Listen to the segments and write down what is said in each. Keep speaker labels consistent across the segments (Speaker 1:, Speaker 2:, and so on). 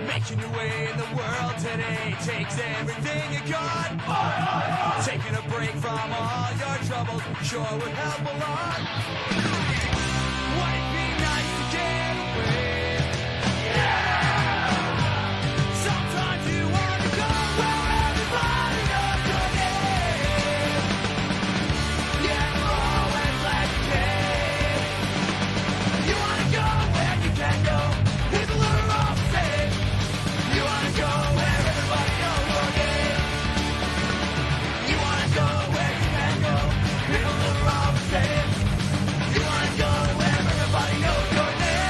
Speaker 1: Making your way in the world today takes everything you got. Taking a break from all your troubles sure would help a lot. Would it be nice to get away? Sometimes you want to go where everybody knows your name. Yeah, you're always glad you came. You want to go where you can go. People are all safe. You wanna go where everybody knows your name. You wanna go where you can go. People are all the same. You wanna go where everybody knows your name.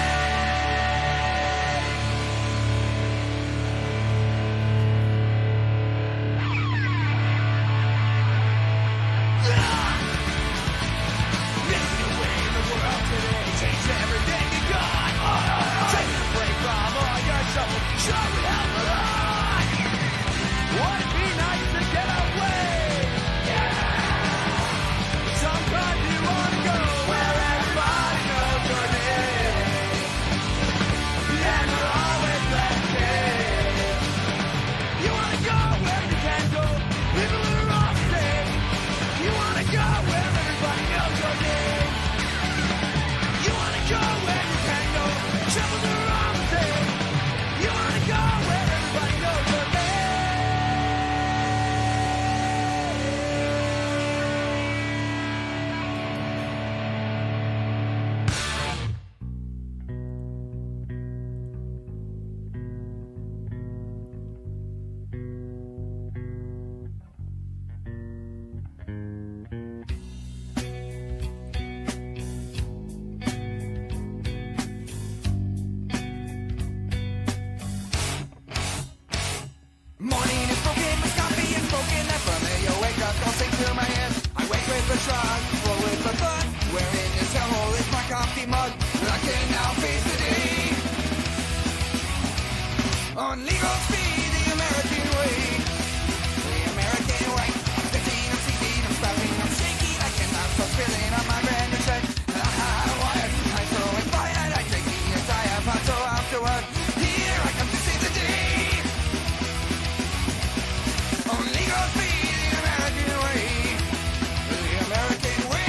Speaker 1: Making your way in the world today takes everything you got. Taking a break from all your trouble sure would help a lot. Would it be nice to get away? Sometimes you wanna go where everybody knows your name. And you're always glad you came. You wanna go where you can go. People are all safe. You wanna go where everybody knows your name. You wanna go where you can go. Troubles are all the same. You wanna go where everybody knows your name. Morning is broken with coffee and broken. That familiar wake up call sink to my hand. I wake with a shrug, full with a thought. Where in this hellhole is my coffee mug? I can now face the day. On legal speed, the American way. The American way. I'm 15, I'm 16, I'm spouting, I'm shaky. I cannot stop spilling on my brand new shirt. I throw it by and I take the entire poncho afterward. Here I come to save the day. Only go speed, the American way. The American way.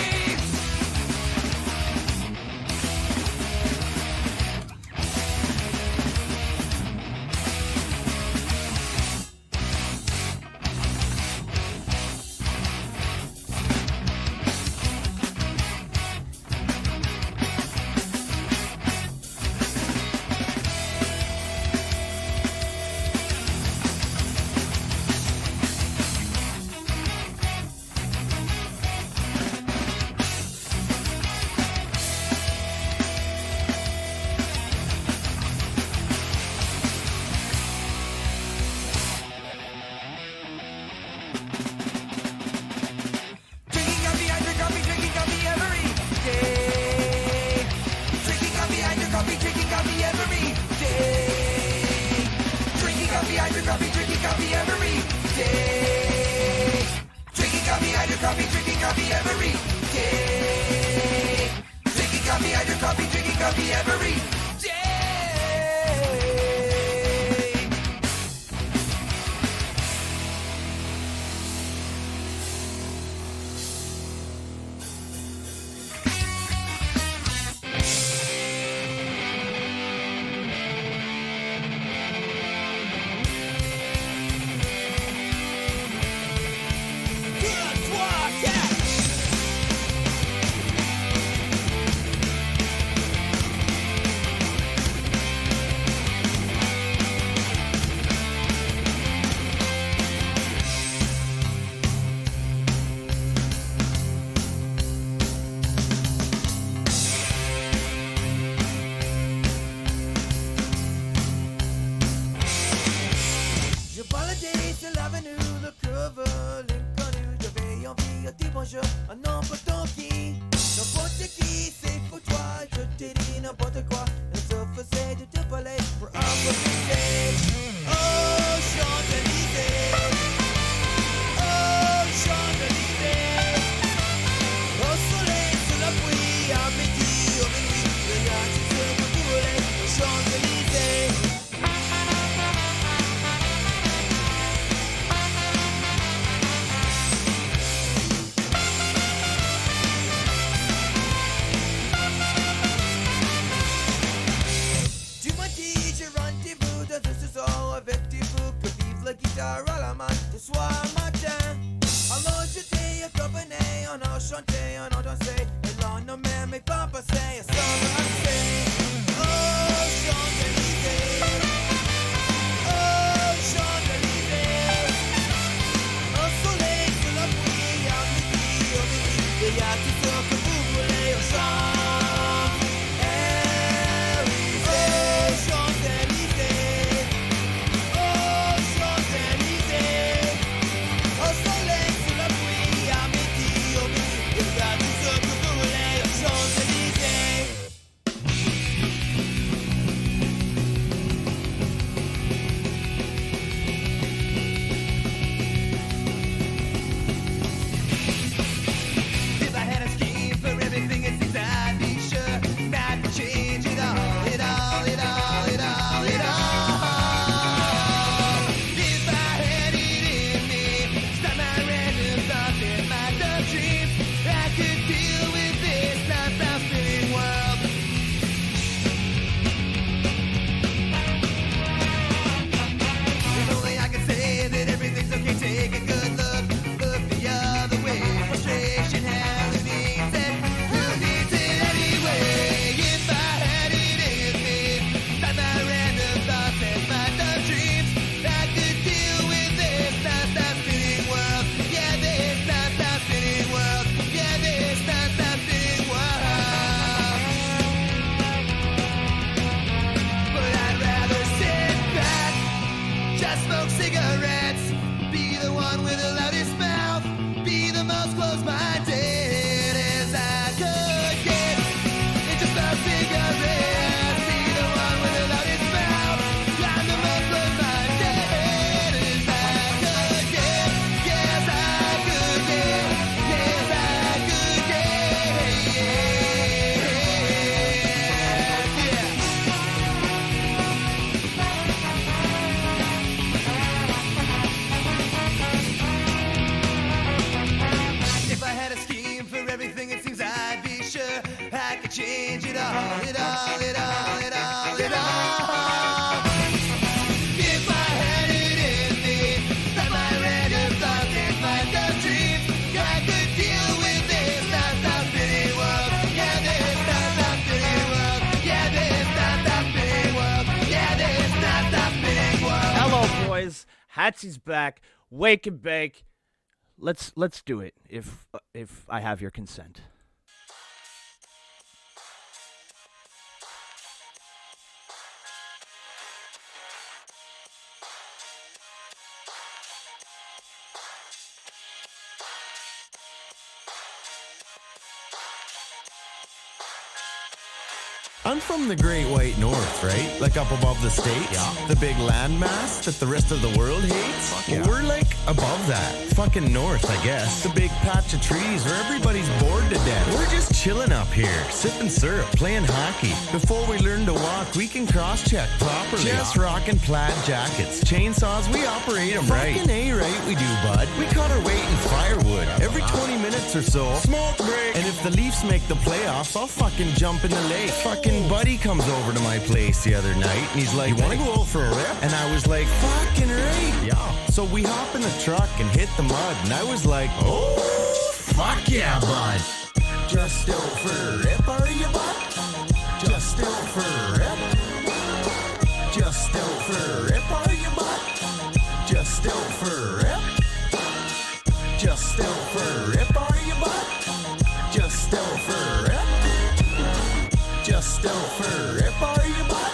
Speaker 1: If I had it in me, that my random thoughts and mindless dreams, I could deal with this non-stop spinning world. Yeah, this non-stop spinning world. Yeah, this non-stop spinning world. Yeah, this non-stop spinning world.
Speaker 2: Hello, boys. Hatsy's back. Wake and bake. Let's do it. If I have your consent.
Speaker 3: I'm from the Great White North, right? Like up above the States.
Speaker 2: Yeah.
Speaker 3: The big landmass that the rest of the world hates.
Speaker 2: Fuck yeah.
Speaker 3: We're like above that. Fucking north, I guess. The big patch of trees where everybody's bored to death. We're just chilling up here, sipping syrup, playing hockey. Before we learn to walk, we can cross-check properly. Just rocking plaid jackets. Chainsaws, we operate them right. Fucking A-right we do, bud. We cut our weight in firewood. Every 20 minutes or so. Smoke break. And if the Leafs make the playoffs, I'll fucking jump in the lake. Fucking buddy comes over to my place the other night and he's like, you wanna go out for a rip? And I was like, fucking right. Yeah. So we hop in the truck and hit the mud and I was like, oh, fuck yeah, bud. Just out for a rip, are you, bud? Just out for a rip. Just out for a rip, are you, bud? Just out for a rip. Just out for a rip, are you, bud? Just out for a rip. Just out for a rip, are you, bud?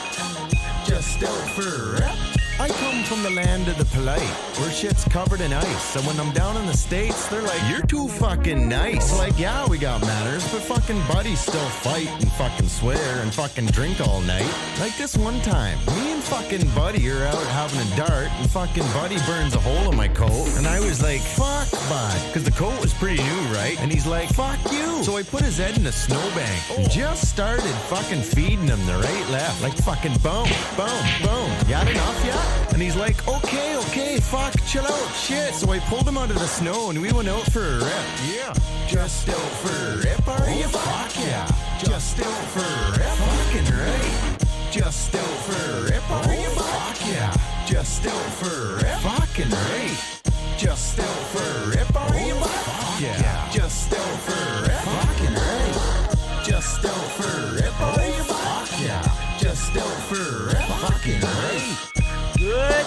Speaker 3: Just out for a rip. I come from the land of the polite, where shit's covered in ice. And when I'm down in the States, they're like, you're too fucking nice. Like, yeah, we got manners, but fucking buddies still fight and fucking swear and fucking drink all night. Like this one time, me and fucking buddy are out having a dart, and fucking buddy burns a hole in my coat. And I was like, fuck, bud, because the coat was pretty new, right? And he's like, fuck you. So I put his head in a snowbank and just started fucking feeding him the right, left. Like fucking boom, boom, boom. You had enough yet? And he's like, okay, fuck, chill out, shit. So I pulled him out of the snow and we went out for a rip. Yeah. Just out for a rip, are you? Fuck yeah. Just out for a rip. Fucking right. Just out for a rip, are you? Fuck yeah. Just out for a rip. Fucking right. Just out for a rip, are you? Fuck yeah. Just out for a rip. Fucking right. Just out for a rip, are you? Fuck yeah. Just out for a rip. Fucking right.
Speaker 2: Good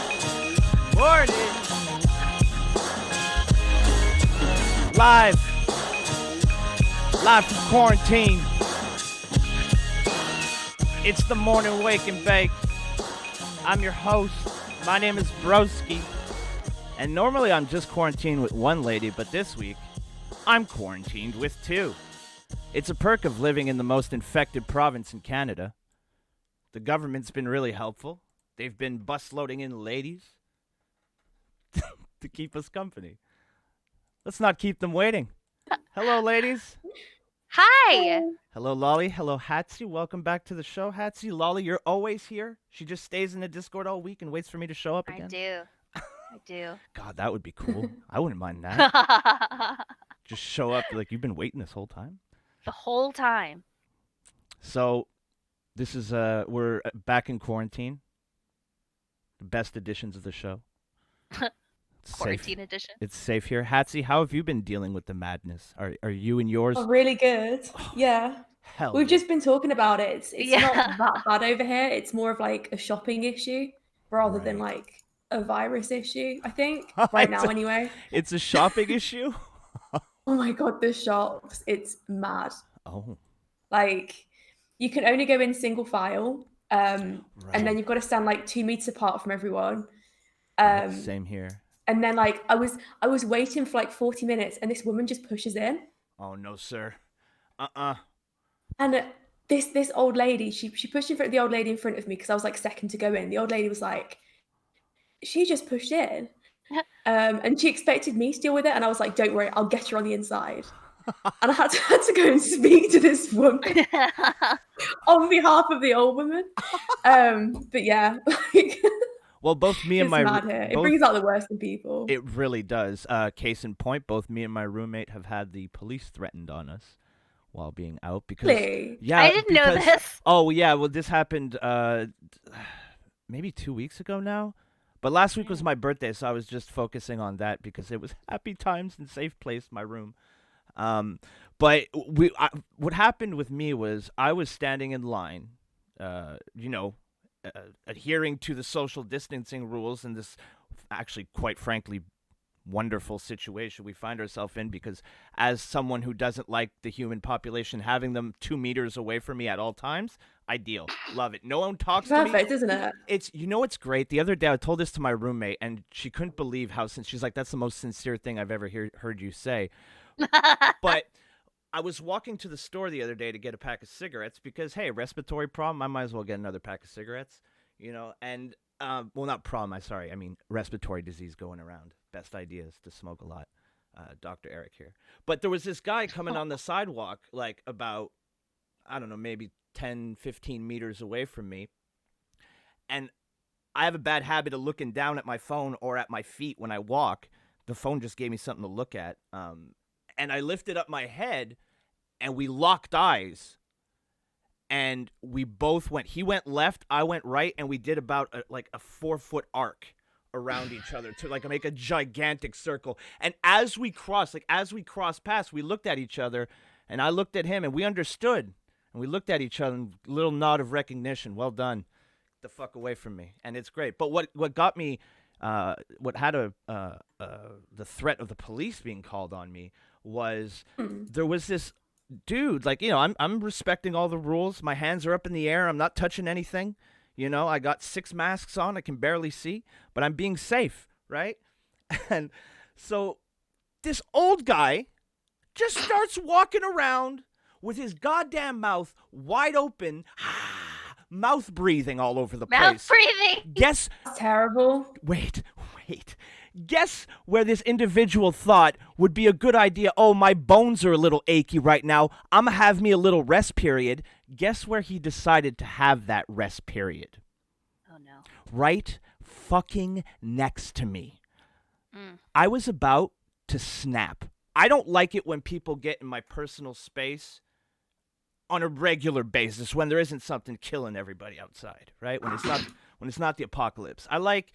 Speaker 2: morning. Live from quarantine. It's the morning wake and bake. I'm your host. My name is Broski. And normally I'm just quarantined with one lady, but this week I'm quarantined with two. It's a perk of living in the most infected province in Canada. The government's been really helpful. They've been bus loading in ladies to keep us company. Let's not keep them waiting. Hello, ladies.
Speaker 4: Hi.
Speaker 2: Hello, Lolly. Hello, Hatsy. Welcome back to the show, Hatsy. Lolly, you're always here. She just stays in the Discord all week and waits for me to show up again.
Speaker 4: I do.
Speaker 2: God, that would be cool. I wouldn't mind that. Just show up like you've been waiting this whole time.
Speaker 4: The whole time.
Speaker 2: So, this is we're back in quarantine. The best editions of the show. It's
Speaker 4: Quarantine
Speaker 2: safe.
Speaker 4: edition.
Speaker 2: It's safe here. Hatsy, how have you been dealing with the madness? Are you and yours?
Speaker 5: Oh, really good. Yeah.
Speaker 2: Hell
Speaker 5: We've
Speaker 2: yeah.
Speaker 5: just been talking about it. It's
Speaker 4: Yeah.
Speaker 5: not that bad over here. It's more of like a shopping issue rather than
Speaker 2: Right.
Speaker 5: like a virus issue, I think. Right now, anyway.
Speaker 2: It's a shopping issue?
Speaker 5: Oh my God, the shops. It's mad.
Speaker 2: Oh.
Speaker 5: Like, you can only go in single file. And
Speaker 2: Right.
Speaker 5: then you've got to stand like 2 meters apart from everyone.
Speaker 2: Yeah, same here.
Speaker 5: And then like I was waiting for like 40 minutes and this woman just pushes in.
Speaker 2: Oh, no, sir.
Speaker 5: And this old lady, she pushed in front of the old lady in front of me because I was like second to go in. The old lady was like, she just pushed in. And she expected me to deal with it. And I was like, don't worry, I'll get her on the inside. And I had to go and speak to this woman on behalf of the old woman. But yeah, like,
Speaker 2: Well, both me and
Speaker 5: it's
Speaker 2: my
Speaker 5: mad here. It
Speaker 2: both-
Speaker 5: brings out the worst in people.
Speaker 2: It really does. Case in point, both me and my roommate have had the police threatened on us while being out because
Speaker 5: Really?
Speaker 2: yeah,
Speaker 4: I didn't know
Speaker 2: because-
Speaker 4: this.
Speaker 2: Oh yeah, well this happened maybe 2 weeks ago now. But last week was my birthday, so I was just focusing on that because it was happy times and safe place, my room. But what happened with me was I was standing in line, adhering to the social distancing rules in this actually, quite frankly, wonderful situation we find ourselves in because as someone who doesn't like the human population, having them 2 meters away from me at all times, ideal. Love it. No one talks to me.
Speaker 5: Perfect, isn't it?
Speaker 2: It's it's great. The other day I told this to my roommate and she couldn't believe how she's like, that's the most sincere thing I've ever heard you say. But I was walking to the store the other day to get a pack of cigarettes because hey, respiratory problem, I might as well get another pack of cigarettes, and well, not problem, I mean respiratory disease going around. Best idea is to smoke a lot. Dr. Eric here. But there was this guy coming on the sidewalk like about I don't know, maybe 10, 15 meters away from me. And I have a bad habit of looking down at my phone or at my feet when I walk. The phone just gave me something to look at. And I lifted up my head and we locked eyes. And we both went, he went left, I went right, and we did about a 4-foot arc around each other to like make a gigantic circle. And as we crossed paths, we looked at each other and I looked at him and we understood. And we looked at each other and a little nod of recognition. Well done. Get the fuck away from me. And it's great. But what got me, what had the threat of the police being called on me was there was this dude, like, I'm respecting all the rules. My hands are up in the air. I'm not touching anything. I got 6 masks on. I can barely see, but I'm being safe, right? And so this old guy just starts walking around with his goddamn mouth wide open, mouth breathing all over the place.
Speaker 4: Mouth breathing.
Speaker 2: Guess.
Speaker 5: That's terrible.
Speaker 2: Wait. Guess where this individual thought would be a good idea. Oh, my bones are a little achy right now. I'm going to have me a little rest period. Guess where he decided to have that rest period?
Speaker 4: Oh, no.
Speaker 2: Right fucking next to me. I was about to snap. I don't like it when people get in my personal space on a regular basis when there isn't something killing everybody outside, right? When it's not the apocalypse. I like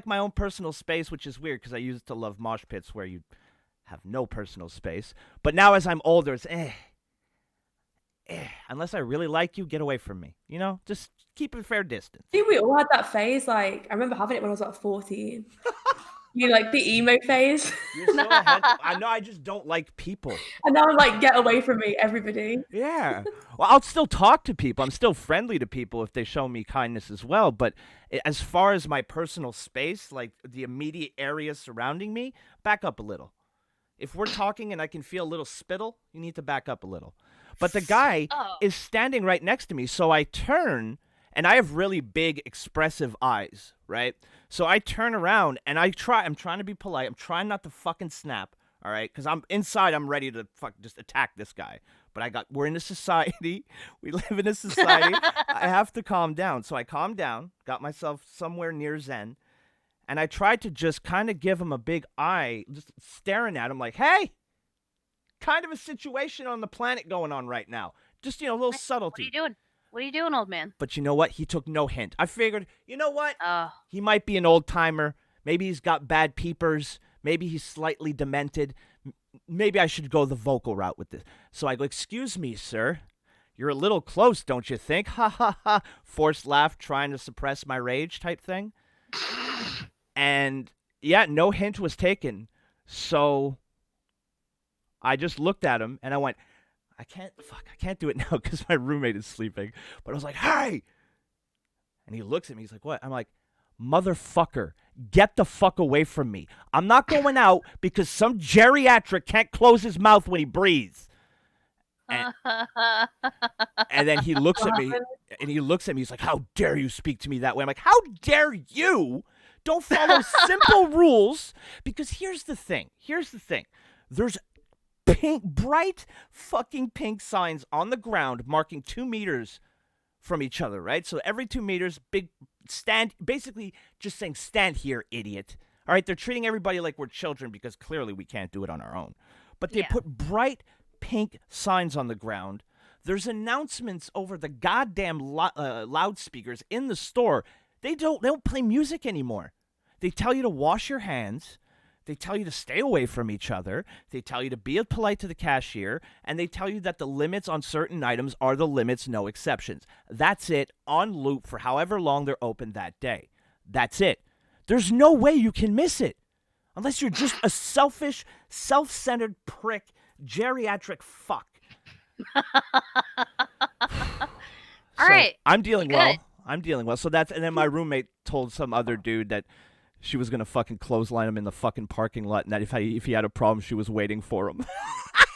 Speaker 2: my own personal space, which is weird because I used to love mosh pits where you have no personal space. But now as I'm older, it's unless I really like you, get away from me. Just keep a fair distance.
Speaker 5: I think we all had that phase. Like, I remember having it when I was like 14. Like the emo phase.
Speaker 2: You're so ahead. I know, I just don't like people.
Speaker 5: And now I'm like, get away from me, everybody.
Speaker 2: Yeah. Well, I'll still talk to people. I'm still friendly to people if they show me kindness as well. But as far as my personal space, like the immediate area surrounding me, back up a little. If we're talking and I can feel a little spittle, you need to back up a little. But the guy is standing right next to me, so I turn, and I have really big, expressive eyes, right? So I turn around, and I'm trying to be polite. I'm trying not to fucking snap, all right? Because I'm ready to just attack this guy. But we're in a society. We live in a society. I have to calm down. So I calmed down, got myself somewhere near Zen, and I tried to just kind of give him a big eye, just staring at him like, hey, kind of a situation on the planet going on right now. Just, a little subtlety.
Speaker 4: What are you doing? What are you doing, old man?
Speaker 2: But you know what? He took no hint. I figured, you know what?
Speaker 4: Oh.
Speaker 2: He might be an old timer. Maybe he's got bad peepers. Maybe he's slightly demented. Maybe I should go the vocal route with this. So I go, excuse me, sir. You're a little close, don't you think? Ha ha ha. Forced laugh, trying to suppress my rage type thing. And yeah, no hint was taken. So I just looked at him and I went, I can't do it now because my roommate is sleeping. But I was like, hey! And he looks at me. He's like, what? I'm like, motherfucker, get the fuck away from me. I'm not going out because some geriatric can't close his mouth when he breathes. And then he looks at me, He's like, how dare you speak to me that way? I'm like, how dare you? Don't follow simple rules. Because here's the thing. There's bright fucking pink signs on the ground marking 2 meters from each other, right? So every 2 meters, big stand, basically just saying, stand here, idiot. All right, they're treating everybody like we're children because clearly we can't do it on our own. But they put bright pink signs on the ground. There's announcements over the goddamn loudspeakers in the store. They don't play music anymore. They tell you to wash your hands. They tell you to stay away from each other. They tell you to be polite to the cashier. And they tell you that the limits on certain items are the limits, no exceptions. That's it, on loop for however long they're open that day. That's it. There's no way you can miss it. Unless you're just a selfish, self-centered prick, geriatric fuck.
Speaker 4: All right.
Speaker 2: I'm dealing
Speaker 4: Good.
Speaker 2: well. I'm dealing well. So that's, and then my roommate told some other dude that she was gonna fucking clothesline him in the fucking parking lot, and that if he had a problem, she was waiting for him.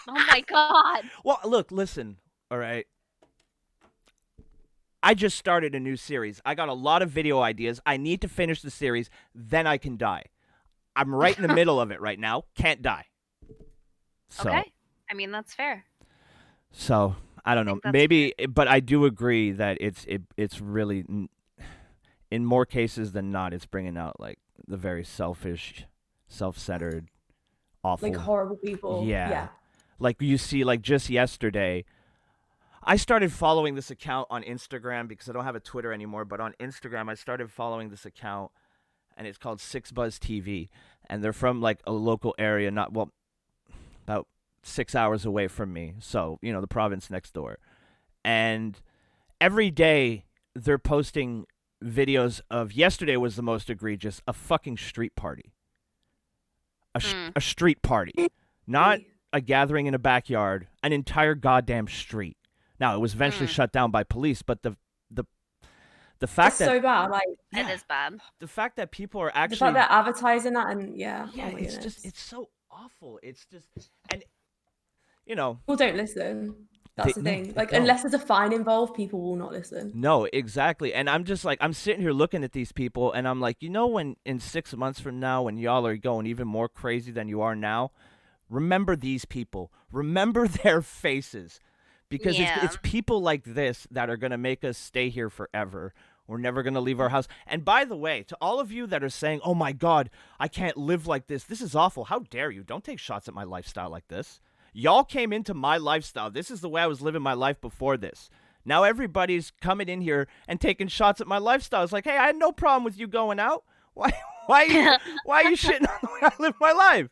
Speaker 4: Oh my god.
Speaker 2: Well, look, listen, all right. I just started a new series. I got a lot of video ideas. I need to finish the series, then I can die. I'm right in the middle of it right now. Can't die. So,
Speaker 4: Okay. I mean, that's fair.
Speaker 2: So I don't know.
Speaker 4: think that's
Speaker 2: Maybe, but I do agree that it's really, in more cases than not, it's bringing out like the very selfish, self-centered, awful,
Speaker 5: Like horrible people.
Speaker 2: Yeah. Like you see, like just yesterday, I started following this account on Instagram because I don't have a Twitter anymore. But on Instagram, I started following this account, and it's called Six Buzz TV, and they're from like a local area, about 6 hours away from me. So the province next door, and every day they're posting videos of. Yesterday was the most egregious, a fucking street party. A street party. Not a gathering in a backyard, an entire goddamn street. Now, it was eventually shut down by police, but the fact
Speaker 5: It's
Speaker 2: that
Speaker 5: so bad. Like
Speaker 4: It is bad.
Speaker 2: the fact that people are
Speaker 5: the
Speaker 2: actually
Speaker 5: fact they're advertising that, and
Speaker 2: yeah,
Speaker 5: oh my
Speaker 2: it's
Speaker 5: goodness.
Speaker 2: just it's so awful. It's just, and you know,
Speaker 5: People don't listen. That's the
Speaker 2: no,
Speaker 5: thing.
Speaker 2: they
Speaker 5: Like,
Speaker 2: don't.
Speaker 5: unless there's a fine involved, people will not listen.
Speaker 2: No, exactly. And I'm just like, I'm sitting here looking at these people, and I'm like, when in 6 months from now, when y'all are going even more crazy than you are now, remember these people. Remember their faces. Because
Speaker 4: Yeah.
Speaker 2: it's people like this that are going to make us stay here forever. We're never going to leave our house. And by the way, to all of you that are saying, oh my God, I can't live like this. This is awful. How dare you? Don't take shots at my lifestyle like this. Y'all came into my lifestyle. This is the way I was living my life before this. Now everybody's coming in here and taking shots at my lifestyle. It's like, hey, I had no problem with you going out. Why are you shitting on the way I live my life?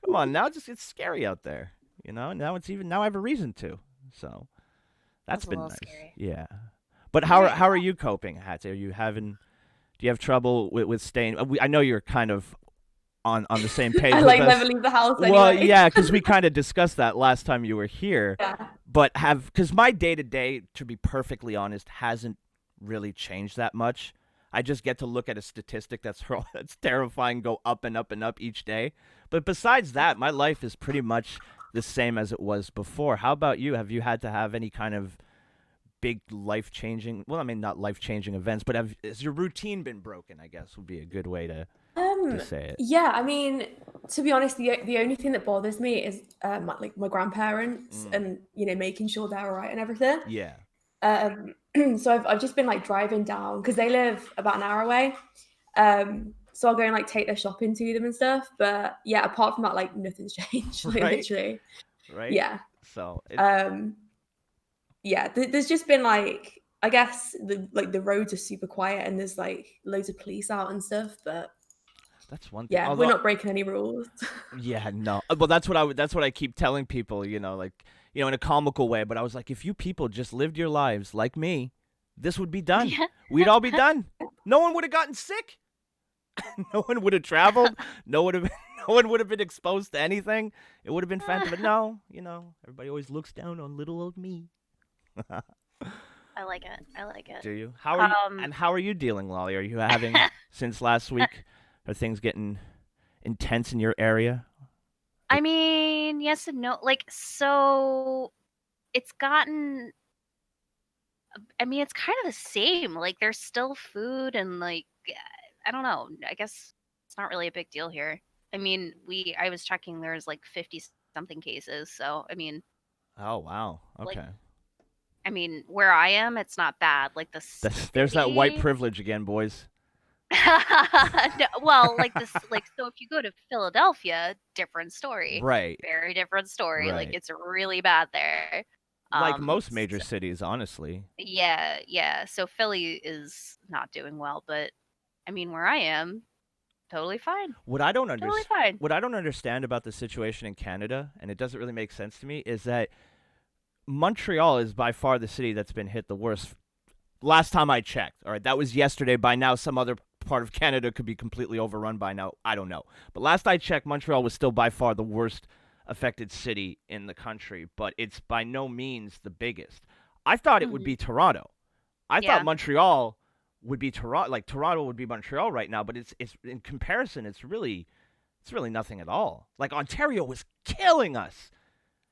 Speaker 2: Come on, now it's scary out there. Now I have a reason to. So that's
Speaker 4: a
Speaker 2: been
Speaker 4: little
Speaker 2: nice.
Speaker 4: scary.
Speaker 2: Yeah. But how are you coping, Hatsy? Do you have trouble with staying? I know you're kind of on the same page.
Speaker 5: I
Speaker 2: with
Speaker 5: like
Speaker 2: us.
Speaker 5: never leave the house anyway.
Speaker 2: Well, yeah, because we kind of discussed that last time you were here.
Speaker 5: Yeah.
Speaker 2: But because my day-to-day, to be perfectly honest, hasn't really changed that much. I just get to look at a statistic that's terrifying, go up and up and up each day. But besides that, my life is pretty much the same as it was before. How about you? Have you had to have any kind of big life-changing, well, I mean, not life-changing events, but has your routine been broken, I guess, would be a good way to say it.
Speaker 5: Yeah, I mean, to be honest, the only thing that bothers me is my grandparents and making sure they're all right and everything.
Speaker 2: Yeah.
Speaker 5: So I've just been like driving down because they live about an hour away. So I'll go and like take their shopping to them and stuff. But yeah, apart from that, like nothing's changed. Like
Speaker 2: Right.
Speaker 5: literally.
Speaker 2: Right?
Speaker 5: Yeah.
Speaker 2: So,
Speaker 5: Yeah. There's just been like, I guess the roads are super quiet and there's like loads of police out and stuff. But
Speaker 2: that's one thing.
Speaker 5: yeah, we're not breaking any rules.
Speaker 2: Yeah, no. Well, that's what I keep telling people, in a comical way. But I was like, if you people just lived your lives like me, this would be done.
Speaker 4: Yeah.
Speaker 2: We'd all be done. No one would have gotten sick. No one would have traveled. No one would have been exposed to anything. It would have been fantastic. But no, everybody always looks down on little old me.
Speaker 4: I like it.
Speaker 2: Do you? How are you? And how are you dealing, Lolly? Are you having since last week? Are things getting intense in your area?
Speaker 4: I mean, yes and no. Like, so it's gotten. I mean, it's kind of the same. Like, there's still food and like, I don't know. I guess it's not really a big deal here. I mean, I was checking. There's like 50 something cases. So I mean.
Speaker 2: Oh wow. Okay.
Speaker 4: Like, I mean, where I am, it's not bad. Like there's that
Speaker 2: white privilege again, boys.
Speaker 4: No, well, like this, like so. If you go to Philadelphia, different story,
Speaker 2: Right.
Speaker 4: very different story. Like
Speaker 2: Right.
Speaker 4: it's really bad there.
Speaker 2: Like most major
Speaker 4: So,
Speaker 2: cities, honestly.
Speaker 4: yeah, yeah. So Philly is not doing well, but I mean, where I am, totally fine,
Speaker 2: What I don't
Speaker 4: totally
Speaker 2: understand
Speaker 4: fine.
Speaker 2: what I don't understand about the situation in Canada, and it doesn't really make sense to me, is that Montreal is by far the city that's been hit the worst. Last time I checked, all right, that was yesterday. By now, some other part of Canada could be completely overrun by now. I don't know. But last I checked, Montreal was still by far the worst affected city in the country, but it's by no means the biggest. I thought it would
Speaker 4: Hmm.
Speaker 2: be Toronto. I thought
Speaker 4: Yeah.
Speaker 2: Montreal would be Toronto, like Toronto would be Montreal right now, but it's in comparison, it's really nothing at all. Like Ontario was killing us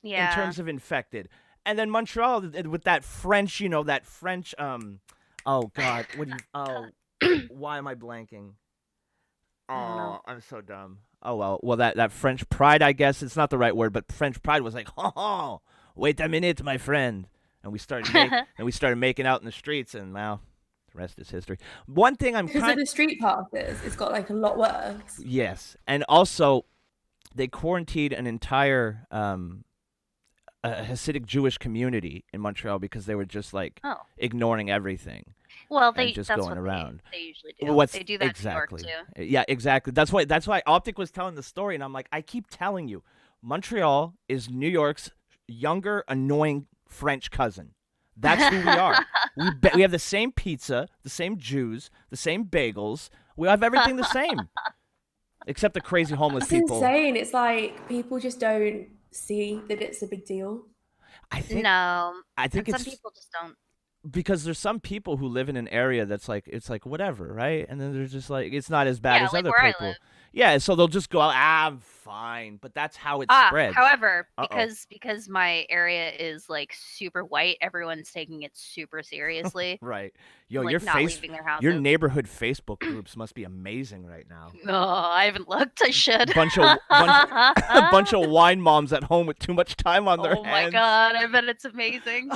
Speaker 2: in
Speaker 4: Yeah.
Speaker 2: terms of infected. And then Montreal with that French, that French oh god, what do you why am I blanking?
Speaker 4: I don't know.
Speaker 2: Oh, I'm so dumb. Oh well that French pride, I guess it's not the right word, but French pride was like, "Oh, wait a minute, my friend." And we started making out in the streets, and now the rest is history. One thing I'm
Speaker 5: Because of
Speaker 2: kind
Speaker 5: the street passes, it's got like a lot worse.
Speaker 2: yes, and also they quarantined an entire a Hasidic Jewish community in Montreal because they were just like
Speaker 4: Oh,
Speaker 2: ignoring everything
Speaker 4: well,
Speaker 2: and just
Speaker 4: that's
Speaker 2: going
Speaker 4: what
Speaker 2: around.
Speaker 4: they usually do.
Speaker 2: What's
Speaker 4: They do that in New York
Speaker 2: exactly?
Speaker 4: too.
Speaker 2: Yeah, exactly. That's why Optic was telling the story, and I'm like, I keep telling you, Montreal is New York's younger, annoying French cousin. That's who we are. We have the same pizza, the same Jews, the same bagels. We have everything the same, except the crazy homeless
Speaker 5: It's
Speaker 2: people.
Speaker 5: insane. It's like people just don't see that it's a big deal.
Speaker 2: I think
Speaker 4: No,
Speaker 2: I think
Speaker 4: and some
Speaker 2: it's
Speaker 4: people just don't.
Speaker 2: because there's some people who live in an area that's like it's like whatever, right? And then they're just like it's not as bad
Speaker 4: Yeah,
Speaker 2: as
Speaker 4: like
Speaker 2: other
Speaker 4: where I
Speaker 2: people.
Speaker 4: live.
Speaker 2: Yeah, so they'll just go, I'm fine. But that's how it
Speaker 4: Ah,
Speaker 2: spreads.
Speaker 4: however,
Speaker 2: Uh oh.
Speaker 4: because my area is like super white, everyone's taking it super seriously,
Speaker 2: Right. Yo,
Speaker 4: like not leaving their
Speaker 2: your
Speaker 4: houses.
Speaker 2: neighborhood Facebook groups must be amazing right now.
Speaker 4: No, I haven't looked. I should.
Speaker 2: A bunch of wine moms at home with too much time on their
Speaker 4: Oh my
Speaker 2: hands.
Speaker 4: god, I bet it's amazing.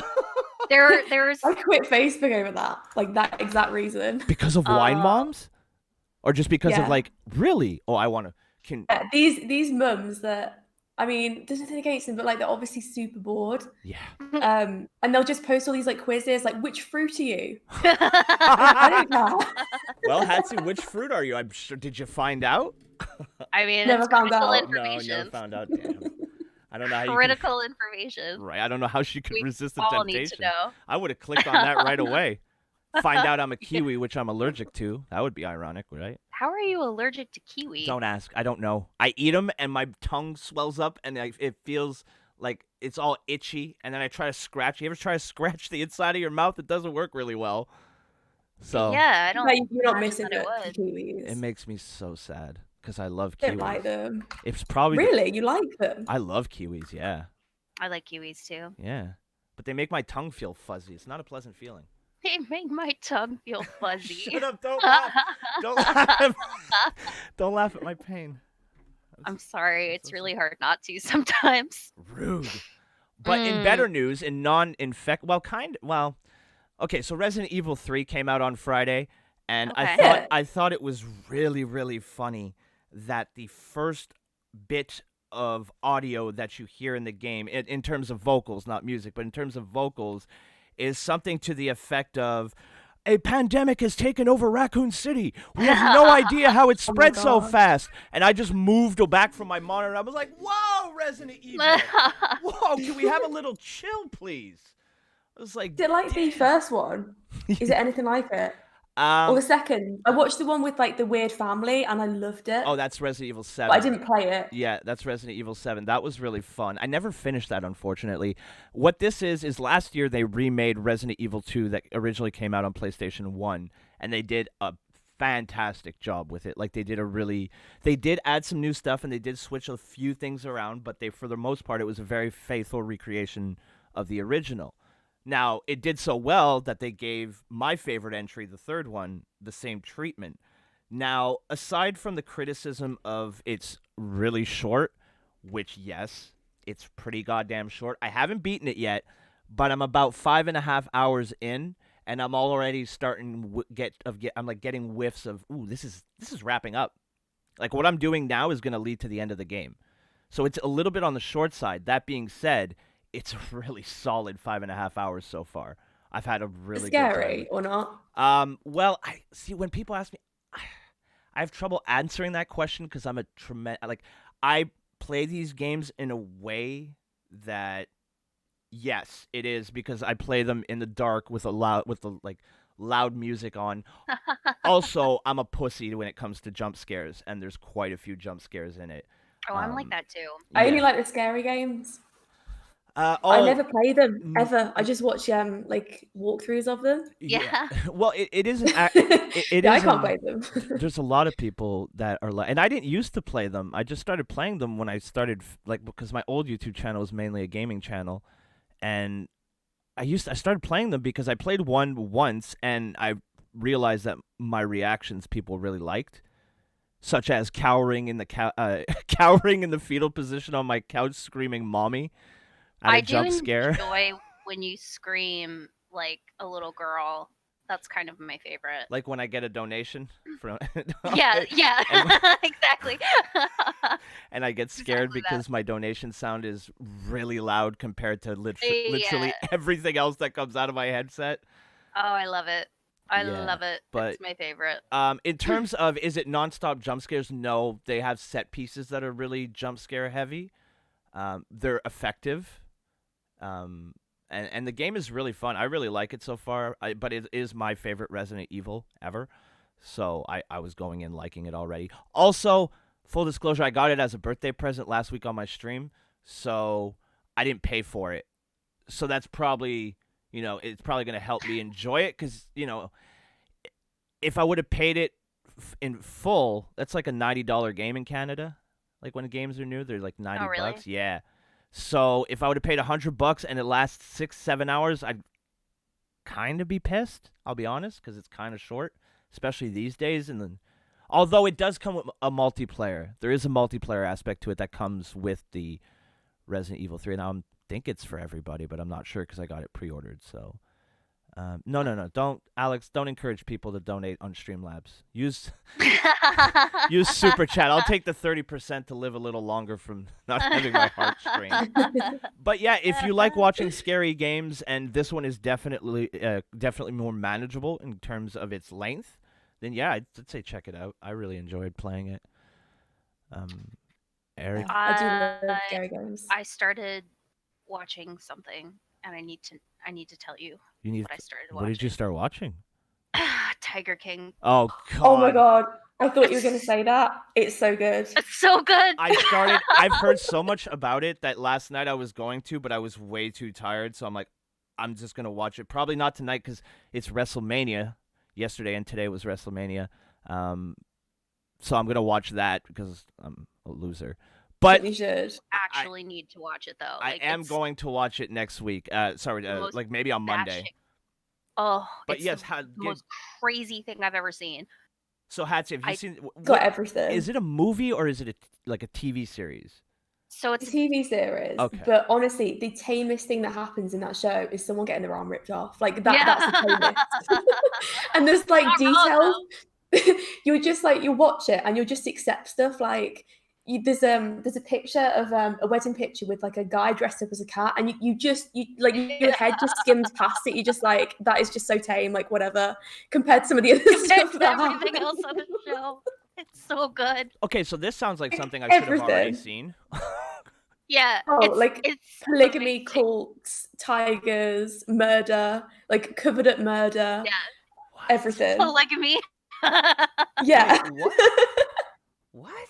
Speaker 4: There's
Speaker 5: I quit Facebook over that, like that exact reason.
Speaker 2: Because of wine
Speaker 4: uh
Speaker 2: moms? Or just because of
Speaker 5: Yeah.
Speaker 2: like, really? Oh, I want to can
Speaker 5: Yeah, these mums that I mean, there's nothing against them, but like they're obviously super bored.
Speaker 2: yeah.
Speaker 5: And they'll just post all these like quizzes, like which fruit are you? I don't care.
Speaker 2: Well, Hatsy, which fruit are you? I'm sure. Did you find out?
Speaker 4: I mean,
Speaker 5: Never
Speaker 4: it's
Speaker 5: found
Speaker 4: critical
Speaker 5: out.
Speaker 2: No, never
Speaker 4: information.
Speaker 2: found out. Damn. I don't know how you could.
Speaker 4: Critical information.
Speaker 2: Right. I don't know how she could
Speaker 4: We
Speaker 2: resist the
Speaker 4: all need to
Speaker 2: temptation.
Speaker 4: know.
Speaker 2: I would have clicked on that right away. Find out I'm a kiwi, which I'm allergic to. That would be ironic, right?
Speaker 4: How are you allergic to kiwi?
Speaker 2: Don't ask. I don't know. I eat them and my tongue swells up and it feels like it's all itchy. And then I try to scratch. You ever try to scratch the inside of your mouth? It doesn't work really well. So
Speaker 4: Yeah, I don't
Speaker 5: Like, you're not
Speaker 4: imagine
Speaker 5: missing
Speaker 4: that it
Speaker 5: it for
Speaker 4: would.
Speaker 2: it
Speaker 5: kiwis.
Speaker 2: makes me so sad because I love
Speaker 5: I don't like
Speaker 2: kiwis.
Speaker 5: them.
Speaker 2: It's probably
Speaker 5: Really? You like them?
Speaker 2: I love kiwis. Yeah,
Speaker 4: I like kiwis too.
Speaker 2: yeah. But they make my tongue feel fuzzy. It's not a pleasant feeling.
Speaker 4: They make my tongue feel fuzzy.
Speaker 2: Shut up! Don't laugh! Don't laugh! Don't laugh at my pain.
Speaker 4: I'm sorry,
Speaker 2: That's
Speaker 4: it's
Speaker 2: so
Speaker 4: really hard not to sometimes.
Speaker 2: rude. But in better news, in non-infect, okay. So Resident Evil 3 came out on Friday, and
Speaker 4: Okay.
Speaker 5: Yeah.
Speaker 2: I thought it was really really funny that the first bit of audio that you hear in the game, in terms of vocals, not music, but in terms of vocals, is something to the effect of. A pandemic has taken over Raccoon City. We have no idea how it
Speaker 5: Oh my
Speaker 2: spread so
Speaker 5: God.
Speaker 2: fast. And I just moved back from my monitor. And I was like, "Whoa, Resident Evil! Whoa, can we have a little chill, please?" I was like,
Speaker 5: Is it like the first one? Is it anything like it? Or the second? I watched the one with like the weird family and I loved it.
Speaker 2: oh, that's Resident Evil 7.
Speaker 5: But I didn't play it.
Speaker 2: Yeah, that's Resident Evil 7. That was really fun. I never finished that, unfortunately. What this is last year they remade Resident Evil 2 that originally came out on PlayStation 1, and they did a fantastic job with it. Like, they did add some new stuff, and they did switch a few things around, but for the most part, it was a very faithful recreation of the original. Now, it did so well that they gave my favorite entry, the third one, the same treatment. Now, aside from the criticism of it's really short, which, yes, it's pretty goddamn short. I haven't beaten it yet, but I'm about 5.5 hours in, and I'm already starting I'm like getting whiffs of, ooh, this is wrapping up. Like what I'm doing now is going to lead to the end of the game. So it's a little bit on the short side. That being said, it's a really solid 5.5 hours so far. I've had a really good time.
Speaker 5: Scary or not?
Speaker 2: Well, I see when people ask me, I have trouble answering that question because I'm a I play these games in a way that, yes, it is because I play them in the dark with loud music on. Also, I'm a pussy when it comes to jump scares, and there's quite a few jump scares in it.
Speaker 4: Oh, I'm like that too.
Speaker 5: I only like the scary games.
Speaker 2: I
Speaker 5: I never play them ever. I just watch like walkthroughs of them.
Speaker 4: Yeah.
Speaker 2: Well, it isn't. It
Speaker 5: Yeah, I
Speaker 2: isn't-
Speaker 5: can't play them.
Speaker 2: There's a lot of people that are like, and I didn't used to play them. I just started playing them when I started, because my old YouTube channel was mainly a gaming channel, and I started playing them because I played one once, and I realized that my reactions people really liked, such as cowering in the cowering in the fetal position on my couch, screaming "mommy" at a jump scare.
Speaker 4: I do enjoy when you scream like a little girl. That's kind of my favorite.
Speaker 2: Like when I get a donation from
Speaker 4: Yeah,
Speaker 2: And-
Speaker 4: exactly.
Speaker 2: and I get scared
Speaker 4: Exactly that.
Speaker 2: because my donation sound is really loud compared to literally
Speaker 4: Yeah.
Speaker 2: everything else that comes out of my headset.
Speaker 4: Oh, I love it. I
Speaker 2: Yeah,
Speaker 4: love it.
Speaker 2: but-
Speaker 4: It's my favorite.
Speaker 2: In terms of, is it nonstop jump scares? No, they have set pieces that are really jump scare heavy. They're effective. And the game is really fun. I really like it so far. But it is my favorite Resident Evil ever. So I was going in liking it already. Also, full disclosure, I got it as a birthday present last week on my stream. So I didn't pay for it. So that's probably, it's probably going to help me enjoy it. Because, if I would have paid it in full, that's like a $90 game in Canada. Like when games are new, they're like $90.
Speaker 4: Oh, really?
Speaker 2: Yeah. So if I would have paid $100 and it lasts 6-7 hours, I'd kind of be pissed. I'll be honest, because it's kind of short, especially these days. And then, although it does come with a multiplayer, there is a multiplayer aspect to it that comes with the Resident Evil 3. Now I think it's for everybody, but I'm not sure because I got it pre-ordered. So no, don't encourage people to donate on Streamlabs. Use Super Chat. I'll take the 30% to live a little longer from not having my heart strained. But yeah, if you like watching scary games, and this one is definitely more manageable in terms of its length, then yeah, I'd say check it out. I really enjoyed playing it. Eric,
Speaker 5: I do love scary games.
Speaker 4: I started watching something, and I need to tell you what I started watching.
Speaker 2: what did you start watching?
Speaker 4: Tiger King.
Speaker 2: Oh God!
Speaker 5: Oh my god! I thought you were going to say that. It's so good.
Speaker 4: It's so good.
Speaker 2: I've heard so much about it that last night I was going to, but I was way too tired. So I'm like, I'm just going to watch it. Probably not tonight because it's WrestleMania. Yesterday and today was WrestleMania. So I'm going to watch that because I'm a loser. But
Speaker 5: You should.
Speaker 4: Actually need to watch it though.
Speaker 2: I
Speaker 4: Like,
Speaker 2: am
Speaker 4: it's
Speaker 2: going to watch it next week.
Speaker 4: most
Speaker 2: Like maybe on Monday.
Speaker 4: batshit- Oh,
Speaker 2: But
Speaker 4: it's
Speaker 2: yes,
Speaker 4: the most crazy thing I've ever seen.
Speaker 2: So Hatsy, have you
Speaker 4: I
Speaker 2: seen?
Speaker 5: Got everything.
Speaker 2: Is it a movie or is it like a TV series?
Speaker 4: So
Speaker 5: It's
Speaker 4: it's
Speaker 5: a TV series,
Speaker 2: Okay.
Speaker 5: but honestly, the tamest thing that happens in that show is someone getting their arm ripped off. Like that.
Speaker 4: Yeah.
Speaker 5: That's the tamest. And there's like
Speaker 4: Not wrong,
Speaker 5: details. You'll just like you watch it and you'll just accept stuff. Like there's a picture of a wedding picture with like a guy dressed up as a cat, and you like your head just skims past it. You just like that is just so tame. Like whatever compared to some of the other
Speaker 4: compared
Speaker 5: stuff
Speaker 4: to
Speaker 5: that
Speaker 4: everything
Speaker 5: happens.
Speaker 4: else on the show. It's so good.
Speaker 2: Okay, so this sounds like something I should have already
Speaker 5: Everything.
Speaker 2: seen.
Speaker 4: Yeah.
Speaker 5: Oh,
Speaker 4: it's
Speaker 5: Polygamy,
Speaker 4: amazing.
Speaker 5: cults, tigers, murder, like covered up murder,
Speaker 4: Yeah.
Speaker 5: everything.
Speaker 4: Polygamy.
Speaker 5: Yeah.
Speaker 2: Wait, what? What?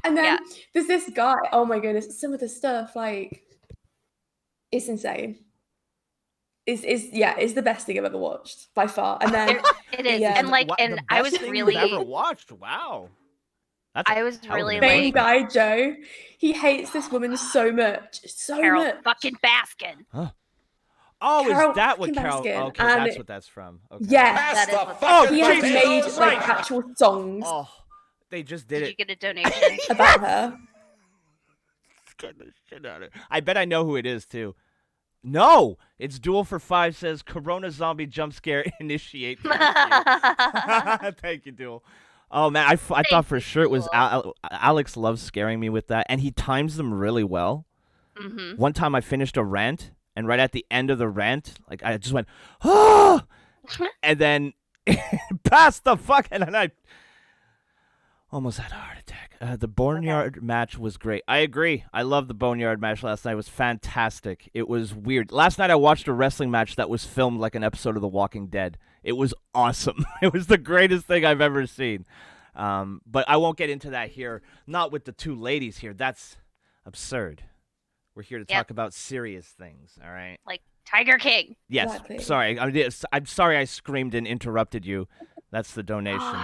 Speaker 5: And then
Speaker 4: Yeah.
Speaker 5: there's this guy. Oh my goodness, some of the stuff like it's insane. It's the best thing I've ever watched by far. And then
Speaker 4: It is.
Speaker 5: Yeah.
Speaker 4: And like
Speaker 2: The
Speaker 4: and I
Speaker 2: best
Speaker 4: was
Speaker 2: thing
Speaker 4: really
Speaker 2: you've ever watched. Wow. That's
Speaker 4: I was
Speaker 2: hell of
Speaker 4: really,
Speaker 2: an
Speaker 4: like-
Speaker 5: main
Speaker 2: endorsement.
Speaker 5: guy Joe, he hates this woman so much, so
Speaker 4: Carol
Speaker 5: much.
Speaker 4: fucking Baskin.
Speaker 2: Oh,
Speaker 5: Carol
Speaker 2: is that what
Speaker 5: fucking
Speaker 2: Carol?
Speaker 5: Baskin,
Speaker 2: Okay,
Speaker 5: and
Speaker 2: that's what that's from. Okay.
Speaker 5: Yes,
Speaker 4: That is what
Speaker 2: Oh,
Speaker 5: he has
Speaker 2: Jesus
Speaker 5: made
Speaker 2: Christ.
Speaker 5: like actual songs
Speaker 2: Oh, they just did
Speaker 4: Did you
Speaker 2: it.
Speaker 4: get a donation?
Speaker 5: about her.
Speaker 2: Scared the shit out of it. I bet I know who it is too. No, it's Duel for Five says Corona zombie jump scare initiate. Thank you. Thank you, Duel. Oh man, I thought for sure it was Alex loves scaring me with that, and he times them really well.
Speaker 4: Mm-hmm.
Speaker 2: One time I finished a rant, and right at the end of the rant, like I just went, ah, and then passed the fuck, and then I almost had a heart attack. The Boneyard match was great. I agree. I love the Boneyard match last night. It was fantastic. It was weird. Last night I watched a wrestling match that was filmed like an episode of The Walking Dead. It was awesome. It was the greatest thing I've ever seen. But I won't get into that here. Not with the two ladies here. That's absurd. We're here to talk about serious things, all right?
Speaker 4: Like Tiger King.
Speaker 2: Yes.
Speaker 5: Exactly.
Speaker 2: Sorry. I'm sorry I screamed and interrupted you. That's the donation.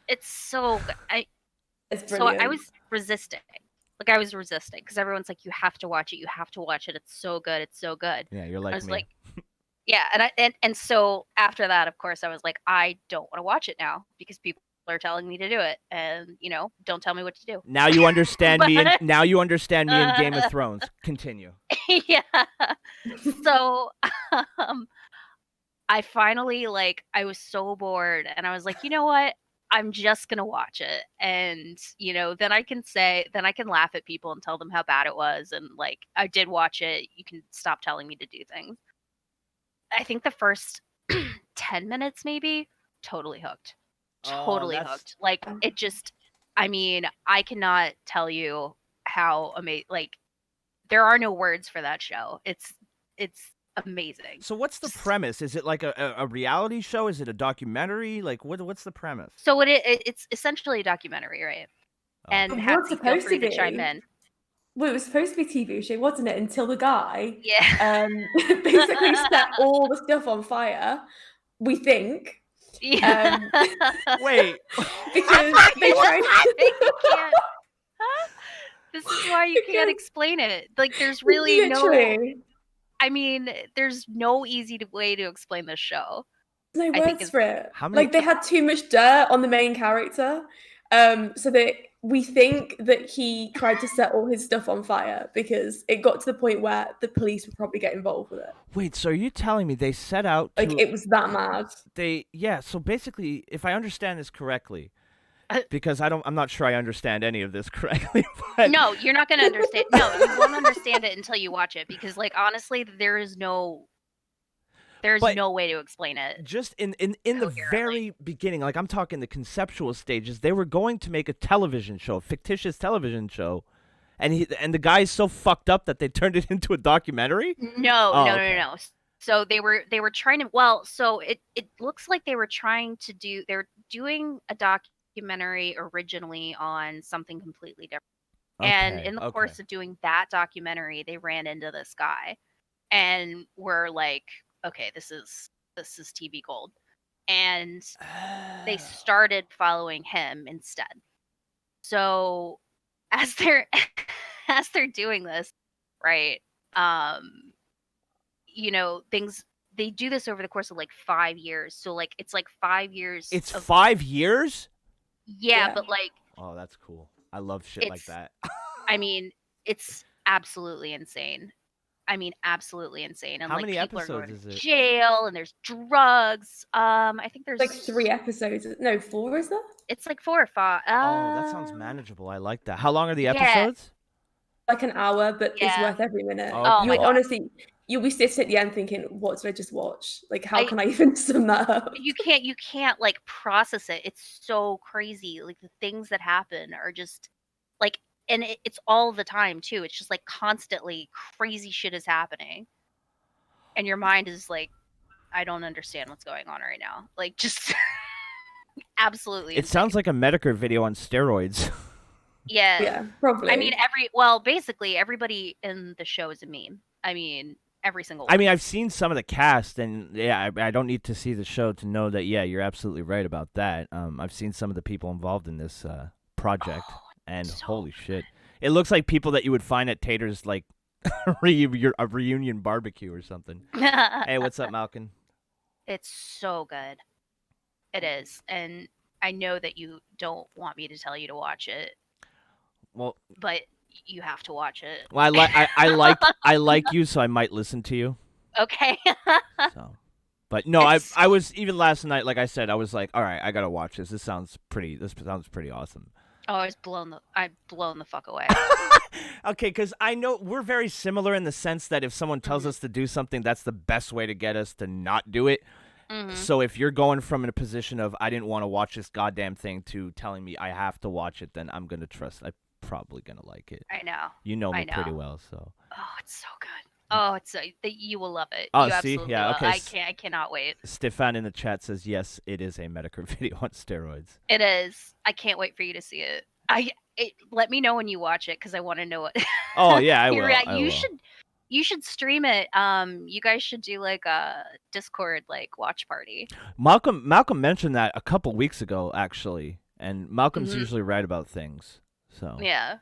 Speaker 4: It's so good.
Speaker 5: It's
Speaker 4: So
Speaker 5: brilliant.
Speaker 4: I was resisting. Like I was resisting because everyone's like, you have to watch it. You have to watch it. It's so good. It's so good.
Speaker 2: Yeah, you're like
Speaker 4: I was
Speaker 2: me.
Speaker 4: like, yeah, and so after that, of course, I was like, I don't want to watch it now because people are telling me to do it, and don't tell me what to do.
Speaker 2: Now you understand me.
Speaker 4: But-
Speaker 2: Now you understand me in Game of Thrones. Continue.
Speaker 4: Yeah. So I finally I was so bored, and I was like, you know what? I'm just gonna watch it, and then I can laugh at people and tell them how bad it was, and I did watch it. You can stop telling me to do things. I think the first 10 minutes maybe totally hooked. Totally hooked. It just I cannot tell you how amazing there are no words for that show. It's amazing.
Speaker 2: So what's the premise? Is it like a reality show? Is it a documentary? Like what's the premise?
Speaker 4: So it's essentially a documentary, right?
Speaker 2: Oh.
Speaker 4: And
Speaker 5: It was
Speaker 4: Hatsy, feel
Speaker 5: supposed
Speaker 4: free
Speaker 5: to
Speaker 4: to chime
Speaker 5: be.
Speaker 4: in.
Speaker 5: Well, it was supposed to be a TV show, wasn't it? Until the guy
Speaker 4: Yeah.
Speaker 5: basically set all the stuff on fire, we think.
Speaker 4: Yeah.
Speaker 2: Wait.
Speaker 5: Because they tried.
Speaker 4: You can't. This is why you can't explain it. There's really
Speaker 5: Literally,
Speaker 4: there's no easy way to explain this show.
Speaker 5: no
Speaker 4: I think
Speaker 5: words for it.
Speaker 2: How many-
Speaker 5: They had too much dirt on the main character, so that we think that he tried to set all his stuff on fire because it got to the point where the police would probably get involved with it.
Speaker 2: Wait, so are you telling me they set out to
Speaker 5: It was that mad.
Speaker 2: so basically if I understand this correctly, because I'm not sure I understand any of this correctly, but
Speaker 4: No, you're not gonna understand. No, you won't understand it until you watch it because honestly, there's no way to explain it.
Speaker 2: just in the very beginning, I'm talking the conceptual stages, they were going to make a television show, a fictitious television show, and the guy's so fucked up that they turned it into a documentary?
Speaker 4: No,
Speaker 2: Oh,
Speaker 4: no,
Speaker 2: okay.
Speaker 4: no, no. So they were trying to. So it looks like they were trying to do. They're doing a documentary originally on something completely different. And in the course of doing that documentary, they ran into this guy, and were like, "Okay, this is TV gold." And they started following him instead. So as they're as they're doing this, right? Things they do this over the course of 5 years. So it's 5 years.
Speaker 2: It's
Speaker 4: of,
Speaker 2: 5 years?
Speaker 4: yeah,
Speaker 5: Yeah.
Speaker 4: but
Speaker 2: Oh, that's cool. I love shit like that.
Speaker 4: it's absolutely insane. Absolutely insane. And
Speaker 2: How many
Speaker 4: people are
Speaker 2: episodes
Speaker 4: going
Speaker 2: is
Speaker 4: to
Speaker 2: it?
Speaker 4: jail, and there's drugs. I think there's
Speaker 5: 3 episodes. No, 4 is there?
Speaker 4: It's 4 or 5.
Speaker 2: Oh, that sounds manageable. I like that. How long are the
Speaker 4: yeah.
Speaker 2: episodes?
Speaker 5: An hour, but it's
Speaker 4: Yeah.
Speaker 5: worth every minute.
Speaker 2: Oh, okay.
Speaker 4: my
Speaker 5: You'll
Speaker 4: God.
Speaker 5: honestly, you'll be sitting at the end thinking, "What did I just watch? How
Speaker 4: I-
Speaker 5: can I even sum that up?"
Speaker 4: You can't process it. It's so crazy. The things that happen are just and it's all the time too. It's just constantly crazy shit is happening, and your mind is I don't understand what's going on right now. Just absolutely.
Speaker 2: It sounds like a Medicare video on steroids.
Speaker 4: yeah.
Speaker 5: Yeah, probably.
Speaker 4: Basically everybody in the show is a meme. Every single one.
Speaker 2: I've seen some of the cast, and yeah, I don't need to see the show to know that. Yeah, you're absolutely right about that. I've seen some of the people involved in this project, and
Speaker 4: so
Speaker 2: holy shit, it looks like people that you would find at Tater's a reunion barbecue or something. Hey, what's up, Malkin?
Speaker 4: It's so good. It is, and I know that you don't want me to tell you to watch it,
Speaker 2: Well,
Speaker 4: but you have to watch it.
Speaker 2: Well, I like you, so I might listen to you.
Speaker 4: Okay.
Speaker 2: So, but no,
Speaker 4: It's-
Speaker 2: I was even last night. Like I said, I was like, all right, I gotta watch this. This sounds pretty awesome.
Speaker 4: Oh, I'm blown the fuck away.
Speaker 2: Okay, because I know we're very similar in the sense that if someone tells us to do something, that's the best way to get us to not do it. So if you're going from a position of I didn't want to watch this goddamn thing to telling me I have to watch it, then I'm gonna trust. I'm probably gonna like it.
Speaker 4: I know.
Speaker 2: You know me
Speaker 4: I
Speaker 2: pretty
Speaker 4: know.
Speaker 2: well, so.
Speaker 4: Oh, it's so good. Oh, it's so, you will love it.
Speaker 2: Oh,
Speaker 4: You
Speaker 2: see?
Speaker 4: absolutely
Speaker 2: Yeah,
Speaker 4: will.
Speaker 2: okay,
Speaker 4: I cannot wait.
Speaker 2: Stefan in the chat says yes, it is a Medicare video on steroids.
Speaker 4: It is. I can't wait for you to see it. Let me know when you watch it because I want to know what.
Speaker 2: Oh yeah, I will.
Speaker 4: your rea-
Speaker 2: I
Speaker 4: you
Speaker 2: will.
Speaker 4: should stream it. You guys should do like a Discord like watch party.
Speaker 2: Malcolm mentioned that a couple weeks ago actually, and Malcolm's usually right about things, so
Speaker 4: Yeah,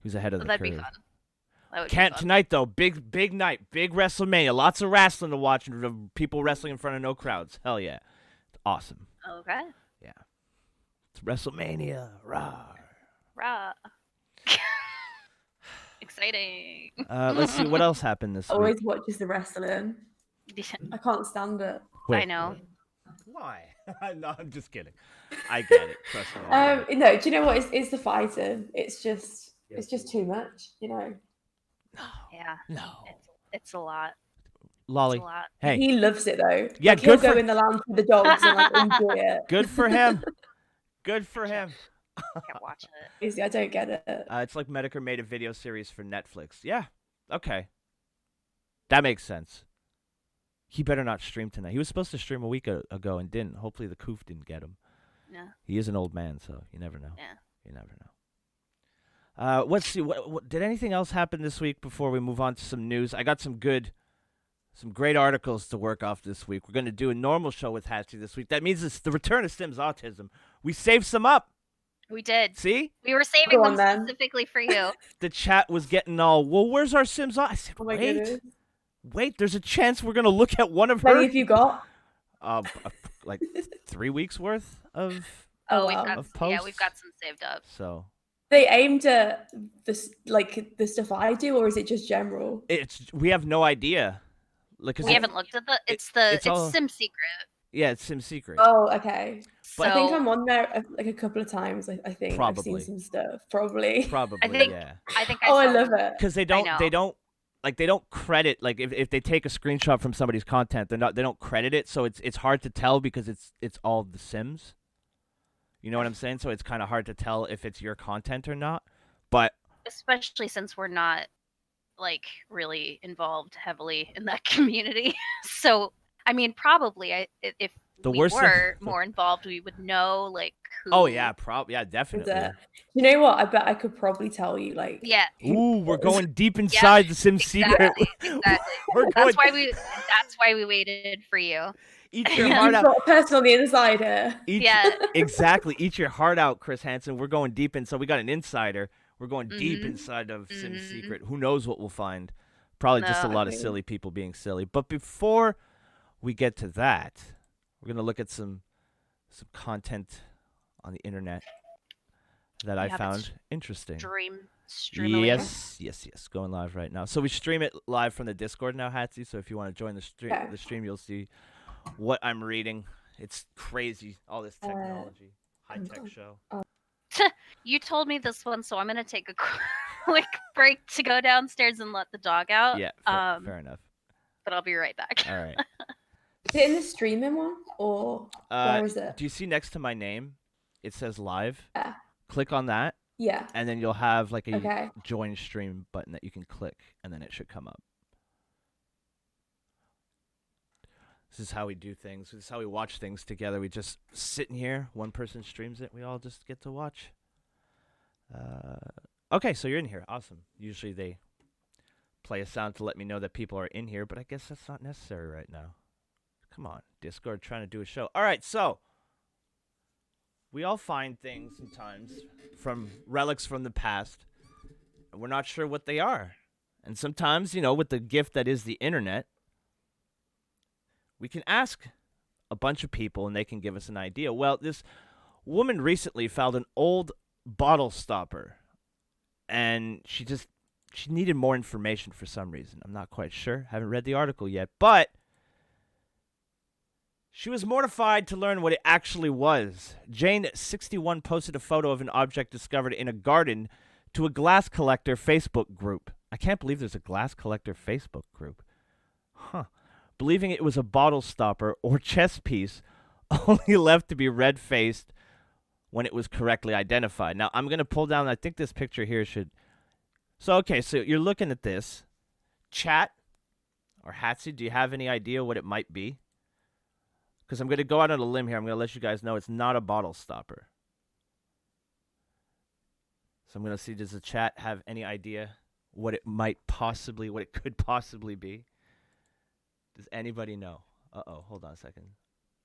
Speaker 2: he's ahead of the
Speaker 4: that'd
Speaker 2: curve.
Speaker 4: be fun. That would
Speaker 2: Can't
Speaker 4: be fun.
Speaker 2: tonight though. Big night. Big WrestleMania. Lots of wrestling to watch. And people wrestling in front of no crowds. Hell yeah. It's awesome.
Speaker 4: Okay.
Speaker 2: It's WrestleMania. Rah.
Speaker 4: Rah. Exciting.
Speaker 2: Let's see what else happened this week.
Speaker 5: Always watches the wrestling. I can't stand it.
Speaker 2: Wait,
Speaker 4: I know.
Speaker 2: Why? No, I'm just kidding. I get it. Trust me. I get it.
Speaker 5: No, do you know what? It's the fighting. It's just too much. You know.
Speaker 4: Yeah.
Speaker 2: No.
Speaker 4: It's a lot.
Speaker 2: Lolly.
Speaker 4: It's a lot.
Speaker 2: Hey,
Speaker 5: He loves it though.
Speaker 2: Yeah,
Speaker 5: Like, he'll
Speaker 2: good for-
Speaker 5: go in the lounge with the dogs and like enjoy it.
Speaker 2: good for him. Good for him.
Speaker 4: Can't watch it.
Speaker 5: Crazy, I don't get it.
Speaker 2: It's like Medicare made a video series for Netflix. Yeah. Okay. That makes sense. He better not stream tonight. He was supposed to stream a week ago and didn't. Hopefully the coof didn't get him.
Speaker 4: Yeah.
Speaker 2: He is an old man, so you never know.
Speaker 4: Yeah.
Speaker 2: You never know. Let's see. What did anything else happen this week before we move on to some news? I got some great articles to work off this week. We're going to do a normal show with Hatsy this week. That means it's the return of Sim's autism. We saved some up.
Speaker 4: We did.
Speaker 2: See?
Speaker 4: We were saving
Speaker 5: Go on,
Speaker 4: them
Speaker 5: then.
Speaker 4: specifically for you.
Speaker 2: The chat was getting all, well, where's our Sim's autism? I said,
Speaker 5: Oh my goodness.
Speaker 2: wait, there's a chance we're going to look at one of
Speaker 5: How
Speaker 2: her.
Speaker 5: many have you got?
Speaker 2: Like 3 weeks worth of
Speaker 5: Oh,
Speaker 4: we've
Speaker 5: wow.
Speaker 4: got
Speaker 2: Of
Speaker 4: we've got
Speaker 2: posts?
Speaker 4: some saved up.
Speaker 2: so.
Speaker 5: They aimed at the stuff I do, or is it just general?
Speaker 2: We have no idea. Like, 'cause
Speaker 4: We haven't looked at it's
Speaker 2: all-
Speaker 4: Sim Secret.
Speaker 2: Yeah, it's Sim Secret.
Speaker 5: Oh, okay.
Speaker 4: So
Speaker 5: I think I'm on there like a couple of times. I think I've
Speaker 2: Probably.
Speaker 5: seen some stuff. Probably.
Speaker 2: Probably,
Speaker 4: think-
Speaker 2: yeah.
Speaker 4: I think
Speaker 5: Oh, I
Speaker 4: saw
Speaker 5: love
Speaker 4: one.
Speaker 5: it.
Speaker 2: Because they
Speaker 4: know.
Speaker 2: don't credit, like if they take a screenshot from somebody's content, they don't credit it, so it's hard to tell because it's all the Sims. You know what I'm saying? So it's kind of hard to tell if it's your content or not. But
Speaker 4: Especially since we're not like really involved heavily in that community. So I mean, probably if
Speaker 2: The
Speaker 4: we
Speaker 2: worst thing-
Speaker 4: were more involved, we would know like who.
Speaker 2: oh yeah,
Speaker 5: Is
Speaker 2: definitely.
Speaker 5: it? You know what? I bet I could probably tell you. Like,
Speaker 4: Yeah.
Speaker 2: Ooh, we're going deep inside the Sim Secret.
Speaker 4: Exactly.
Speaker 2: We're going.
Speaker 4: That's why we waited for you.
Speaker 2: Eat your
Speaker 5: you've
Speaker 2: heart out.
Speaker 5: got a person on the inside here.
Speaker 2: Eat,
Speaker 4: Yeah.
Speaker 2: Exactly. Eat your heart out, Chris Hansen. We're going deep in. So we got an insider. We're going deep
Speaker 4: Mhm.
Speaker 2: inside of Sim's
Speaker 4: Mhm.
Speaker 2: Secret. Who knows what we'll find? Probably just a
Speaker 4: No.
Speaker 2: lot of silly people being silly. But before we get to that, we're going to look at some content on the internet that I
Speaker 4: You have it
Speaker 2: found interesting.
Speaker 4: Streamily.
Speaker 2: Yes. Going live right now. So we stream it live from the Discord now, Hatsy. So if you want to join
Speaker 5: Okay.
Speaker 2: the stream, you'll see what I'm reading. It's crazy, all this technology. High-tech show.
Speaker 4: You told me this one, so I'm gonna take a quick break to go downstairs and let the dog out.
Speaker 2: Yeah, fair enough.
Speaker 4: But I'll be right back.
Speaker 2: All right.
Speaker 5: Is it in the streaming one, or where is it?
Speaker 2: Do you see next to my name? It says live.
Speaker 5: Yeah.
Speaker 2: Click on that,
Speaker 5: Yeah.
Speaker 2: and then you'll have like a
Speaker 5: Okay.
Speaker 2: join stream button that you can click, and then it should come up. This is how we do things. This is how we watch things together. We just sit in here. One person streams it. We all just get to watch. Okay, so you're in here. Awesome. Usually they play a sound to let me know that people are in here, but I guess that's not necessary right now. Come on, Discord trying to do a show. All right, so we all find things sometimes from relics from the past, and we're not sure what they are. And sometimes, with the gift that is the internet, we can ask a bunch of people and they can give us an idea. Well, this woman recently found an old bottle stopper and she needed more information for some reason. I'm not quite sure. Haven't read the article yet, but she was mortified to learn what it actually was. Jane, 61, posted a photo of an object discovered in a garden to a glass collector Facebook group. I can't believe there's a glass collector Facebook group. Huh. Believing it was a bottle stopper or chess piece, only left to be red-faced when it was correctly identified. Now, I'm going to pull down, I think this picture here should... So, okay, so you're looking at this. Chat, or Hatsy, do you have any idea what it might be? Because I'm going to go out on a limb here. I'm going to let you guys know it's not a bottle stopper. So I'm going to see, does the chat have any idea what it could possibly be? Does anybody know? Uh-oh, hold on a second.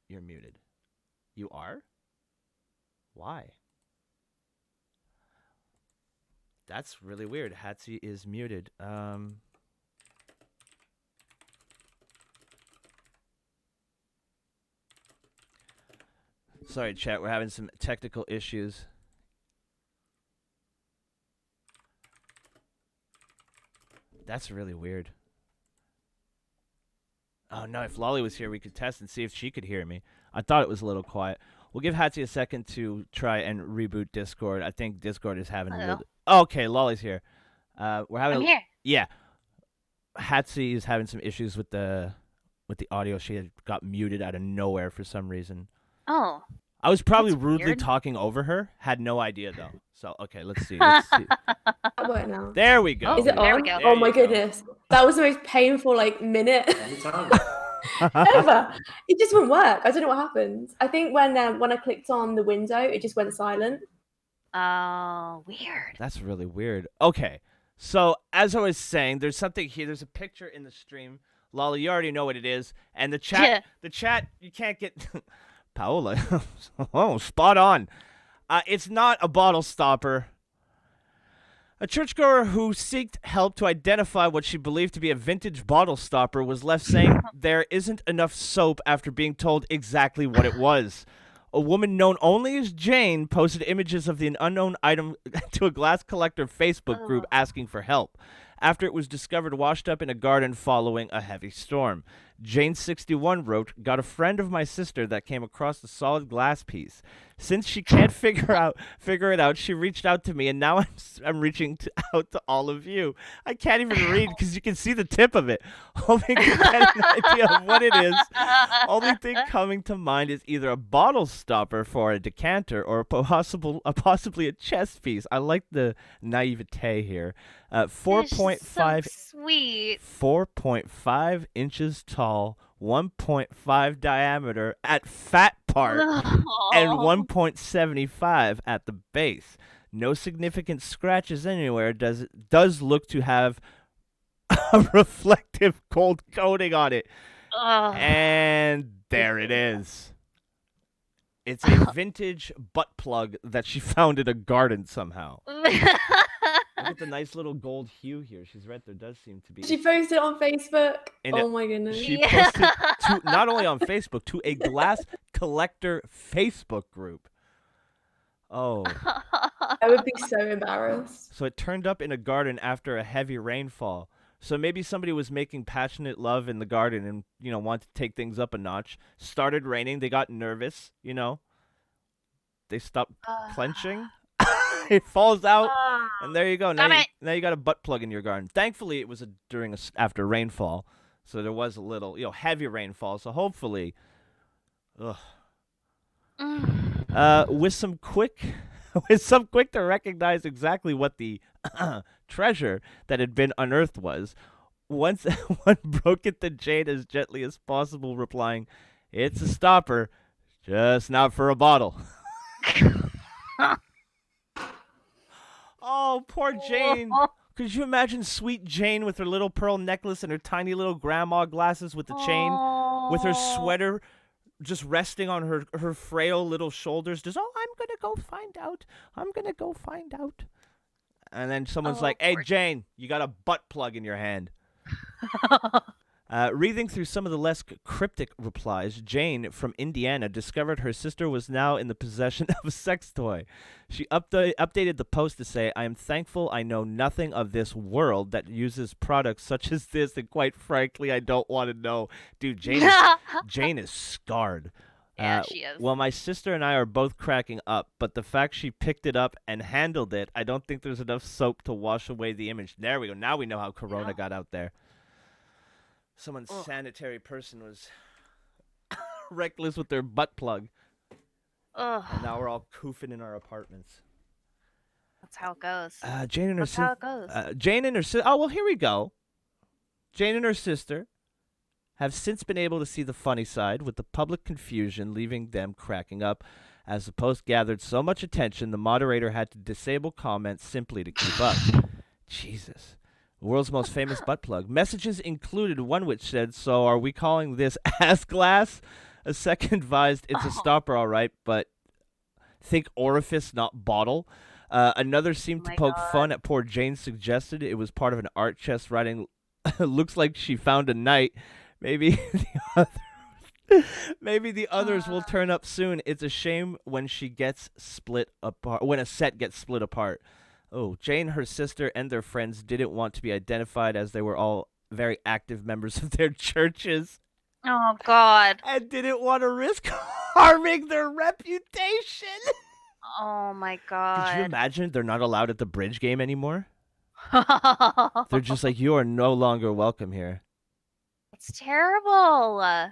Speaker 2: You're muted. You are? Why? That's really weird. Hatsy is muted. Sorry, chat. We're having some technical issues. That's really weird. Oh, no. If Lolly was here, we could test and see if she could hear me. I thought it was a little quiet. We'll give Hatsy a second to try and reboot Discord. I think Discord is having a little... Oh, okay, Lolly's here. We're having.
Speaker 4: I'm here.
Speaker 2: Yeah. Hatsy is having some issues with the audio. She had got muted out of nowhere for some reason.
Speaker 4: Oh.
Speaker 2: I was probably
Speaker 4: That's
Speaker 2: rudely
Speaker 4: weird.
Speaker 2: talking over her. Had no idea though. So okay, let's see. Let's see.
Speaker 5: That worked now.
Speaker 2: There we go.
Speaker 5: Is it
Speaker 4: there
Speaker 5: on?
Speaker 4: we go.
Speaker 5: Oh my
Speaker 2: you go.
Speaker 5: goodness. That was the most painful minute
Speaker 6: Anytime.
Speaker 5: ever. It just wouldn't work. I don't know what happened. I think when I clicked on the window, it just went silent.
Speaker 4: Oh, weird.
Speaker 2: That's really weird. Okay, so as I was saying, there's something here. There's a picture in the stream. Lolly, you already know what it is. And the chat,
Speaker 4: Yeah.
Speaker 2: the chat, you can't get... Paola, oh, spot on. It's not a bottle stopper. A churchgoer who sought help to identify what she believed to be a vintage bottle stopper was left saying there isn't enough soap after being told exactly what it was. A woman known only as Jane posted images of the unknown item to a glass collector Facebook group asking for help after it was discovered washed up in a garden following a heavy storm. Jane, 61, wrote, "Got a friend of my sister that came across a solid glass piece. Since she can't figure it out, she reached out to me, and now I'm reaching out to all of you." I can't even read because you can see the tip of it. Hoping to get an idea of what it is. Only thing coming to mind is either a bottle stopper for a decanter or possibly a chess piece. I like the naivete here. 4.5
Speaker 4: So sweet.
Speaker 2: 4.5 inches tall, 1.5 diameter at fat part, and 1.75 at the base. No significant scratches anywhere. Does look to have a reflective gold coating on it. And there it is. It's a vintage butt plug that she found in a garden somehow. Look at the nice little gold hue here. She's right. There does seem to be.
Speaker 5: She posted it on Facebook.
Speaker 2: And
Speaker 5: Oh my goodness.
Speaker 2: She posted to not only on Facebook, to a glass collector Facebook group. Oh.
Speaker 5: I would be so embarrassed.
Speaker 2: So it turned up in a garden after a heavy rainfall. So maybe somebody was making passionate love in the garden and, wanted to take things up a notch. Started raining. They got nervous, They stopped clenching. It falls out, and there you go. Now you got a butt plug in your garden. Thankfully, it was after rainfall, so there was a little, heavy rainfall. So hopefully, with some quick to recognize exactly what the treasure that had been unearthed was. Once one broke it to Jade as gently as possible, replying, "It's a stopper, just not for a bottle." Oh, poor Jane. Could you imagine sweet Jane with her little pearl necklace and her tiny little grandma glasses with the chain, with her sweater just resting on her frail little shoulders, just, "Oh, I'm going to go find out. I'm going to go find out." And then someone's like, "Hey,
Speaker 4: poor
Speaker 2: Jane, you got a butt plug in your hand." Reading through some of the less cryptic replies, Jane from Indiana discovered her sister was now in the possession of a sex toy. She updated the post to say, "I am thankful I know nothing of this world that uses products such as this, and quite frankly, I don't want to know." Dude, Jane is scarred.
Speaker 4: Yeah, she is.
Speaker 2: Well, my sister and I are both cracking up, but the fact she picked it up and handled it, I don't think there's enough soap to wash away the image. There we go. Now we know how Corona got out there. Some sanitary person was reckless with their butt plug.
Speaker 4: Ugh.
Speaker 2: And now we're all coofing in our apartments.
Speaker 4: That's how it goes.
Speaker 2: Jane and her
Speaker 4: That's how it goes.
Speaker 2: Jane and her sister. Oh, well, here we go. Jane and her sister have since been able to see the funny side, with the public confusion leaving them cracking up. As the post gathered so much attention, the moderator had to disable comments simply to keep up. Jesus. World's most famous butt plug. Messages included one which said, "So are we calling this ass glass?" A second advised, "It's a stopper, all right, but think orifice, not bottle." Another seemed to poke fun at poor Jane, suggested it was part of an art chest writing, "Looks like she found a knight. Maybe the others will turn up soon. It's a shame when she gets split apart. When a set gets split apart." Oh, Jane, her sister, and their friends didn't want to be identified as they were all very active members of their churches.
Speaker 4: Oh, God.
Speaker 2: And didn't want to risk harming their reputation.
Speaker 4: Oh, my God.
Speaker 2: Could you imagine they're not allowed at the bridge game anymore? They're just like, "You are no longer welcome here."
Speaker 4: It's terrible.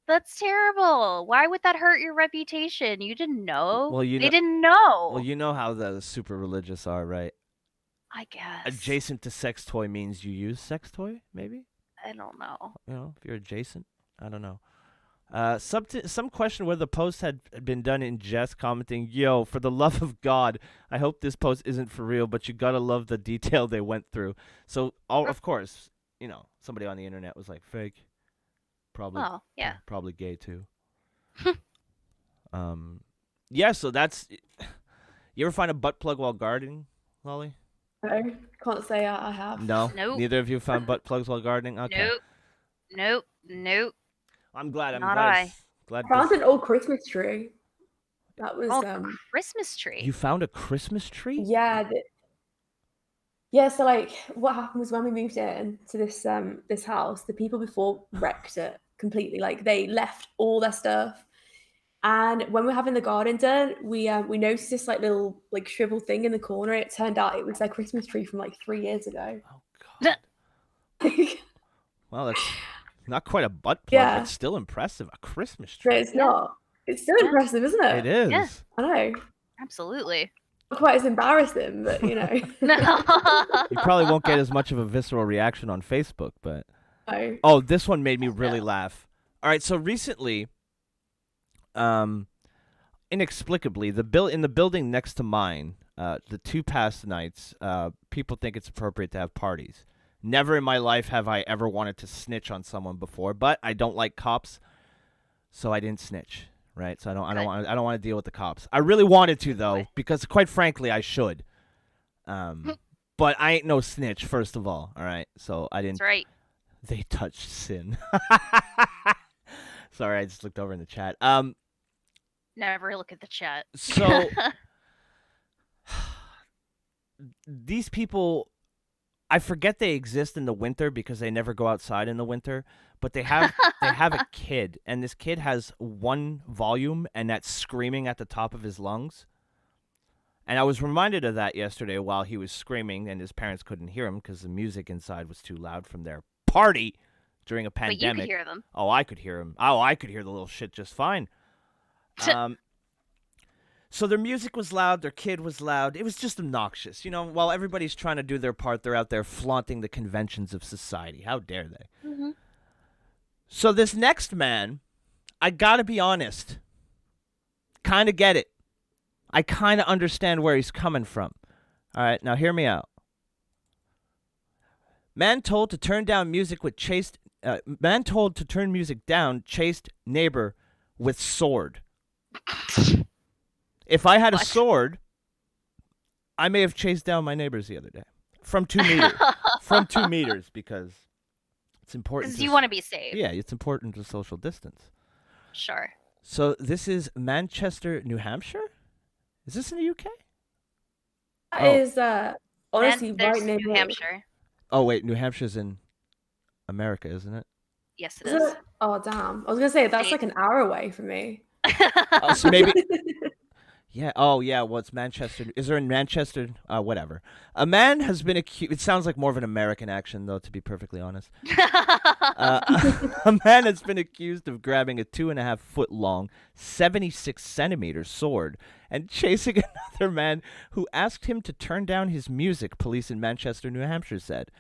Speaker 4: That's terrible. Why would that hurt your reputation? You didn't know.
Speaker 2: Well,
Speaker 4: They didn't know.
Speaker 2: Well, you know how the super religious are, right?
Speaker 4: I guess.
Speaker 2: Adjacent to sex toy means you use sex toy, maybe?
Speaker 4: I don't know.
Speaker 2: You know, if you're adjacent. I don't know. Some question whether the post had been done in jest, commenting, "Yo, for the love of God, I hope this post isn't for real, but you gotta love the detail they went through." So, of course, you know, somebody on the internet was like, "Fake." Probably.
Speaker 4: Oh, yeah.
Speaker 2: Probably gay too. Yeah. So that's. You ever find a butt plug while gardening, Lolly?
Speaker 5: No, can't say I have.
Speaker 2: No.
Speaker 4: Nope.
Speaker 2: Neither of you found butt plugs while gardening. Okay.
Speaker 4: Nope.
Speaker 2: I'm glad.
Speaker 4: Not I.
Speaker 2: Glad.
Speaker 5: I found an old Christmas tree. That was
Speaker 4: Christmas tree.
Speaker 2: You found a Christmas tree?
Speaker 5: Yeah. Yeah, so like what happened was when we moved in to this this house, the people before wrecked it completely. Like they left all their stuff. And when we're having the garden done, we noticed this like little like shriveled thing in the corner. It turned out it was their Christmas tree from like 3 years ago.
Speaker 2: Oh God. Well, that's not quite a butt plug,
Speaker 5: Yeah.
Speaker 2: but still impressive. A Christmas
Speaker 5: But
Speaker 2: tree.
Speaker 5: it's not. It's still impressive, isn't it?
Speaker 2: It is.
Speaker 4: Yeah.
Speaker 5: I know.
Speaker 4: Absolutely.
Speaker 5: Not quite as embarrassing, but you know.
Speaker 2: You probably won't get as much of a visceral reaction on Facebook, but
Speaker 5: No.
Speaker 2: oh, this one made me really laugh. All right, so recently, inexplicably, in the building next to mine, the 2 past nights, people think it's appropriate to have parties. Never in my life have I ever wanted to snitch on someone before, but I don't like cops, so I didn't snitch. Right, so I don't want to deal with the cops. I really wanted to though, because quite frankly, I should. But I ain't no snitch. First of all right. So I didn't.
Speaker 4: That's right.
Speaker 2: They touched sin. Sorry, I just looked over in the chat.
Speaker 4: Never look at the chat.
Speaker 2: So these people, I forget they exist in the winter because they never go outside in the winter. But they have a kid, and this kid has 1 volume, and that's screaming at the top of his lungs. And I was reminded of that yesterday while he was screaming, and his parents couldn't hear him because the music inside was too loud from their party during a pandemic.
Speaker 4: But you could hear them.
Speaker 2: Oh, I could hear him. Oh, I could hear the little shit just fine. So their music was loud, their kid was loud. It was just obnoxious. You know, while everybody's trying to do their part, they're out there flaunting the conventions of society. How dare they?
Speaker 4: Mm-hmm.
Speaker 2: So this next man, I gotta be honest, kind of get it. I kind of understand where he's coming from. All right, now hear me out. Man told to turn music down, chased neighbor with sword. If I had a sword, I may have chased down my neighbors the other day from 2 meters. From 2 meters, because It's important.
Speaker 4: Because you want to be safe.
Speaker 2: Yeah, it's important to social distance.
Speaker 4: Sure.
Speaker 2: So this is Manchester, New Hampshire? Is this in the UK?
Speaker 5: That
Speaker 2: Oh.
Speaker 5: is honestly
Speaker 4: There's
Speaker 5: right near
Speaker 4: New
Speaker 5: me.
Speaker 4: Hampshire.
Speaker 2: Oh, wait, New Hampshire's in America, isn't it?
Speaker 4: Yes, it
Speaker 5: Is
Speaker 4: is.
Speaker 5: it? Oh damn! I was gonna say that's
Speaker 4: States.
Speaker 5: like an hour away from me.
Speaker 2: Oh, so maybe... Yeah. Oh, yeah. Well, it's Manchester. Is there in Manchester? Whatever. A man has been accused. It sounds like more of an American action, though, to be perfectly honest. A man has been accused of grabbing a 2.5-foot long, 76-centimeter sword and chasing another man who asked him to turn down his music, police in Manchester, New Hampshire said.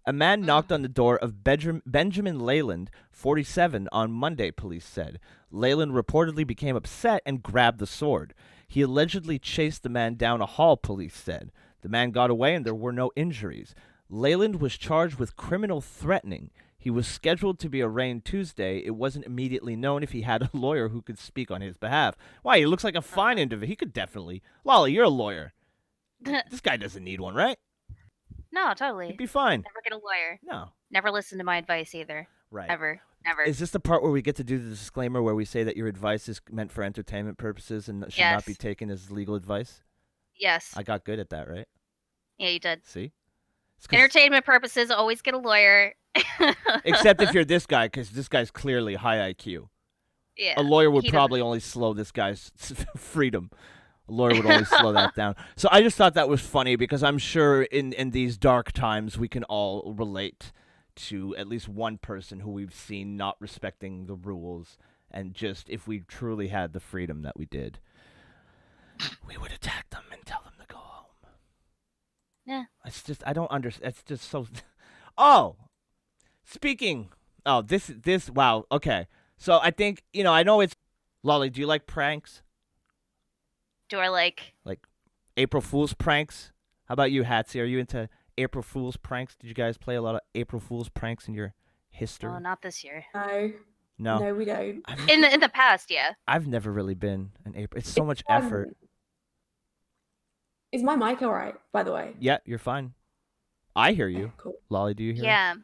Speaker 2: A man knocked on the door of Benjamin Leyland, 47, on Monday, police said. Leyland reportedly became upset and grabbed the sword. He allegedly chased the man down a hall, police said. The man got away and there were no injuries. Leyland was charged with criminal threatening. He was scheduled to be arraigned Tuesday. It wasn't immediately known if he had a lawyer who could speak on his behalf. Why, he looks like a fine individual. He could definitely. Lolly, you're a lawyer. This guy doesn't need one, right?
Speaker 4: No, totally.
Speaker 2: He'd be fine.
Speaker 4: Never get a lawyer.
Speaker 2: No.
Speaker 4: Never listen to my advice either.
Speaker 2: Right.
Speaker 4: Ever. Never.
Speaker 2: Is this the part where we get to do the disclaimer where we say that your advice is meant for entertainment purposes and should not be
Speaker 4: Yes.
Speaker 2: taken as legal advice?
Speaker 4: Yes.
Speaker 2: I got good at that, right?
Speaker 4: Yeah, you did.
Speaker 2: See? It's 'cause-
Speaker 4: Entertainment purposes, always get a lawyer.
Speaker 2: Except if you're this guy, because this guy's clearly high IQ.
Speaker 4: Yeah.
Speaker 2: A lawyer would
Speaker 4: he
Speaker 2: probably only slow this guy's freedom. A lawyer would only slow that down. So I just thought that was funny because I'm sure in these dark times we can all relate to at least one person who we've seen not respecting the rules. And just if we truly had the freedom that we did, we would attack them and tell them to go home.
Speaker 4: Yeah.
Speaker 2: It's just, I don't understand. It's just so. Oh! Speaking. Oh, this, wow. Okay. So I think, I know it's. Lolly, do you like pranks?
Speaker 4: Do I like
Speaker 2: April Fool's pranks? How about you, Hatsy? Are you into April Fool's pranks? Did you guys play a lot of April Fool's pranks in your history?
Speaker 4: Oh, not this year.
Speaker 2: No.
Speaker 5: No, we don't.
Speaker 4: In the past, yeah.
Speaker 2: I've never really been an April. It's so much effort.
Speaker 5: Is my mic all right, by the way?
Speaker 2: Yeah, you're fine. I hear you.
Speaker 5: Cool.
Speaker 2: Lolly, do you hear me?
Speaker 4: Yeah.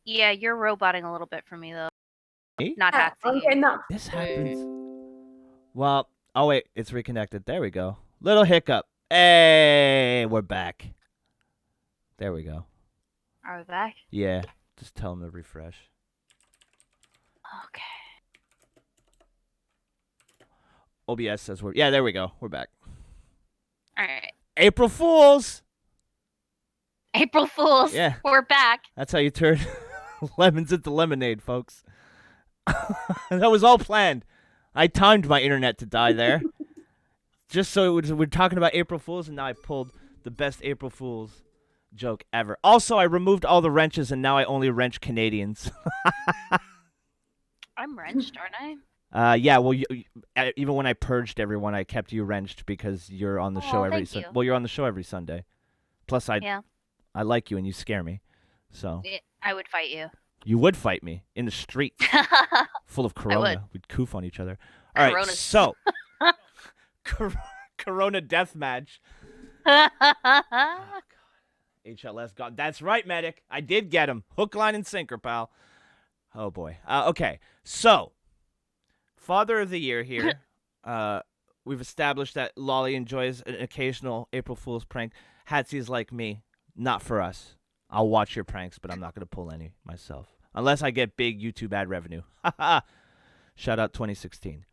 Speaker 4: Yeah, you're roboting a little bit for me though.
Speaker 2: Me?
Speaker 4: Not
Speaker 5: Yeah, I'm
Speaker 4: Hatsy.
Speaker 5: getting that.
Speaker 2: This happens. Well, oh wait, it's reconnected. There we go. Little hiccup. Hey, we're back. There we go.
Speaker 4: Are we back?
Speaker 2: Yeah, just tell him to refresh.
Speaker 4: Okay.
Speaker 2: OBS says we're... Yeah, there we go. We're back.
Speaker 4: All right.
Speaker 2: April Fools!
Speaker 4: April Fools.
Speaker 2: Yeah.
Speaker 4: We're back.
Speaker 2: That's how you turn lemons into lemonade, folks. That was all planned. I timed my internet to die there. Just so we're talking about April Fools, and now I pulled the best April Fools joke ever. Also, I removed all the wrenches, and now I only wrench Canadians.
Speaker 4: I'm wrenched, aren't I?
Speaker 2: Yeah, well, even when I purged everyone, I kept you wrenched because you're on the show every
Speaker 4: thank you.
Speaker 2: Well, you're on the show every Sunday. Plus, I
Speaker 4: Yeah.
Speaker 2: like you and you scare me. So
Speaker 4: I would fight you.
Speaker 2: you would fight me in the street full of Corona.
Speaker 4: would.
Speaker 2: We'd coof on each other. All right,
Speaker 4: Corona's-
Speaker 2: so Corona death match. HLS God. That's right, medic. I did get him. Hook, line, and sinker, pal. Oh, boy. Okay, so Father of the Year here. We've established that Lolly enjoys an occasional April Fool's prank. Hatsy's like me. Not for us. I'll watch your pranks, but I'm not going to pull any myself. Unless I get big YouTube ad revenue. Shout out 2016.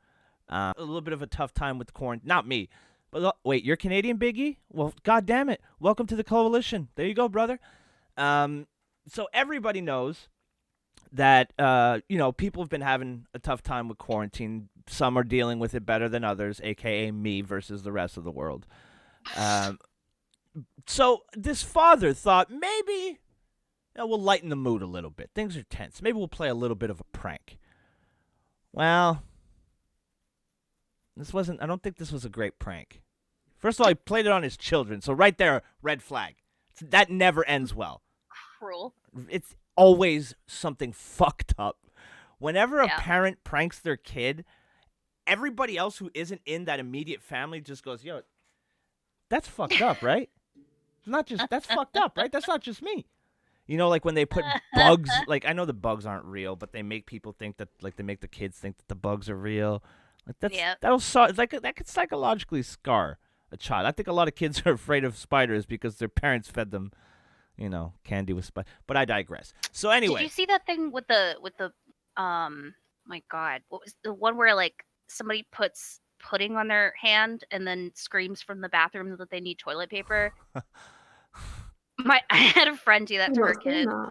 Speaker 2: A little bit of a tough time with quarantine. Not me. But wait, you're Canadian, Biggie? Well, God damn it. Welcome to the coalition. There you go, brother. So everybody knows that, people have been having a tough time with quarantine. Some are dealing with it better than others, a.k.a. me versus the rest of the world. So this father thought maybe we'll lighten the mood a little bit. Things are tense. Maybe we'll play a little bit of a prank. Well, I don't think this was a great prank. First of all, he played it on his children. So right there, red flag. That never ends well.
Speaker 4: Cruel.
Speaker 2: It's always something fucked up. Whenever a
Speaker 4: Yeah.
Speaker 2: parent pranks their kid, everybody else who isn't in that immediate family just goes, yo, that's fucked up, right? It's not just, that's fucked up, right? That's not just me. You know, like when they put bugs, like I know the bugs aren't real, but they make people think that, like they make the kids think that the bugs are real. Like
Speaker 4: Yep.
Speaker 2: that could psychologically scar a child. I think a lot of kids are afraid of spiders because their parents fed them, candy with spiders. But I digress. So
Speaker 4: Did
Speaker 2: anyway,
Speaker 4: you see that thing with the my God, what was the one where like somebody puts pudding on their hand and then screams from the bathroom that they need toilet paper? I had a friend do that
Speaker 5: I'm
Speaker 4: to her
Speaker 5: not seeing
Speaker 4: kid.
Speaker 5: that.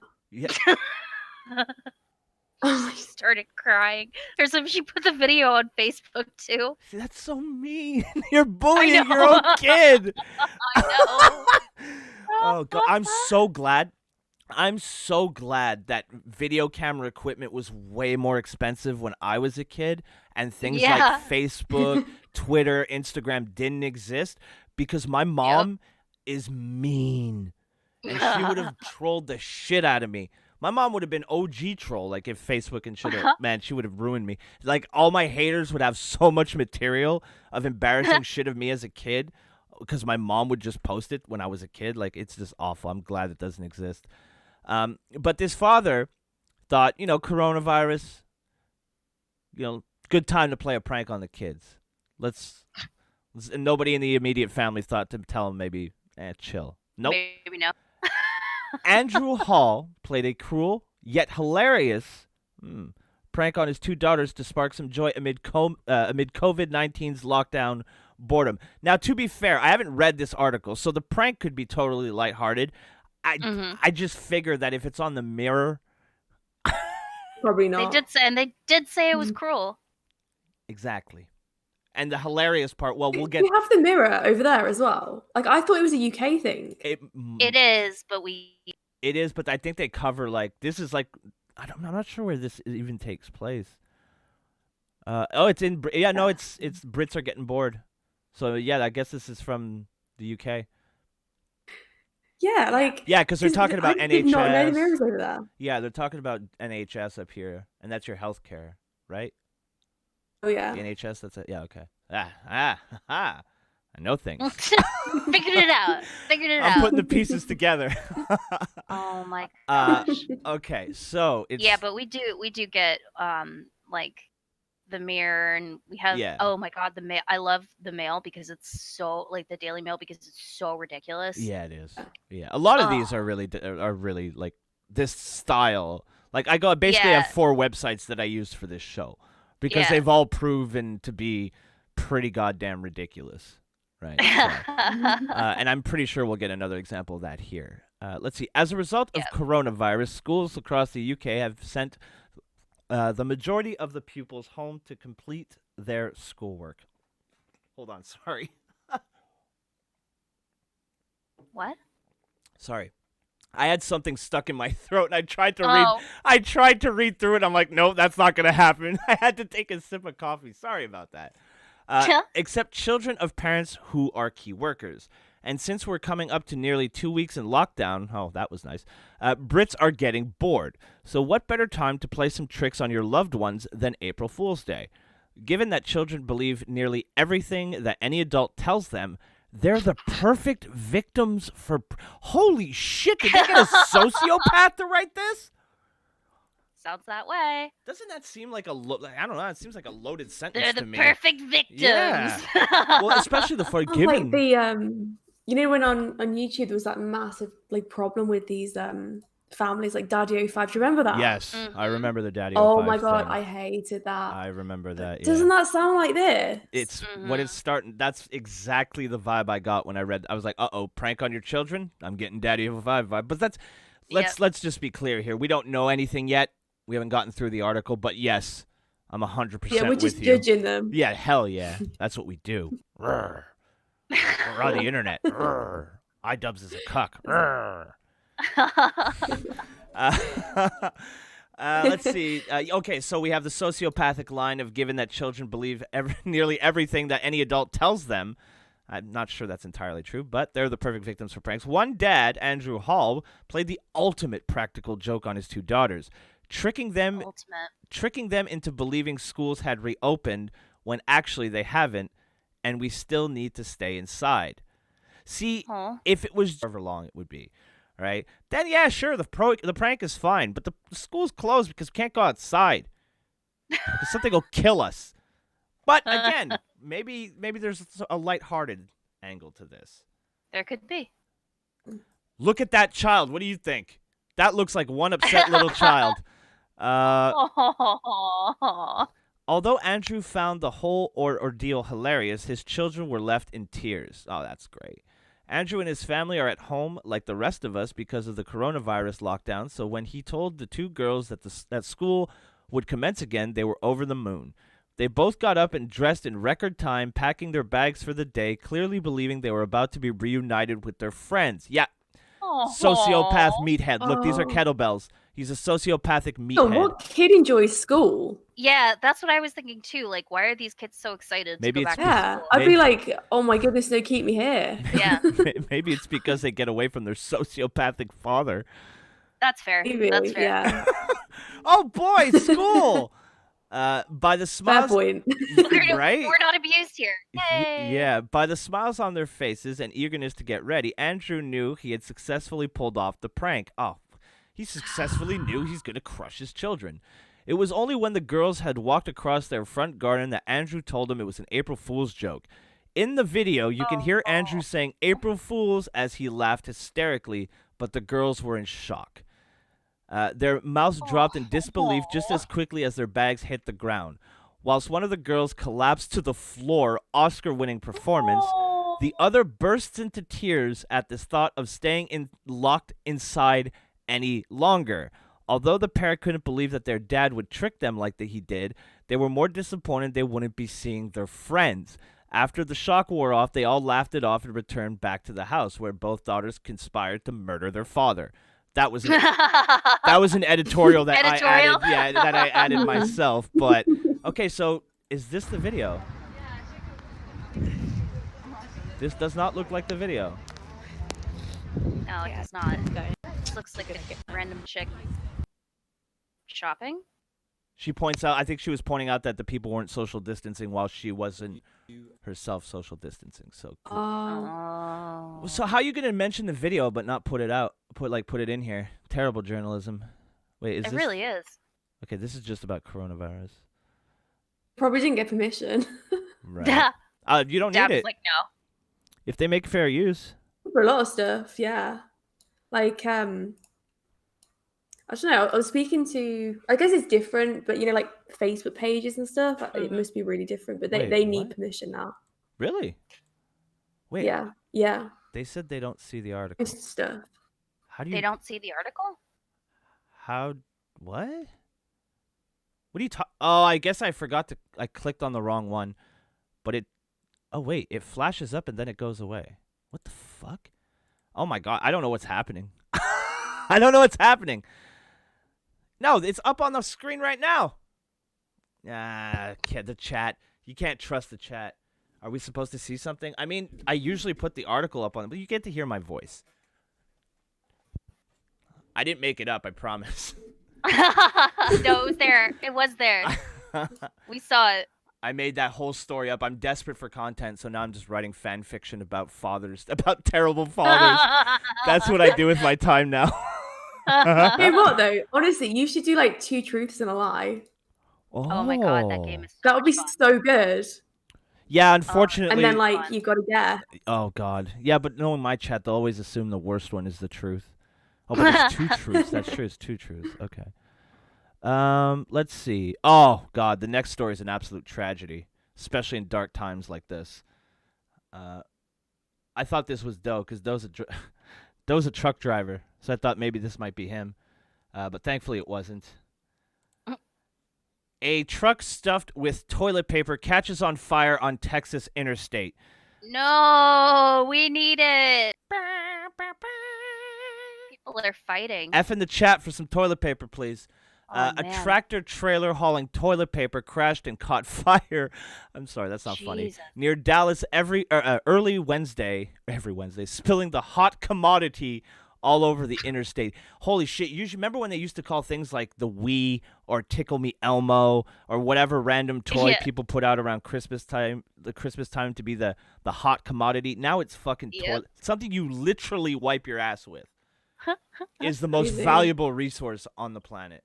Speaker 2: yeah,
Speaker 5: Oh,
Speaker 4: She started crying. She put the video on Facebook too.
Speaker 2: see, that's so mean. You're bullying
Speaker 4: know.
Speaker 2: your own kid.
Speaker 4: I
Speaker 2: Oh God, I'm so glad. I'm so glad that video camera equipment was way more expensive when I was a kid, and things
Speaker 4: Yeah.
Speaker 2: like Facebook, Twitter, Instagram didn't exist, because my mom is mean, and she would have trolled the shit out of me. My mom would have been OG troll, like if Facebook and shit. Man, she would have ruined me. Like all my haters would have so much material of embarrassing shit of me as a kid, because my mom would just post it when I was a kid. Like it's just awful. I'm glad it doesn't exist. But this father thought, coronavirus, good time to play a prank on the kids. And nobody in the immediate family thought to tell him maybe, chill. Nope.
Speaker 4: Maybe no.
Speaker 2: Andrew Hall played a cruel yet hilarious prank on his two daughters to spark some joy amid COVID-19's lockdown boredom. Now, to be fair, I haven't read this article, so the prank could be totally lighthearted. I just figure that if it's on the Mirror,
Speaker 5: probably not.
Speaker 4: They did say it was cruel.
Speaker 2: exactly. And the hilarious part, well, we'll get.
Speaker 5: You have the Mirror over there as well. Like I thought it was a UK thing.
Speaker 4: It is, but
Speaker 2: It is, but I think they cover this is I'm not sure where this even takes place. It's in it's Brits are getting bored, so yeah, I guess this is from the UK.
Speaker 5: Yeah, like
Speaker 2: Yeah, because they're talking about
Speaker 5: I did not know the Mirror's
Speaker 2: NHS.
Speaker 5: over there.
Speaker 2: Yeah, they're talking about NHS up here, and that's your healthcare, right?
Speaker 5: Oh yeah.
Speaker 2: The NHS. That's it. Yeah. Okay. I know things.
Speaker 4: figured it out.
Speaker 2: I'm putting the pieces together.
Speaker 4: Oh my gosh.
Speaker 2: Okay, so it's
Speaker 4: Yeah, but we do get like the Mirror, and we have oh my God, the Mail. I love the Mail because it's so like the Daily Mail because it's so ridiculous.
Speaker 2: Yeah, it is. Yeah, a lot of these are really like this style. Like I have 4 websites that I use for this show because they've all proven to be pretty goddamn ridiculous, right? So, and I'm pretty sure we'll get another example of that here. Let's see. As a result of coronavirus, schools across the UK have sent the majority of the pupils home to complete their schoolwork. Hold on, sorry.
Speaker 4: What?
Speaker 2: Sorry. I had something stuck in my throat, and I tried to read. I tried to read through it. I'm like, nope, that's not gonna happen. I had to take a sip of coffee. Sorry about that. Except children of parents who are key workers. And since we're coming up to nearly 2 weeks in lockdown, oh, that was nice, Brits are getting bored. So what better time to play some tricks on your loved ones than April Fool's Day? Given that children believe nearly everything that any adult tells them, they're the perfect victims for... Holy shit, did they get a sociopath to write this?
Speaker 4: Sounds that way.
Speaker 2: Doesn't that seem like I don't know, it seems like a loaded sentence to me.
Speaker 4: They're the perfect victims.
Speaker 2: Yeah. Well, especially the forgiving.
Speaker 5: Like the when on YouTube there was that massive problem with these families like Daddy 05. Do you remember that?
Speaker 2: Yes, I remember the Daddy 05
Speaker 5: Oh my God,
Speaker 2: thing.
Speaker 5: I hated that.
Speaker 2: I remember that. Yeah.
Speaker 5: Doesn't that sound like this?
Speaker 2: It's when it's starting. That's exactly the vibe I got when I read. I was like, prank on your children. I'm getting Daddy 05 vibe. But let's just be clear here. We don't know anything yet. We haven't gotten through the article, but yes, I'm 100% with you.
Speaker 5: Yeah, we're just judging them.
Speaker 2: Yeah, hell yeah. That's what we do. We're on the internet. iDubbbz is a cuck. Let's see. Okay, so we have the sociopathic line of given that children believe nearly everything that any adult tells them. I'm not sure that's entirely true, but they're the perfect victims for pranks. One dad, Andrew Hall, played the ultimate practical joke on his two daughters, tricking them into believing schools had reopened when actually they haven't, and we still need to stay inside. See, if it was however long it would be, right? Then yeah, sure, the prank is fine, but the school's closed because we can't go outside. Because something will kill us. But again, maybe there's a lighthearted angle to this.
Speaker 4: There could be.
Speaker 2: Look at that child. What do you think? That looks like one upset little child. Although Andrew found the whole ordeal hilarious, his children were left in tears. Oh, that's great. Andrew and his family are at home like the rest of us because of the coronavirus lockdown, so when he told the two girls that school would commence again, they were over the moon. They both got up and dressed in record time, packing their bags for the day, clearly believing they were about to be reunited with their friends. Yeah, sociopath meathead. Look, these are kettlebells. He's a sociopathic meathead.
Speaker 5: Oh, what kid enjoys school?
Speaker 4: Yeah, that's what I was thinking too. Like, why are these kids so excited
Speaker 2: Maybe
Speaker 4: to go
Speaker 2: it's
Speaker 4: back to school?
Speaker 5: I'd be like, oh my goodness, no, keep me here.
Speaker 4: Yeah,
Speaker 2: Maybe it's because they get away from their sociopathic father.
Speaker 4: that's fair.
Speaker 5: Maybe,
Speaker 4: That's fair.
Speaker 5: yeah.
Speaker 2: Oh boy, school. By the
Speaker 5: Fair
Speaker 2: smiles,
Speaker 5: point.
Speaker 2: right?
Speaker 4: We're not abused here. Yay!
Speaker 2: Yeah, by the smiles on their faces and eagerness to get ready, Andrew knew he had successfully pulled off the prank. Oh, he successfully knew he's going to crush his children. It was only when the girls had walked across their front garden that Andrew told them it was an April Fool's joke. In the video, you can hear Andrew saying April Fools as he laughed hysterically, but the girls were in shock. Their mouths dropped in disbelief just as quickly as their bags hit the ground. Whilst one of the girls collapsed to the floor, Oscar-winning performance, the other bursts into tears at this thought of staying locked inside any longer. Although the pair couldn't believe that their dad would trick them like he did, they were more disappointed they wouldn't be seeing their friends. After the shock wore off, they all laughed it off and returned back to the house, where both daughters conspired to murder their father. That was an editorial that I added. Yeah, that I added myself. But okay, so is this the video? This does not look like the video.
Speaker 4: No, it does not. This looks like a random chick shopping.
Speaker 2: She points out. I think she was pointing out that the people weren't social distancing while she wasn't herself social distancing. So cool.
Speaker 4: Oh.
Speaker 2: So how are you gonna mention the video but not put it out? Put it in here. Terrible journalism. Wait, is
Speaker 4: It
Speaker 2: this?
Speaker 4: really is.
Speaker 2: Okay, this is just about coronavirus.
Speaker 5: Probably didn't get permission.
Speaker 2: Right. You don't
Speaker 4: Dad
Speaker 2: need
Speaker 4: was
Speaker 2: it.
Speaker 4: like, no.
Speaker 2: If they make fair use.
Speaker 5: For a lot of stuff, yeah. Like, I don't know. I was speaking to, I guess it's different, but like Facebook pages and stuff, it must be really different. But
Speaker 2: Wait,
Speaker 5: they need
Speaker 2: what?
Speaker 5: permission now.
Speaker 2: Really? Wait.
Speaker 5: Yeah.
Speaker 2: They said they don't see the article.
Speaker 5: Just stuff.
Speaker 2: How do you?
Speaker 4: They don't see the article?
Speaker 2: How? What? What are you talking? Oh, I guess I forgot to. I clicked on the wrong one, but it. Oh wait, it flashes up and then it goes away. What the fuck? Oh my god, I don't know what's happening. I don't know what's happening. No, it's up on the screen right now. The chat. You can't trust the chat. Are we supposed to see something? I mean, I usually put the article up on it, but you get to hear my voice. I didn't make it up, I promise.
Speaker 4: No, it was there. It was there. We saw it.
Speaker 2: I made that whole story up. I'm desperate for content, so now I'm just writing fan fiction about fathers, about terrible fathers. That's what I do with my time now.
Speaker 5: Hey, what though? Honestly, you should do like 2 truths and a lie.
Speaker 4: Oh my god, that game is so
Speaker 5: That would be
Speaker 4: much fun.
Speaker 5: so good.
Speaker 2: Yeah, unfortunately.
Speaker 5: And then like you got to guess.
Speaker 2: Oh god. Yeah, but knowing my chat, they'll always assume the worst one is the truth. Oh, but it's 2 truths. That's true. It's 2 truths. Okay. Let's see. Oh god, the next story is an absolute tragedy, especially in dark times like this. I thought this was dope because Doe's a truck driver, so I thought maybe this might be him, but thankfully it wasn't. A truck stuffed with toilet paper catches on fire on Texas interstate.
Speaker 4: No, we need it. People are fighting.
Speaker 2: F in the chat for some toilet paper, please.
Speaker 4: Oh,
Speaker 2: A
Speaker 4: man.
Speaker 2: tractor trailer hauling toilet paper crashed and caught fire. I'm sorry, that's not funny.
Speaker 4: Jesus.
Speaker 2: Near Dallas every Wednesday, spilling the hot commodity all over the interstate. Holy shit! You remember when they used to call things like the Wii or Tickle Me Elmo or whatever random toy
Speaker 4: Yeah.
Speaker 2: people put out around Christmas time, to be the hot commodity. Now it's fucking
Speaker 4: Yep.
Speaker 2: toilet, something you literally wipe your ass with. is the most
Speaker 5: crazy.
Speaker 2: valuable resource on the planet.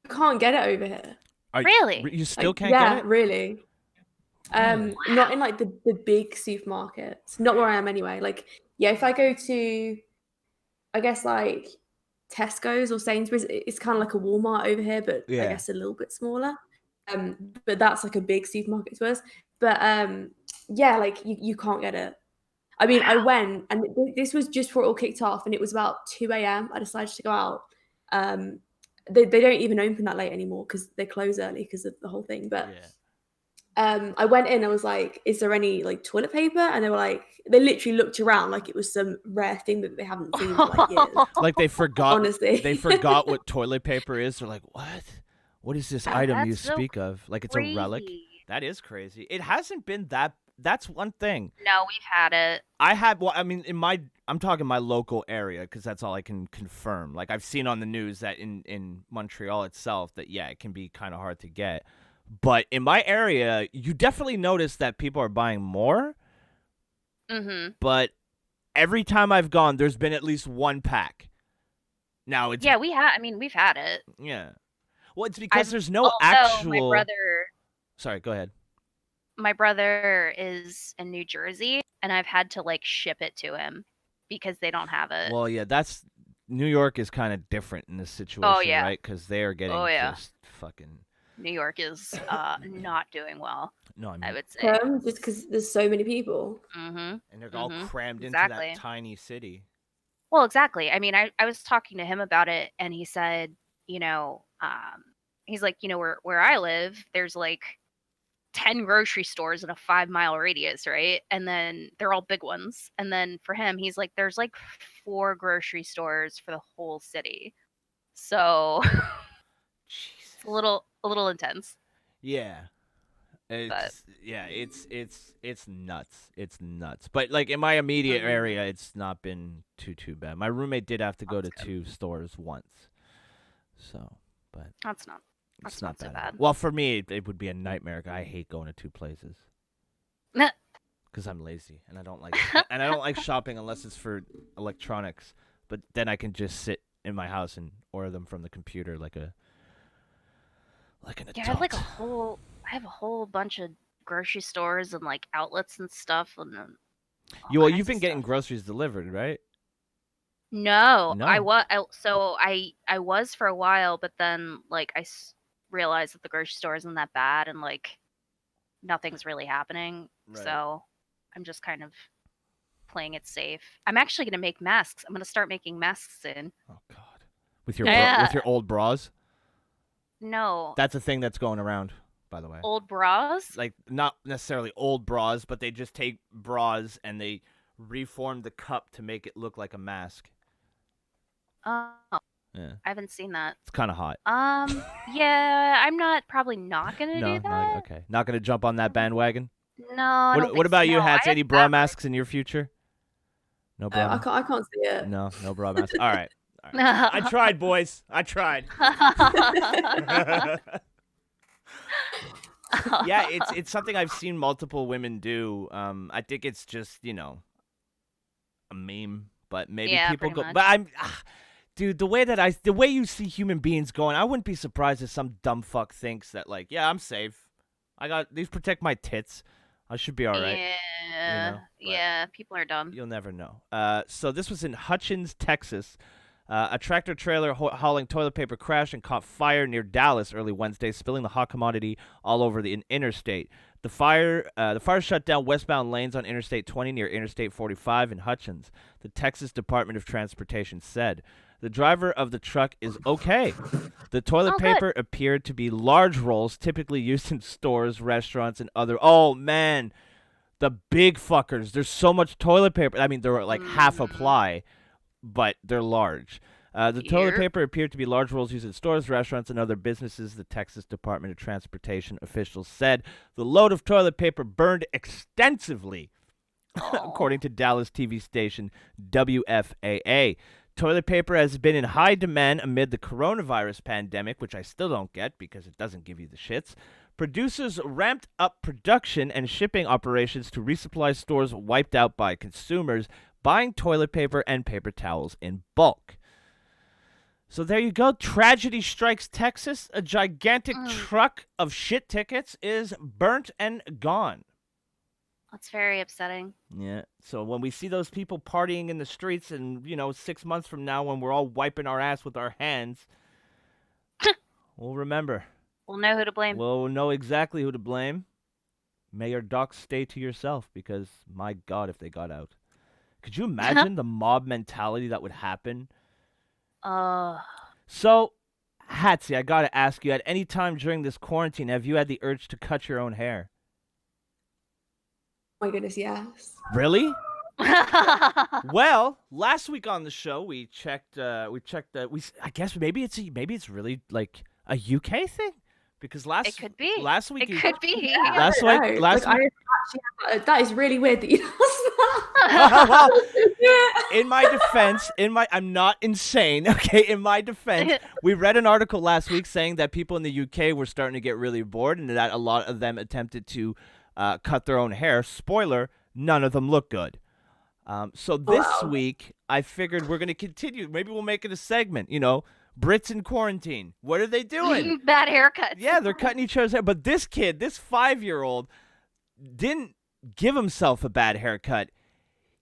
Speaker 5: You can't get it over here.
Speaker 4: Really?
Speaker 2: You still
Speaker 5: Like,
Speaker 2: can't
Speaker 5: yeah,
Speaker 2: get it?
Speaker 5: really.
Speaker 2: Really?
Speaker 5: Not in like the big supermarkets. Not where I am anyway. Like, yeah, if I go to, I guess like Tesco's or Sainsbury's, it's kind of like a Walmart over here, but I
Speaker 2: Yeah.
Speaker 5: guess a little bit smaller. But that's like a big supermarket to us. But yeah, like you can't get it. I mean, I went, and this was just before it all kicked off, and it was about 2 a.m. I decided to go out. They don't even open that late anymore because they close early because of the whole thing. But
Speaker 2: Yeah.
Speaker 5: I went in, I was like, is there any like toilet paper? And they were like, they literally looked around like it was some rare thing that they haven't seen for like years.
Speaker 2: Like they forgot.
Speaker 5: Honestly.
Speaker 2: They forgot what toilet paper is. They're like, what? What is this item you
Speaker 4: That's so
Speaker 2: speak of? Like it's a relic?
Speaker 4: crazy.
Speaker 2: That is crazy. It hasn't been that. That's one thing.
Speaker 4: No, we've had it.
Speaker 2: Well, I mean, I'm talking my local area because that's all I can confirm. Like I've seen on the news that in Montreal itself that yeah, it can be kind of hard to get. But in my area, you definitely notice that people are buying more.
Speaker 4: Mm-hmm.
Speaker 2: But every time I've gone, there's been at least one pack. Now it's
Speaker 4: Yeah, we've had it.
Speaker 2: yeah. Well, it's because
Speaker 4: I've-
Speaker 2: there's no
Speaker 4: although
Speaker 2: actual. Sorry, go ahead.
Speaker 4: My brother is in New Jersey, and I've had to like ship it to him because they don't have it.
Speaker 2: Well, yeah, that's New York is kind of different in this situation,
Speaker 4: yeah.
Speaker 2: right? Because they are getting
Speaker 4: yeah.
Speaker 2: just fucking.
Speaker 4: New York is not doing well,
Speaker 2: No, I mean,
Speaker 4: I would say.
Speaker 5: Just because there's so many people.
Speaker 4: Mm-hmm.
Speaker 2: and they're all crammed
Speaker 4: exactly.
Speaker 2: into that tiny city.
Speaker 4: Well, exactly. I mean, I was talking to him about it, and he said, he's like, where I live, there's like 10 grocery stores in a 5-mile radius, right? And then they're all big ones. And then for him, he's like, there's like 4 grocery stores for the whole city. So
Speaker 2: Jesus.
Speaker 4: it's a little intense.
Speaker 2: Yeah. It's nuts. It's nuts. But like in my immediate area, it's not been too bad. My roommate did have to go to 2 stores once. So, but
Speaker 4: That's not
Speaker 2: not
Speaker 4: so
Speaker 2: bad.
Speaker 4: bad.
Speaker 2: Well, for me, it would be a nightmare. I hate going to 2 places
Speaker 4: Nah.
Speaker 2: because I'm lazy and I don't like shopping unless it's for electronics. But then I can just sit in my house and order them from the computer like an adult.
Speaker 4: Yeah, I have a whole bunch of grocery stores and like outlets and stuff. And
Speaker 2: You've been getting groceries delivered, right?
Speaker 4: No,
Speaker 2: No.
Speaker 4: I was for a while, but then like realized that the grocery store isn't that bad and like nothing's really happening.
Speaker 2: Right.
Speaker 4: So I'm just kind of playing it safe. I'm actually gonna make masks. I'm gonna start making masks soon.
Speaker 2: Oh God, with your
Speaker 4: Yeah.
Speaker 2: with your old bras.
Speaker 4: No,
Speaker 2: That's a thing that's going around, by the way.
Speaker 4: old bras.
Speaker 2: Like not necessarily old bras, but they just take bras and they reform the cup to make it look like a mask.
Speaker 4: Oh,
Speaker 2: Yeah,
Speaker 4: I haven't seen that.
Speaker 2: it's kind of hot.
Speaker 4: Yeah, I'm probably not gonna
Speaker 2: No,
Speaker 4: do that.
Speaker 2: okay. Not gonna jump on that bandwagon.
Speaker 4: No. I don't
Speaker 2: What
Speaker 4: think
Speaker 2: about
Speaker 4: so.
Speaker 2: you,
Speaker 4: I
Speaker 2: Hats?
Speaker 4: have
Speaker 2: Any bra
Speaker 4: fabric.
Speaker 2: masks in your future? No bra.
Speaker 5: I can't see it.
Speaker 2: No bra masks. All right. I tried, boys. I tried. Yeah, it's something I've seen multiple women do. I think it's just a meme, but maybe
Speaker 4: Yeah,
Speaker 2: people
Speaker 4: pretty
Speaker 2: go.
Speaker 4: much.
Speaker 2: But dude, the way you see human beings going, I wouldn't be surprised if some dumb fuck thinks that like, yeah, I'm safe. I got these protect my tits. I should be all right.
Speaker 4: Yeah,
Speaker 2: but
Speaker 4: yeah. People are dumb.
Speaker 2: You'll never know. So this was in Hutchins, Texas. A tractor trailer hauling toilet paper crashed and caught fire near Dallas early Wednesday, spilling the hot commodity all over the interstate. The fire shut down westbound lanes on Interstate 20 near Interstate 45 in Hutchins, the Texas Department of Transportation said. The driver of the truck is okay. The toilet paper appeared to be large rolls typically used in stores, restaurants, and other... Oh, man. The big fuckers. There's so much toilet paper. I mean, they're like half a ply, but they're large. The toilet paper appeared to be large rolls used in stores, restaurants, and other businesses, the Texas Department of Transportation officials said. The load of toilet paper burned extensively, according to Dallas TV station WFAA. Toilet paper has been in high demand amid the coronavirus pandemic, which I still don't get because it doesn't give you the shits. Producers ramped up production and shipping operations to resupply stores wiped out by consumers, buying toilet paper and paper towels in bulk. So there you go. Tragedy strikes Texas. A gigantic truck of shit tickets is burnt and gone.
Speaker 4: That's very upsetting.
Speaker 2: Yeah. So when we see those people partying in the streets and, 6 months from now when we're all wiping our ass with our hands, we'll remember.
Speaker 4: We'll know who to blame.
Speaker 2: We'll know exactly who to blame. May your docs stay to yourself because, my God, if they got out. Could you imagine the mob mentality that would happen? So, Hatsy, I got to ask you, at any time during this quarantine, have you had the urge to cut your own hair?
Speaker 5: Oh my goodness, yes.
Speaker 2: Really? Well, last week on the show, we checked. I guess maybe it's really like a UK thing, because
Speaker 4: It could be.
Speaker 2: Last week
Speaker 4: It could be.
Speaker 5: Yeah,
Speaker 2: Last
Speaker 5: I
Speaker 2: week-
Speaker 5: don't know.
Speaker 2: last
Speaker 5: Like,
Speaker 2: week-
Speaker 5: that is really weird that you asked that.
Speaker 2: Well, in my defense, I'm not insane. Okay, in my defense, we read an article last week saying that people in the UK were starting to get really bored, and that a lot of them attempted to cut their own hair. Spoiler: none of them look good. So this week, I figured we're going to continue. Maybe we'll make it a segment, Brits in quarantine. What are they doing?
Speaker 4: Bad haircuts.
Speaker 2: Yeah, they're cutting each other's hair. But this kid, this 5-year-old, didn't give himself a bad haircut.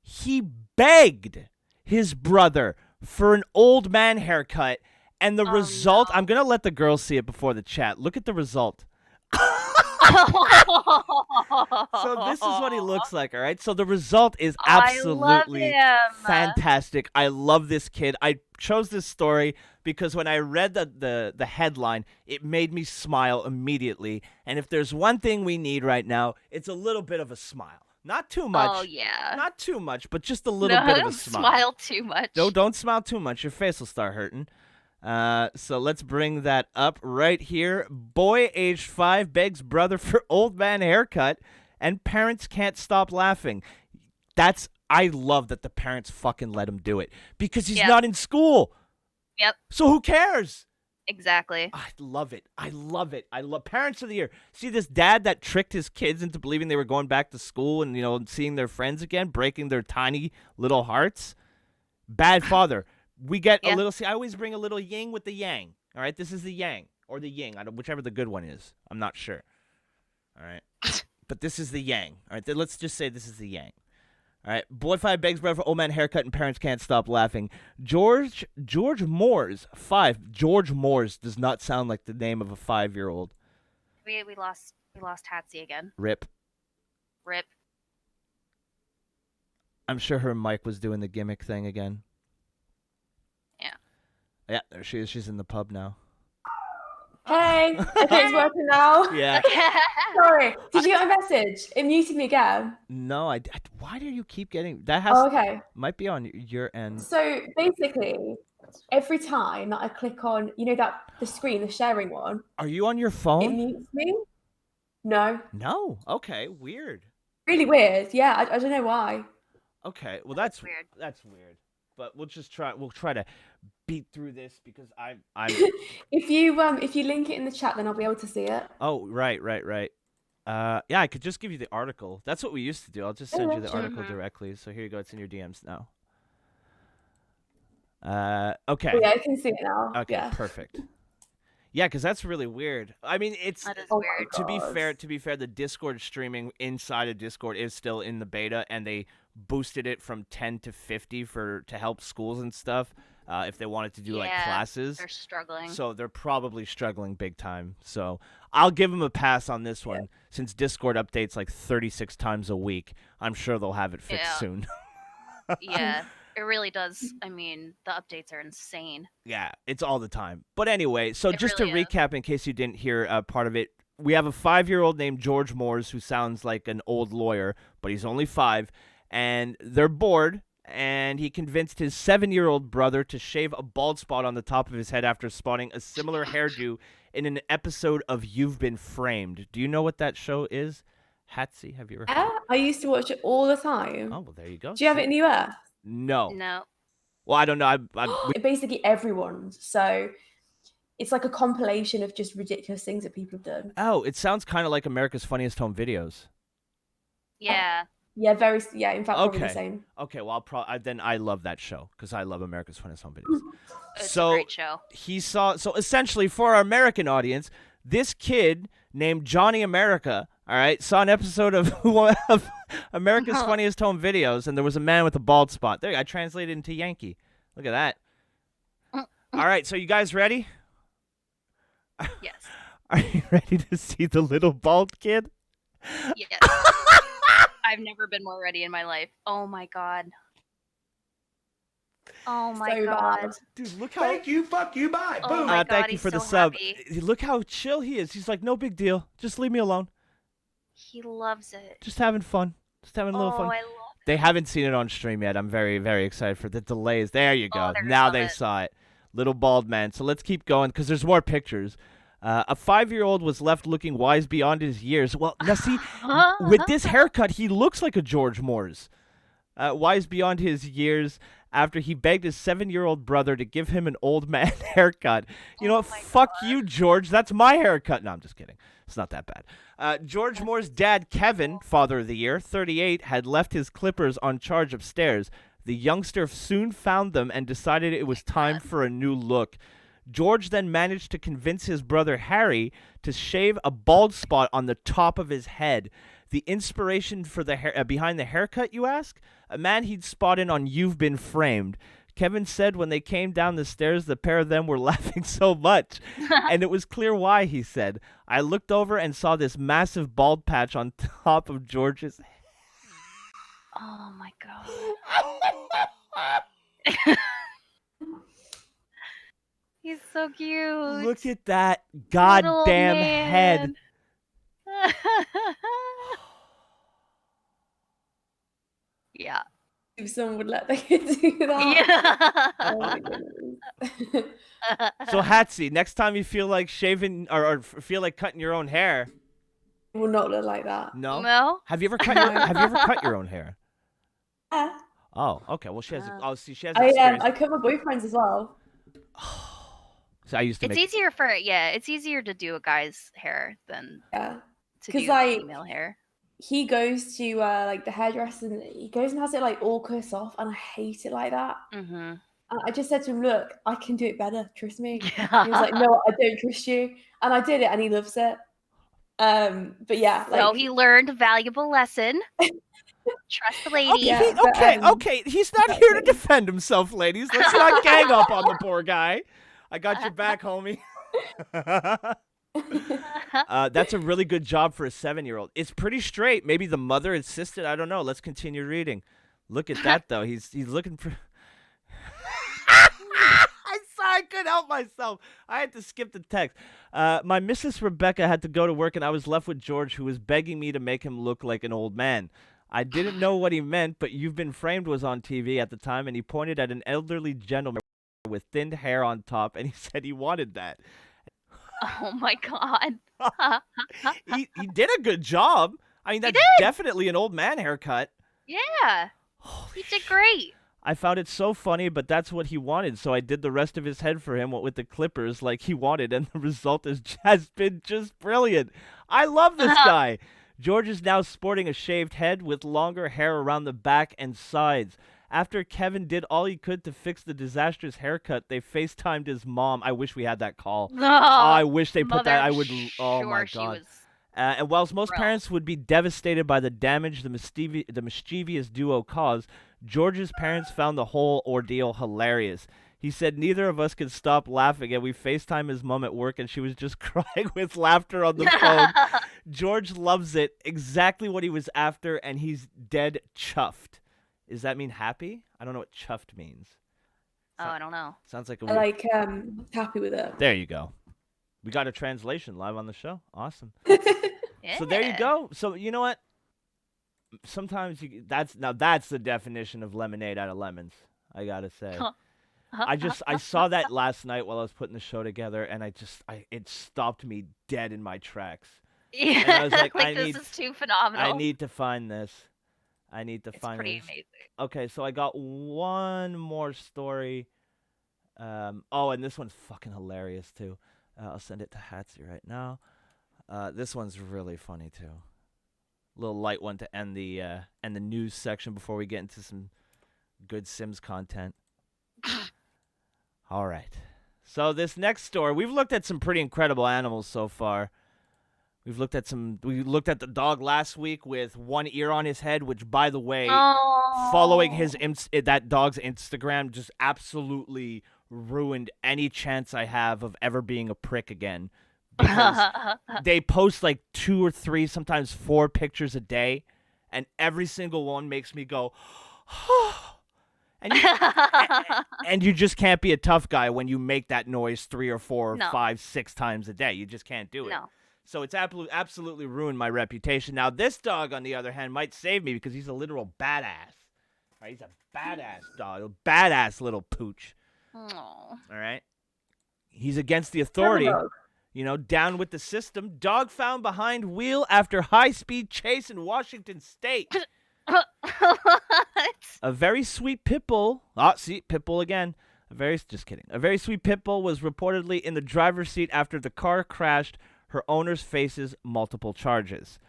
Speaker 2: He begged his brother for an old man haircut. And the result,
Speaker 4: no.
Speaker 2: I'm going to let the girls see it before the chat. Look at the result. So this is what he looks like, all right? So the result is absolutely fantastic. I love this kid. I chose this story because when I read the headline, it made me smile immediately. And if there's one thing we need right now, it's a little bit of a smile. Not too much.
Speaker 4: Oh, yeah.
Speaker 2: Not too much, but just a little bit of a
Speaker 4: Don't
Speaker 2: smile.
Speaker 4: smile too much.
Speaker 2: No, don't smile too much. Your face will start hurting. So let's bring that up right here. Boy aged 5 begs brother for old man haircut, and parents can't stop laughing. I love that the parents fucking let him do it because he's not in school.
Speaker 4: Yep.
Speaker 2: So who cares?
Speaker 4: Exactly.
Speaker 2: I love it. I love Parents of the Year. See this dad that tricked his kids into believing they were going back to school and, seeing their friends again, breaking their tiny little hearts. Bad father. We get a little. See, I always bring a little yin with the yang. All right, this is the yang or the yin, whichever the good one is. I'm not sure. All right, but this is the yang. All right, let's just say this is the yang. All right, boy 5 begs brother for old man haircut, and parents can't stop laughing. George Moores 5. George Moores does not sound like the name of a 5-year-old.
Speaker 4: We lost Hatsy again.
Speaker 2: Rip.
Speaker 4: Rip.
Speaker 2: I'm sure her mic was doing the gimmick thing again. Yeah, there she is. She's in the pub now.
Speaker 5: Hey, okay, it's working now.
Speaker 2: Yeah.
Speaker 5: Sorry, did you get my message? It muted me again.
Speaker 2: No, why do you keep getting that?
Speaker 5: Okay.
Speaker 2: Might be on your end.
Speaker 5: So basically, every time that I click on, the screen, the sharing one.
Speaker 2: Are you on your
Speaker 5: It
Speaker 2: phone?
Speaker 5: mutes me. No.
Speaker 2: No. Okay. Weird.
Speaker 5: Really weird. Yeah, I don't know why.
Speaker 2: Okay. Well, that's
Speaker 4: weird.
Speaker 2: That's weird. But we'll try to beat through this because I'm.
Speaker 5: If you link it in the chat, then I'll be able to see it.
Speaker 2: Oh, right. Yeah, I could just give you the article. That's what we used to do. I'll just send you the article directly. So here you go. It's in your DMs now. Okay.
Speaker 5: Oh, yeah, I can see it now.
Speaker 2: Okay,
Speaker 5: Yeah.
Speaker 2: perfect. Yeah, because that's really weird. I mean, it's
Speaker 4: That is
Speaker 5: Oh
Speaker 4: weird.
Speaker 5: my
Speaker 2: to be fair, the Discord streaming inside of Discord is still in the beta, and they boosted it from 10 to 50 to help schools and stuff if they wanted to do like classes.
Speaker 4: They're struggling.
Speaker 2: So they're probably struggling big time. So I'll give them a pass on this one since Discord updates like 36 times a week. I'm sure they'll have it fixed soon.
Speaker 4: Yeah, it really does. I mean, the updates are insane.
Speaker 2: Yeah, it's all the time. But anyway, so
Speaker 4: It
Speaker 2: just
Speaker 4: really
Speaker 2: to recap, in case you didn't hear part of it, we have a 5-year-old named George Moores who sounds like an old lawyer, but he's only 5, and they're bored, and he convinced his 7-year-old brother to shave a bald spot on the top of his head after spotting a similar hairdo in an episode of You've Been Framed. Do you know what that show is? Hatsy, have you ever heard?
Speaker 5: Yeah, I used to watch it all the time.
Speaker 2: Oh, well, there you go.
Speaker 5: Do you have it in the US?
Speaker 2: No.
Speaker 4: No.
Speaker 2: Well, I don't know.
Speaker 5: Basically everyone's. So it's like a compilation of just ridiculous things that people have done.
Speaker 2: Oh, it sounds kind of like America's Funniest Home Videos.
Speaker 4: Yeah.
Speaker 5: Yeah, yeah. In fact, probably the
Speaker 2: Okay.
Speaker 5: same.
Speaker 2: Okay, well, then I love that show because I love America's Funniest Home Videos.
Speaker 4: It's
Speaker 2: So
Speaker 4: a great show.
Speaker 2: so essentially for our American audience, this kid named Johnny America, all right, saw an episode of of America's Funniest Home Videos, and there was a man with a bald spot. There, I translated into Yankee. Look at that. All right, so you guys ready?
Speaker 4: Yes.
Speaker 2: Are you ready to see the little bald kid?
Speaker 4: Yes. I've never been more ready in my life. Oh my god. Oh my
Speaker 5: So
Speaker 4: god.
Speaker 5: bad.
Speaker 2: Dude, look how.
Speaker 1: Thank you, fuck you, bye.
Speaker 4: Oh
Speaker 1: Boom.
Speaker 4: my god,
Speaker 2: Thank you
Speaker 4: he's
Speaker 2: for the
Speaker 4: so
Speaker 2: sub.
Speaker 4: happy.
Speaker 2: Look how chill he is. He's like, no big deal. Just leave me alone.
Speaker 4: He loves it.
Speaker 2: Just having fun. Just having a little fun.
Speaker 4: I love
Speaker 2: They
Speaker 4: it.
Speaker 2: haven't seen it on stream yet. I'm very, very excited for the delays. There you go.
Speaker 4: they're gonna
Speaker 2: Now
Speaker 4: love
Speaker 2: they
Speaker 4: it.
Speaker 2: saw it. Little bald man. So let's keep going because there's more pictures. A 5-year-old was left looking wise beyond his years. Well, now see, with this haircut, he looks like a George Moore's. Wise beyond his years after he begged his 7-year-old brother to give him an old man haircut. You know what?
Speaker 4: my
Speaker 2: Fuck you, George. That's my haircut. No, I'm just kidding. It's not that bad. George Moore's dad, Kevin, father of the year, 38, had left his clippers on charge upstairs. The youngster soon found them and decided it was time for a new look. George then managed to convince his brother Harry to shave a bald spot on the top of his head. The inspiration for the hair behind the haircut, you ask? A man he'd spotted on You've Been Framed. Kevin said when they came down the stairs, the pair of them were laughing so much. And it was clear why, he said. I looked over and saw this massive bald patch on top of George's head.
Speaker 4: Oh my god. He's so cute.
Speaker 2: Look at that
Speaker 4: Little
Speaker 2: goddamn head.
Speaker 4: man. Yeah.
Speaker 5: If someone would let the kid do that.
Speaker 4: Yeah.
Speaker 5: Oh my goodness.
Speaker 2: So, Hatsy, next time you feel like shaving or feel like cutting your own hair,
Speaker 5: It will not look like that.
Speaker 2: no?
Speaker 4: No?
Speaker 2: Have you ever cut your own hair?
Speaker 5: Yeah.
Speaker 2: Oh, okay. Well, she has.
Speaker 4: Uh,
Speaker 2: Oh, see, she has
Speaker 5: I
Speaker 2: experience.
Speaker 5: I cut my boyfriend's as well.
Speaker 2: So I used to
Speaker 4: It's
Speaker 2: make.
Speaker 4: easier for it's easier to do a guy's hair than
Speaker 5: Yeah.
Speaker 4: to
Speaker 5: 'Cause,
Speaker 4: do
Speaker 5: like,
Speaker 4: female hair.
Speaker 5: He goes to like the hairdresser and he goes and has it like all cut off, and I hate it like that.
Speaker 4: Mm-hmm.
Speaker 5: And I just said to him, "Look, I can do it better. Trust me." He was like, "No, I don't trust you." And I did it, and he loves it. But yeah, like
Speaker 4: So he learned a valuable lesson. Trust the lady.
Speaker 5: Yeah, but,
Speaker 2: Okay. He's not here to defend himself, ladies. Let's not gang up on the poor guy. I got your back, homie. That's a really good job for a 7-year-old. It's pretty straight. Maybe the mother insisted. I don't know. Let's continue reading. Look at that, though. He's looking for. I couldn't help myself. I had to skip the text. My Mrs. Rebecca had to go to work, and I was left with George, who was begging me to make him look like an old man. I didn't know what he meant, but You've Been Framed was on TV at the time, and he pointed at an elderly gentleman with thin hair on top, and he said he wanted that.
Speaker 4: Oh my god.
Speaker 2: He did a good job. I mean, that's
Speaker 4: did.
Speaker 2: definitely an old man haircut.
Speaker 4: Yeah. He did great.
Speaker 2: I found it so funny, but that's what he wanted, so I did the rest of his head for him with the clippers like he wanted, and the result has been just brilliant. I love this guy. George is now sporting a shaved head with longer hair around the back and sides. After Kevin did all he could to fix the disastrous haircut, they FaceTimed his mom. I wish we had that call.
Speaker 4: No.
Speaker 2: I wish they put that.
Speaker 4: Mother,
Speaker 2: I would. Oh
Speaker 4: sure
Speaker 2: my
Speaker 4: she
Speaker 2: god.
Speaker 4: was
Speaker 2: And whilst most
Speaker 4: thrilled.
Speaker 2: parents would be devastated by the damage the mischievous duo caused, George's parents found the whole ordeal hilarious. He said neither of us could stop laughing, and we FaceTime his mom at work, and she was just crying with laughter on the phone. George loves it, exactly what he was after, and he's dead chuffed. Does that mean happy? I don't know what chuffed means.
Speaker 4: Oh, I don't know.
Speaker 2: Sounds like a
Speaker 5: I
Speaker 2: weird...
Speaker 5: like happy with it.
Speaker 2: There you go. We got a translation live on the show. Awesome.
Speaker 4: Yeah.
Speaker 2: So there you go. So you know what? Sometimes that's the definition of lemonade out of lemons. I gotta say. I saw that last night while I was putting the show together, and it stopped me dead in my tracks.
Speaker 4: Yeah.
Speaker 2: And I was like,
Speaker 4: this is too phenomenal.
Speaker 2: I need to find this.
Speaker 4: It's pretty amazing.
Speaker 2: Okay, so I got one more story. And this one's fucking hilarious too. I'll send it to Hatsy right now. This one's really funny too. Little light one to end the news section before we get into some good Sims content. All right. So this next story, we've looked at some pretty incredible animals so far. We looked at the dog last week with one ear on his head, which, by the way, following that dog's Instagram just absolutely ruined any chance I have of ever being a prick again. Because they post like 2 or 3, sometimes 4 pictures a day, and every single one makes me go, and you just can't be a tough guy when you make that noise 3 or 4 or 5, 6 times a day. You just can't do it.
Speaker 4: No.
Speaker 2: So it's absolutely ruined my reputation. Now, this dog, on the other hand, might save me because he's a literal badass. Right? He's a badass dog, a badass little pooch.
Speaker 4: Aww.
Speaker 2: All right? He's against the authority. Down with the system. Dog found behind wheel after high-speed chase in Washington State.
Speaker 4: What?
Speaker 2: A very sweet pit bull. See, pit bull again. Just kidding. A very sweet pit bull was reportedly in the driver's seat after the car crashed. Her owners faces multiple charges.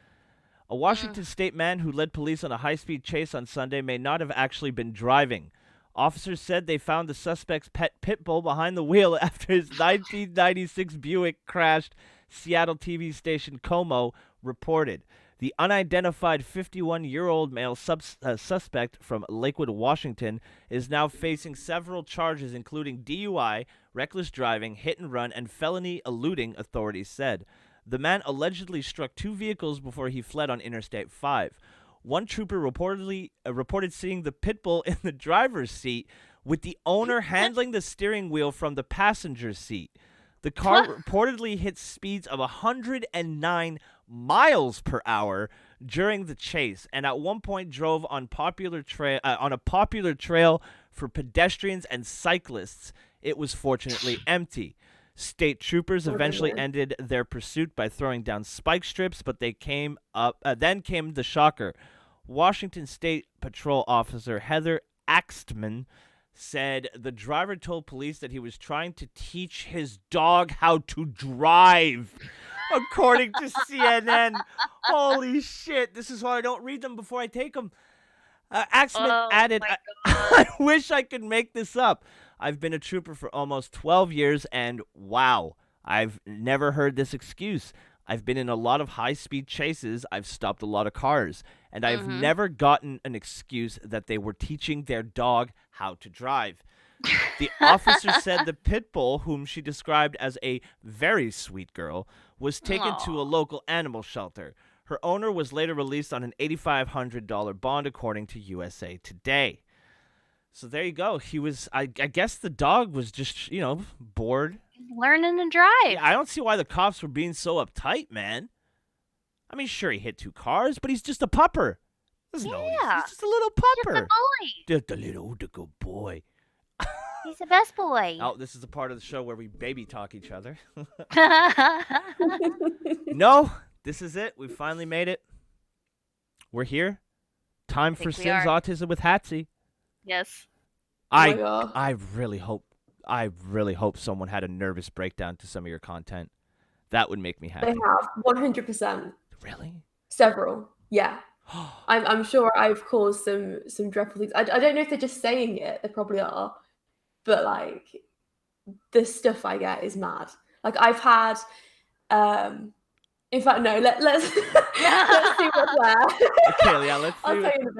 Speaker 2: A Washington State man who led police on a high-speed chase on Sunday may not have actually been driving. Officers said they found the suspect's pet pit bull behind the wheel after his 1996 Buick crashed, Seattle TV station Como reported. The unidentified 51-year-old male suspect from Lakewood, Washington, is now facing several charges, including DUI, reckless driving, hit and run, and felony eluding, authorities said. The man allegedly struck 2 vehicles before he fled on Interstate 5. One trooper reported seeing the pit bull in the driver's seat, with the owner handling the steering wheel from the passenger seat. The car reportedly hit speeds of 109 miles per hour during the chase, and at one point drove on a popular trail for pedestrians and cyclists. It was fortunately empty. State troopers eventually ended their pursuit by throwing down spike strips, but then came the shocker. Washington State Patrol Officer Heather Axtman said the driver told police that he was trying to teach his dog how to drive, according to CNN. Holy shit. This is why I don't read them before I take them. Axtman added, I wish I could make this up. I've been a trooper for almost 12 years, and wow, I've never heard this excuse. I've been in a lot of high-speed chases. I've stopped a lot of cars, and I've never gotten an excuse that they were teaching their dog how to drive. The officer said the pit bull, whom she described as a very sweet girl, was taken to a local animal shelter. Her owner was later released on an $8,500 bond, according to USA Today. So there you go. He was, I guess the dog was just, bored.
Speaker 4: Learning to drive.
Speaker 2: Yeah, I don't see why the cops were being so uptight, man. I mean, sure, he hit 2 cars, but he's just a pupper. He's just a little pupper. Just a little good boy.
Speaker 4: He's the best boy.
Speaker 2: Oh, this is the part of the show where we baby talk each other. No, this is it. We finally made it. We're here. Time for Sims Autism with Hatsy.
Speaker 4: Yes.
Speaker 2: I really hope someone had a nervous breakdown to some of your content. That would make me happy.
Speaker 5: They have 100%.
Speaker 2: Really?
Speaker 5: Several. Yeah. I'm sure I've caused some dreadful things. I don't know if they're just saying it. They probably are. But like the stuff I get is mad. Like I've had in fact, no, let's see what's there.
Speaker 2: Okay, yeah, let's see.
Speaker 5: I'll tell you in a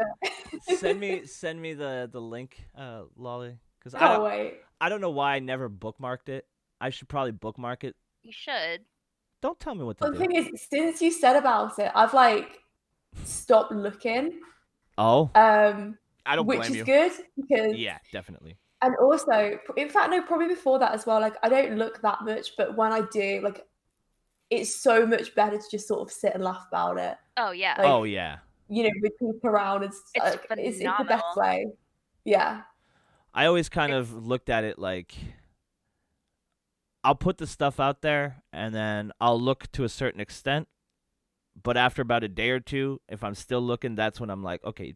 Speaker 5: bit.
Speaker 2: Send me the link, Lolly. Because I don't know why I never bookmarked it. I should probably bookmark it.
Speaker 4: You should.
Speaker 2: Don't tell me what to do.
Speaker 5: The thing is, since you said about it, I've stopped looking.
Speaker 2: Oh. I don't blame you.
Speaker 5: Which is good because
Speaker 2: yeah, definitely.
Speaker 5: And also, in fact, no, probably before that as well. I don't look that much, but when I do, it's so much better to just sort of sit and laugh about it.
Speaker 4: Oh yeah.
Speaker 2: Oh yeah.
Speaker 5: With people around, it's the best way. Yeah.
Speaker 2: I always kind of looked at it like I'll put the stuff out there and then I'll look to a certain extent, but after about a day or two, if I'm still looking, that's when I'm like, okay,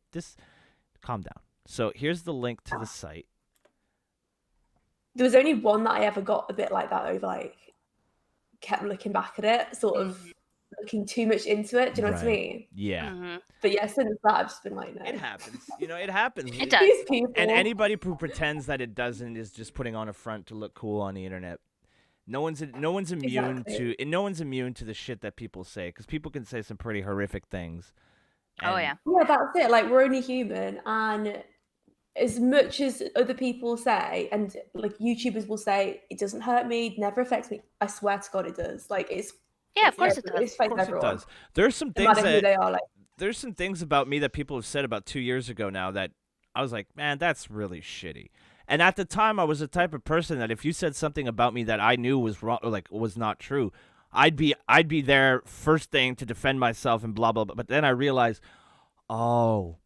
Speaker 2: calm down. So here's the link to the site.
Speaker 5: There was only one that I ever got a bit like that over, kept looking back at it, sort of looking too much into it. Do you know what I
Speaker 2: Right.
Speaker 5: mean?
Speaker 2: Yeah.
Speaker 4: Mhm.
Speaker 5: But yeah, since that, I've just been like, no.
Speaker 2: It happens. It happens.
Speaker 4: It does.
Speaker 5: These people.
Speaker 2: And anybody who pretends that it doesn't is just putting on a front to look cool on the internet. No one's immune
Speaker 5: Exactly.
Speaker 2: to no one's immune to the shit that people say, because people can say some pretty horrific things.
Speaker 4: Oh
Speaker 2: And-
Speaker 4: yeah.
Speaker 5: Yeah, that's it. Like, we're only human, and as much as other people say, and like YouTubers will say, it doesn't hurt me, it never affects me. I swear to God, it does. Like,
Speaker 4: Yeah, of course it does.
Speaker 5: It's affects
Speaker 2: Of course
Speaker 5: everyone.
Speaker 2: it does. There's some
Speaker 5: No
Speaker 2: things
Speaker 5: matter who
Speaker 2: that
Speaker 5: they are. Like,
Speaker 2: there's some things about me that people have said about 2 years ago now that I was like, man, that's really shitty. And at the time, I was the type of person that if you said something about me that I knew was wrong, or like was not true, I'd be there first thing to defend myself and blah blah blah. But then I realized, oh,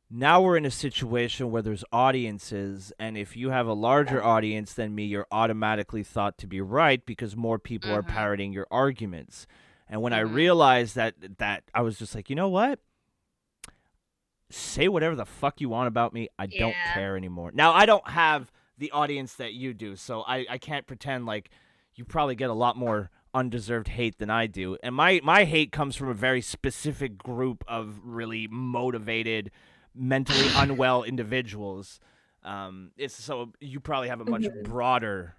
Speaker 2: now we're in a situation where there's audiences, and if you have a larger audience than me, you're automatically thought to be right because more people are
Speaker 4: Mhm.
Speaker 2: parroting your arguments. And when I
Speaker 4: Mhm.
Speaker 2: realized that I was just like, you know what? Say whatever the fuck you want about me. I don't
Speaker 4: Yeah.
Speaker 2: care anymore. Now, I don't have the audience that you do, so I can't pretend like you probably get a lot more undeserved hate than I do. And my hate comes from a very specific group of really motivated, mentally unwell individuals. It's so you probably have a much broader,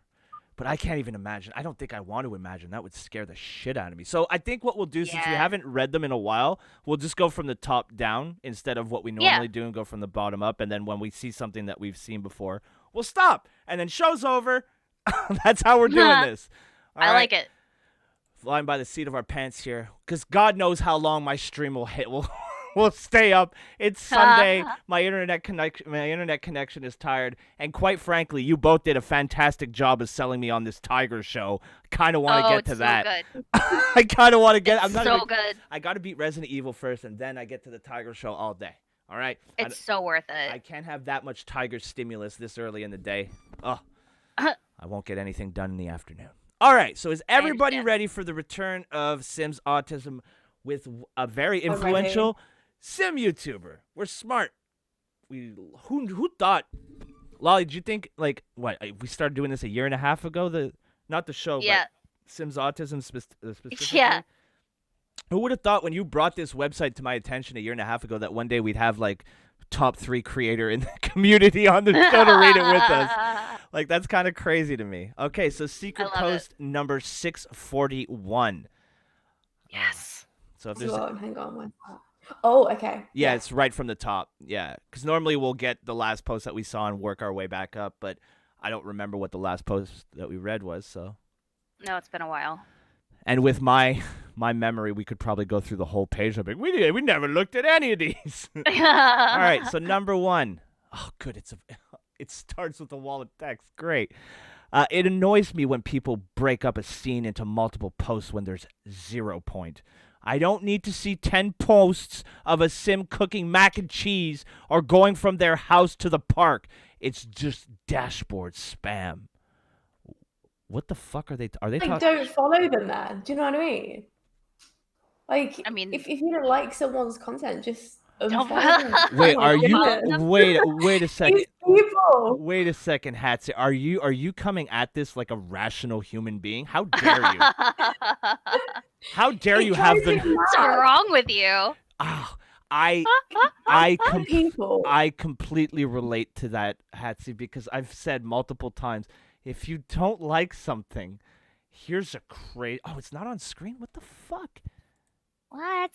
Speaker 2: but I can't even imagine. I don't think I want to imagine. That would scare the shit out of me. So I think what we'll do, since we
Speaker 4: Yeah.
Speaker 2: haven't read them in a while, we'll just go from the top down instead of what we normally do and go from the bottom up. And then when we see something that we've seen before, we'll stop. And then show's over. That's how we're doing this. All
Speaker 4: I
Speaker 2: right?
Speaker 4: like it.
Speaker 2: Flying by the seat of our pants here, because God knows how long my stream will hit. Will stay up. It's Sunday. My internet connection is tired, and quite frankly, you both did a fantastic job of selling me on this Tiger show. Kind of want to get
Speaker 4: it's
Speaker 2: to
Speaker 4: so
Speaker 2: that.
Speaker 4: good.
Speaker 2: I kind of want to get.
Speaker 4: It's
Speaker 2: I'm not
Speaker 4: so
Speaker 2: even,
Speaker 4: good.
Speaker 2: I got to beat Resident Evil first, and then I get to the Tiger show all day. All right.
Speaker 4: It's so worth
Speaker 2: I
Speaker 4: it.
Speaker 2: can't have that much Tiger stimulus this early in the day. Oh, I won't get anything done in the afternoon. All right, so is everybody
Speaker 4: understand.
Speaker 2: ready for the return of Sim's Autism with a very
Speaker 5: I'm ready.
Speaker 2: influential Sim YouTuber? We're smart. Who thought? Lolly, did you think like what? We started doing this a year and a half ago. Not the show,
Speaker 4: Yeah.
Speaker 2: but Sim's Autism specifically.
Speaker 4: Yeah.
Speaker 2: Who would have thought when you brought this website to my attention a year and a half ago that one day we'd have like top 3 creator in the community on the show to read it with us? Like, that's kind of crazy to me. Okay, so secret
Speaker 4: love it.
Speaker 2: post number 641.
Speaker 4: Yes.
Speaker 2: So if there's
Speaker 5: hang on. Where's that? Oh, okay.
Speaker 2: yeah, it's right from the top. Yeah, because normally we'll get the last post that we saw and work our way back up, but I don't remember what the last post that we read was. So,
Speaker 4: No, it's been a while.
Speaker 2: and with my memory, we could probably go through the whole page. I'd be like, we never looked at any of these. All right, so number 1. Oh, good. It starts with a wall of text. Great. It annoys me when people break up a scene into multiple posts when there's 0 point. I don't need to see 10 posts of a sim cooking mac and cheese or going from their house to the park. It's just dashboard spam. What the fuck are they? Are they
Speaker 5: Like,
Speaker 2: talking?
Speaker 5: don't follow them then. Do you know what I mean? Like,
Speaker 4: I mean-
Speaker 5: if you don't like someone's content, just
Speaker 4: Don't
Speaker 5: unfollow them.
Speaker 2: Wait,
Speaker 5: Oh
Speaker 2: are
Speaker 5: my
Speaker 2: you?
Speaker 5: goodness.
Speaker 2: Wait a second.
Speaker 5: These people.
Speaker 2: Wait a second, Hatsy. Are you coming at this like a rational human being? How dare you? How dare you have
Speaker 5: drives me
Speaker 2: the?
Speaker 4: What's
Speaker 5: mad.
Speaker 4: wrong with you?
Speaker 2: Ah, I
Speaker 5: People.
Speaker 2: I completely relate to that, Hatsy, because I've said multiple times, if you don't like something, here's a crazy. Oh, it's not on screen. What the fuck?
Speaker 4: What?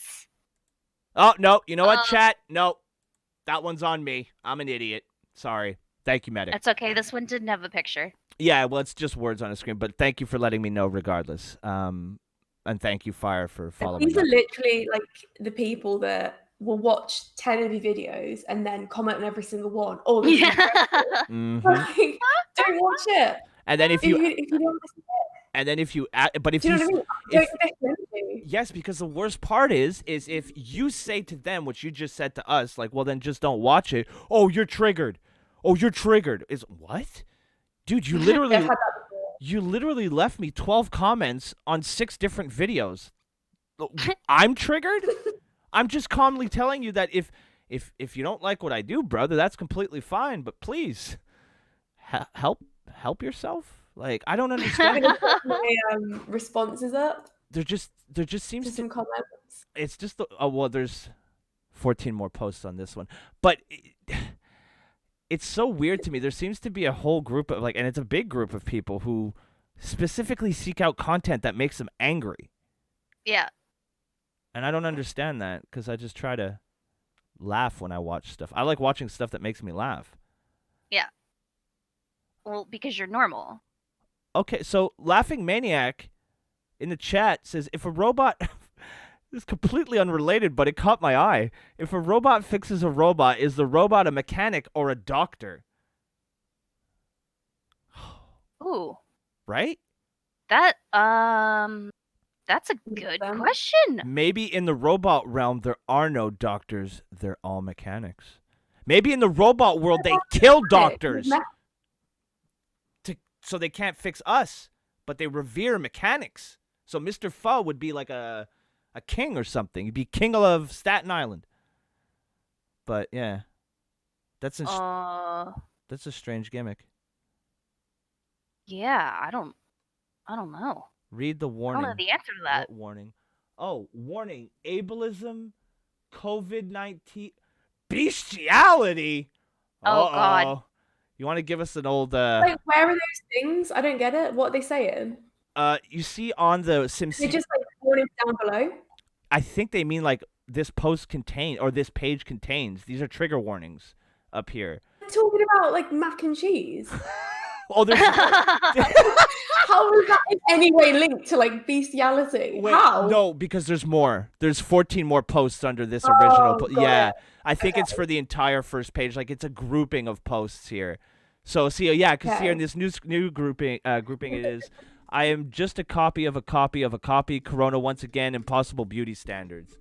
Speaker 2: Oh no, you know what, chat? No, that one's on me. I'm an idiot. Sorry. Thank you, Medic.
Speaker 4: It's okay. This one didn't have a picture.
Speaker 2: Yeah, well, it's just words on a screen, but thank you for letting me know regardless. And thank you, Fire, for following
Speaker 5: These
Speaker 2: up.
Speaker 5: are literally like the people that will watch 10 of your videos and then comment on every single one. Oh, this is incredible.
Speaker 2: Mhm.
Speaker 5: Like, don't watch it.
Speaker 2: And then if
Speaker 5: If
Speaker 2: you,
Speaker 5: you don't listen to it.
Speaker 2: and then if you, but if
Speaker 5: Do you know
Speaker 2: you,
Speaker 5: what I mean?
Speaker 2: if,
Speaker 5: Don't expect them to.
Speaker 2: yes, because the worst part is if you say to them what you just said to us, like, well, then just don't watch it. Oh, you're triggered. Oh, you're triggered. Is what? Dude, you
Speaker 5: I've
Speaker 2: literally,
Speaker 5: had that before.
Speaker 2: you literally left me 12 comments on 6 different videos. I'm triggered? I'm just calmly telling you that if you don't like what I do, brother, that's completely fine. But please, help yourself. Like, I don't
Speaker 5: I'm
Speaker 2: understand.
Speaker 5: gonna put my responses up.
Speaker 2: there just seems
Speaker 5: Just
Speaker 2: to
Speaker 5: some comments.
Speaker 2: it's just there's 14 more posts on this one, but it's so weird to me. There seems to be a whole group of and it's a big group of people who specifically seek out content that makes them angry,
Speaker 4: Yeah.
Speaker 2: and I don't understand that because I just try to laugh when I watch stuff. I like watching stuff that makes me laugh.
Speaker 4: Yeah. Well, because you're normal.
Speaker 2: Okay, so Laughing Maniac in the chat says if a robot this is completely unrelated, but it caught my eye. If a robot fixes a robot, is the robot a mechanic or a doctor?
Speaker 4: Ooh.
Speaker 2: Right?
Speaker 4: That's a good
Speaker 5: Them.
Speaker 4: question.
Speaker 2: Maybe in the robot realm there are no doctors, they're all mechanics. Maybe in the robot world they kill doctors so they can't fix us, but they revere mechanics. So Mr. Pho would be like a king or something. He'd be king of Staten Island. But yeah, that's a strange gimmick.
Speaker 4: Yeah, I don't know.
Speaker 2: Read the
Speaker 4: I don't
Speaker 2: warning.
Speaker 4: know the answer to that.
Speaker 2: What warning? Oh, warning. Ableism, COVID-19, bestiality.
Speaker 4: Oh,
Speaker 2: Uh-oh.
Speaker 4: God.
Speaker 2: You want to give us an old
Speaker 5: Like, where are those things? I don't get it. What are they saying?
Speaker 2: you see on the
Speaker 5: They're
Speaker 2: SimCity,
Speaker 5: just like warnings down below.
Speaker 2: I think they mean like this post contain or this page contains. These are trigger warnings up here.
Speaker 5: They're talking about like mac and cheese.
Speaker 2: Oh, there's
Speaker 5: How is that in any way linked to like bestiality?
Speaker 2: Wait,
Speaker 5: How?
Speaker 2: no, because there's more. There's 14 more posts under this original.
Speaker 5: got
Speaker 2: Yeah,
Speaker 5: it.
Speaker 2: I think it's for the entire first page. Like it's a grouping of posts here. So see, yeah, because here in this new grouping, it is. I am just a copy of a copy of a copy. Corona once again. Impossible beauty standards.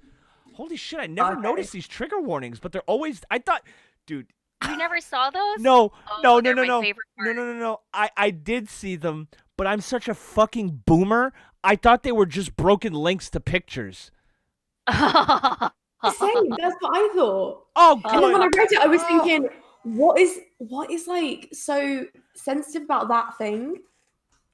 Speaker 2: Holy shit! I never noticed these trigger warnings, but they're always. I thought, dude.
Speaker 4: You never saw those?
Speaker 2: No,
Speaker 4: Oh,
Speaker 2: no.
Speaker 4: they're my favorite part.
Speaker 2: No. I did see them, but I'm such a fucking boomer. I thought they were just broken links to pictures.
Speaker 5: Same. That's what I thought.
Speaker 2: Oh,
Speaker 5: And then when I
Speaker 2: good.
Speaker 5: read it, I was thinking, what is like so sensitive about that thing?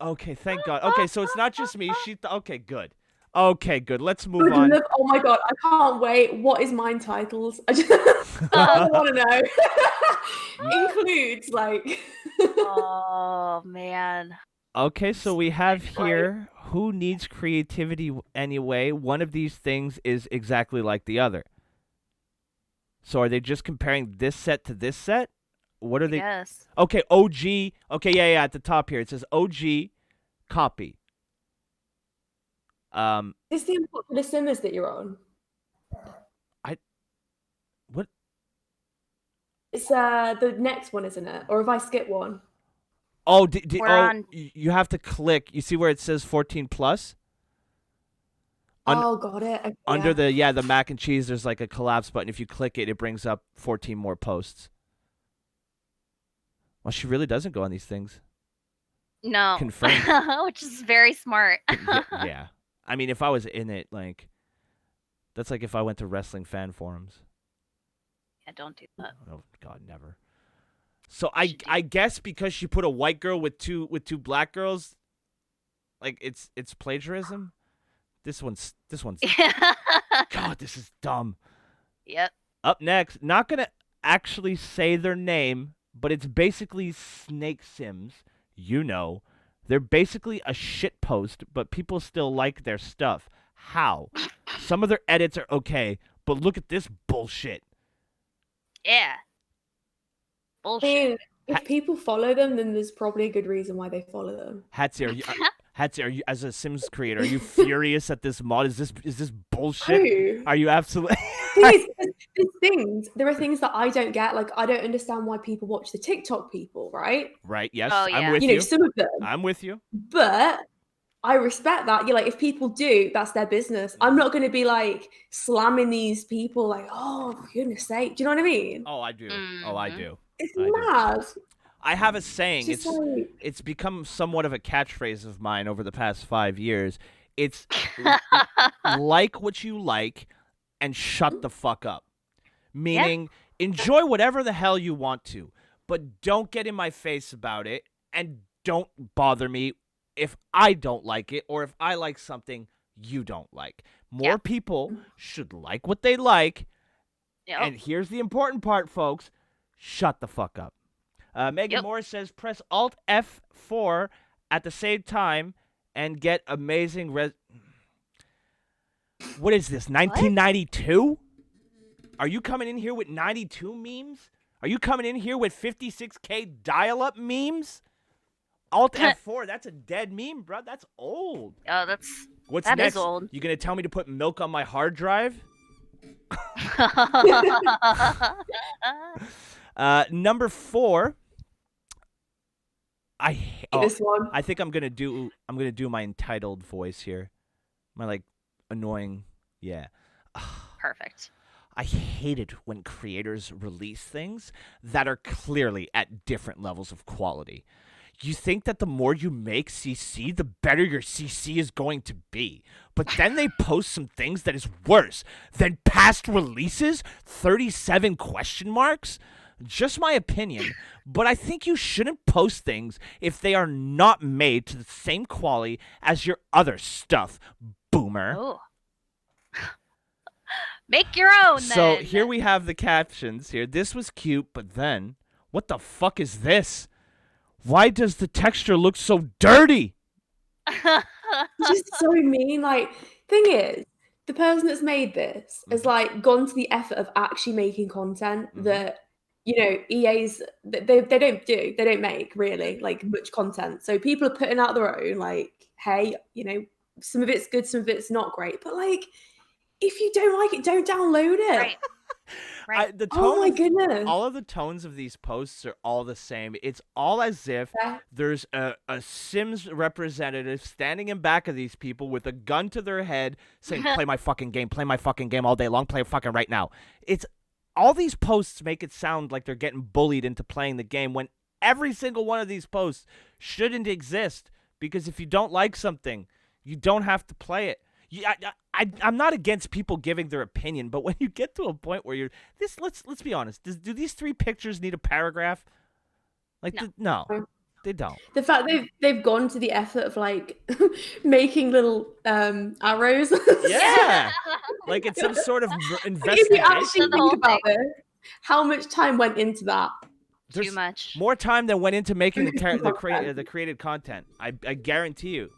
Speaker 2: Okay, thank God. Okay, so it's not just me. Okay, good. Okay, good. Let's
Speaker 5: I
Speaker 2: move
Speaker 5: would
Speaker 2: on.
Speaker 5: love- oh my god, I can't wait. What is mine titles? I want to know. Includes like.
Speaker 4: Oh, man.
Speaker 2: Okay, so we have here who needs creativity anyway. One of these things is exactly like the other. So are they just comparing this set to this set? What are they?
Speaker 4: Yes.
Speaker 2: Okay, OG. Okay, yeah, at the top here it says OG copy.
Speaker 5: Is the Unpopular Simmers that you're on?
Speaker 2: What?
Speaker 5: It's the next one, isn't it? Or have I skipped one?
Speaker 2: Oh,
Speaker 4: We're on-
Speaker 2: you have to click. You see where it says 14 plus?
Speaker 5: Oh, got it. Okay,
Speaker 2: Under
Speaker 5: yeah.
Speaker 2: the mac and cheese, there's like a collapse button. If you click it, it brings up 14 more posts. Well, she really doesn't go on these things.
Speaker 4: No.
Speaker 2: Confirmed.
Speaker 4: Which is very smart.
Speaker 2: Yeah. I mean, if I was in it, like, that's like if I went to wrestling fan forums.
Speaker 4: Yeah, don't do that.
Speaker 2: Oh God, never. So I guess because she put a white girl with two black girls, like it's plagiarism. This one's God, this is dumb.
Speaker 4: Yep.
Speaker 2: Up next, not gonna actually say their name, but it's basically Snake Sims. You know, they're basically a shit post, but people still like their stuff. How? Some of their edits are okay, but look at this bullshit.
Speaker 4: Yeah.
Speaker 5: I
Speaker 4: Bullshit.
Speaker 5: mean, if people follow them, then there's probably a good reason why they follow them.
Speaker 2: Hatsy, are you as a Sims creator? Are you furious at this mod? Is this bullshit?
Speaker 5: True.
Speaker 2: Are you absolutely?
Speaker 5: There are things that I don't get. Like, I don't understand why people watch the TikTok people, right?
Speaker 2: Right. Yes.
Speaker 4: Oh,
Speaker 2: I'm
Speaker 4: yeah.
Speaker 2: with
Speaker 5: You know,
Speaker 2: you.
Speaker 5: some of them.
Speaker 2: I'm with you.
Speaker 5: But I respect that. You're like, if people do, that's their business. I'm not going to be like slamming these people like, oh, for goodness sake. Do you know what I mean?
Speaker 2: Oh, I do. Oh, I
Speaker 4: Mhm.
Speaker 2: do.
Speaker 5: It's
Speaker 2: I do.
Speaker 5: mad.
Speaker 2: I have a saying.
Speaker 5: It's just like,
Speaker 2: It's become somewhat of a catchphrase of mine over the past 5 years. It's like what you like and shut the fuck up. Meaning, enjoy whatever the hell you want to, but don't get in my face about it and don't bother me if I don't like it or if I like something you don't like.
Speaker 4: Yeah.
Speaker 2: More people should like what they like.
Speaker 4: Yep.
Speaker 2: And here's the important part, folks. Shut the fuck up. Megan
Speaker 4: Yep.
Speaker 2: Morris says press Alt F4 at the same time and get amazing What is this, 1992? Are you coming in here with 92 memes? Are you coming in here with 56K dial-up memes? Alt F4, that's a dead meme, bro. That's old.
Speaker 4: Oh,
Speaker 2: What's
Speaker 4: that
Speaker 2: next?
Speaker 4: is old.
Speaker 2: You gonna tell me to put milk on my hard drive? Number 4.
Speaker 5: This one.
Speaker 2: I think I'm gonna do my entitled voice here. My like annoying, yeah.
Speaker 4: Perfect.
Speaker 2: I hate it when creators release things that are clearly at different levels of quality. You think that the more you make CC, the better your CC is going to be. But then they post some things that is worse than past releases? 37 question marks? Just my opinion, but I think you shouldn't post things if they are not made to the same quality as your other stuff, boomer.
Speaker 4: Oh. Make your own,
Speaker 2: So
Speaker 4: then.
Speaker 2: here we have the captions here. This was cute, but then, what the fuck is this? Why does the texture look so dirty?
Speaker 5: Just so mean. Like, thing is, the person that's made this has like gone to the effort of actually making content that, you know, EA's they don't make really like much content. So people are putting out their own, like, hey, you know, some of it's good, some of it's not great. But like, if you don't like it, don't download it.
Speaker 4: Right. Right.
Speaker 5: Oh my goodness.
Speaker 2: All of the tones of these posts are all the same. It's all as if
Speaker 5: Yeah.
Speaker 2: there's a Sims representative standing in back of these people with a gun to their head saying, play my fucking game all day long, play it fucking right now. It's all these posts make it sound like they're getting bullied into playing the game when every single one of these posts shouldn't exist, because if you don't like something, you don't have to play it. I'm not against people giving their opinion, but when you get to a point where you're this, let's be honest. Do these 3 pictures need a paragraph? Like,
Speaker 4: No.
Speaker 2: no, they don't.
Speaker 5: The fact they've gone to the effort of like making little arrows.
Speaker 2: Yeah, like it's some sort of
Speaker 5: Like, if you
Speaker 2: investigation.
Speaker 5: actually
Speaker 4: The whole
Speaker 5: think about this, how much time went into that?
Speaker 2: There's
Speaker 4: Too much.
Speaker 2: more time than went into making the
Speaker 5: Content.
Speaker 2: created content. I guarantee you.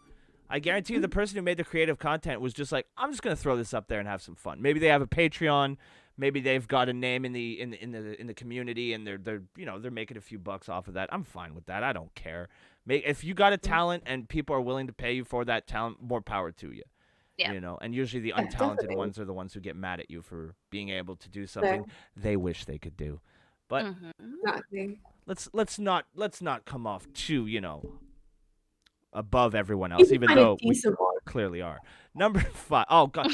Speaker 2: I guarantee you the person who made the creative content was just like, I'm just gonna throw this up there and have some fun. Maybe they have a Patreon, maybe they've got a name in the community, and they're making a few bucks off of that. I'm fine with that. I don't care. If you got a talent and people are willing to pay you for that talent, more power to you.
Speaker 4: Yeah.
Speaker 2: You know, and usually the untalented
Speaker 5: definitely.
Speaker 2: ones are the ones who get mad at you for being able to do something they wish they could do. But
Speaker 5: Exactly.
Speaker 2: let's not come off too, above everyone else, even
Speaker 5: Find a
Speaker 2: though we
Speaker 5: decent one.
Speaker 2: clearly are. Number 5. Oh god.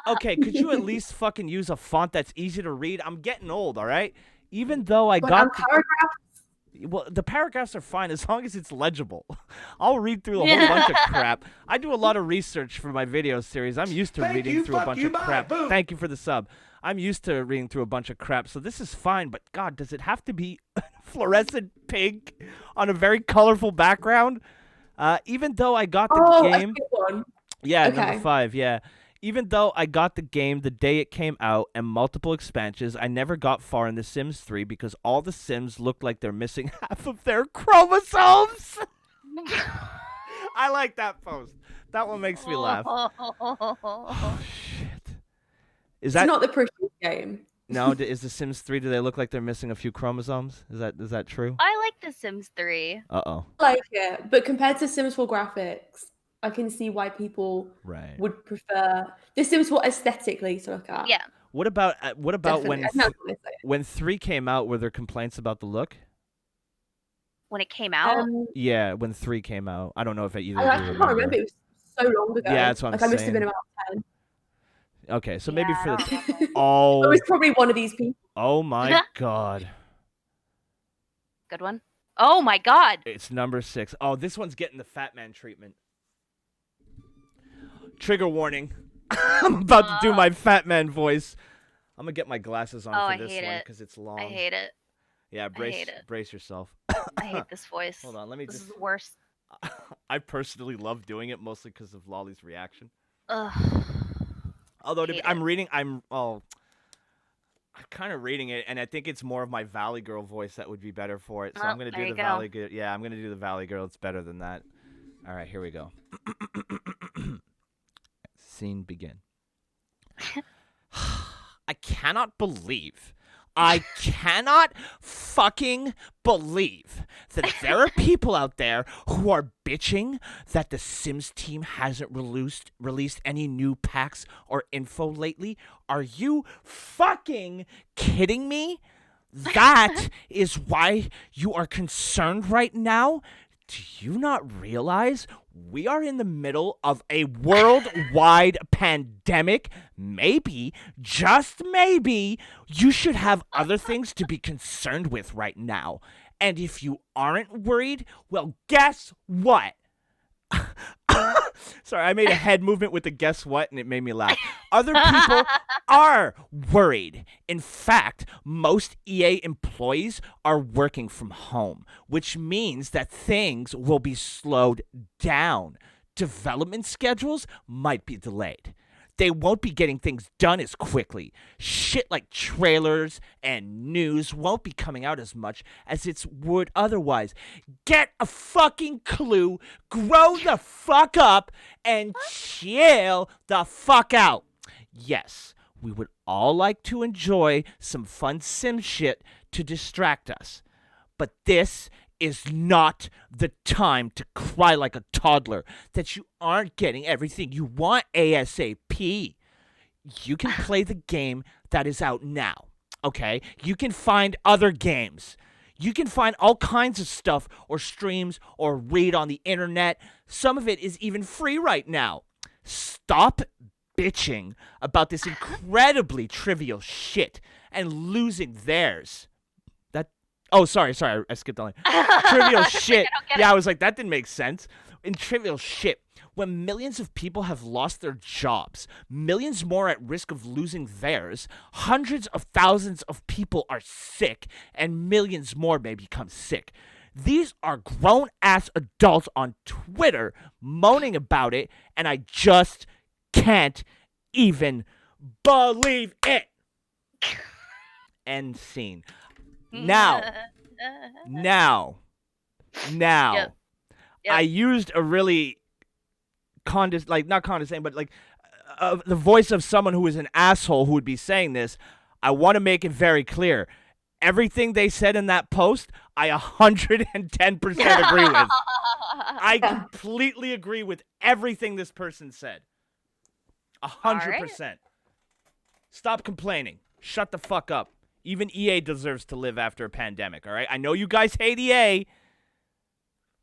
Speaker 2: Okay, could you at least fucking use a font that's easy to read? I'm getting old, all right? Even though I
Speaker 5: But
Speaker 2: got the paragraphs are fine as long as it's legible. I'll read through a whole bunch of crap. I do a lot of research for my video series. I'm used to reading through a bunch of crap. Thank you for the sub. I'm used to reading through a bunch of crap, so this is fine, but god, does it have to be fluorescent pink on a very colorful background? Even though I got the game,
Speaker 5: a good one.
Speaker 2: yeah,
Speaker 5: Okay.
Speaker 2: number 5, yeah. Even though I got the game the day it came out and multiple expansions, I never got far in The Sims 3 because all the Sims look like they're missing half of their chromosomes. I like that post. That one makes me laugh. Oh, shit. Is
Speaker 5: It's
Speaker 2: that
Speaker 5: not the prettiest game.
Speaker 2: no? Is The Sims 3? Do they look like they're missing a few chromosomes? Is that true?
Speaker 4: I like The Sims 3.
Speaker 2: Uh-oh.
Speaker 5: I like it, but compared to Sims 4 graphics, I can see why people
Speaker 2: Right.
Speaker 5: would prefer The Sims 4 aesthetically to look at.
Speaker 4: Yeah.
Speaker 2: What about
Speaker 5: Definitely.
Speaker 2: when
Speaker 5: I think that's what they say.
Speaker 2: when 3 came out? Were there complaints about the look?
Speaker 4: When it came out.
Speaker 2: Yeah, when 3 came out. I don't know if either
Speaker 5: I
Speaker 2: of you
Speaker 5: actually can't remember. It was so long ago.
Speaker 2: Yeah, that's what I'm
Speaker 5: like I must have
Speaker 2: saying.
Speaker 5: been about 10.
Speaker 2: Okay, so maybe
Speaker 4: Yeah,
Speaker 2: for
Speaker 4: I
Speaker 2: the
Speaker 4: don't know.
Speaker 2: oh
Speaker 5: I was probably one of these people.
Speaker 2: oh my god,
Speaker 4: Good one. Oh my god.
Speaker 2: it's number 6. Oh, this one's getting the fat man treatment. Trigger warning. I'm about to do my fat man voice. I'm gonna get my glasses on
Speaker 4: Oh,
Speaker 2: for
Speaker 4: I
Speaker 2: this
Speaker 4: hate
Speaker 2: one
Speaker 4: it.
Speaker 2: because it's long.
Speaker 4: I hate it.
Speaker 2: Yeah,
Speaker 4: hate it.
Speaker 2: brace yourself.
Speaker 4: I hate this voice.
Speaker 2: Hold on, let me
Speaker 4: This
Speaker 2: just.
Speaker 4: is the worst.
Speaker 2: I personally love doing it mostly because of Lolly's reaction.
Speaker 4: Ugh.
Speaker 2: Although
Speaker 4: Hate
Speaker 2: I'm
Speaker 4: it.
Speaker 2: reading, I'm kind of reading it, and I think it's more of my Valley Girl voice that would be better for it. So I'm
Speaker 4: Well,
Speaker 2: gonna
Speaker 4: there
Speaker 2: do
Speaker 4: you
Speaker 2: the
Speaker 4: go.
Speaker 2: Valley Girl. Yeah, I'm gonna do the Valley Girl. It's better than that. All right, here we go. Scene begin. I cannot fucking believe that there are people out there who are bitching that the Sims team hasn't released any new packs or info lately. Are you fucking kidding me? That is why you are concerned right now? Do you not realize we are in the middle of a worldwide pandemic? Maybe, just maybe, you should have other things to be concerned with right now. And if you aren't worried, well, guess what? Sorry, I made a head movement with the guess what, and it made me laugh. Other people are worried. In fact, most EA employees are working from home, which means that things will be slowed down. Development schedules might be delayed. They won't be getting things done as quickly. Shit like trailers and news won't be coming out as much as it would otherwise. Get a fucking clue, grow the fuck up, and chill the fuck out. Yes, we would all like to enjoy some fun sim shit to distract us. But this is not the time to cry like a toddler that you aren't getting everything you want ASAP. You can play the game that is out now, okay? You can find other games. You can find all kinds of stuff or streams or read on the internet. Some of it is even free right now. Stop bitching about this incredibly trivial shit and losing theirs. Oh, sorry, I skipped the line. Trivial shit. Yeah, I was like, that didn't make sense. In trivial shit, when millions of people have lost their jobs, millions more at risk of losing theirs, hundreds of thousands of people are sick, and millions more may become sick. These are grown-ass adults on Twitter moaning about it, and I just can't even believe it. End scene. Now,
Speaker 4: Yep.
Speaker 2: I used a really not condescending, but like the voice of someone who is an asshole who would be saying this. I want to make it very clear. Everything they said in that post, I 110% agree with. I completely agree with everything this person said. 100%. Stop complaining. Shut the fuck up. Even EA deserves to live after a pandemic, all right? I know you guys hate EA,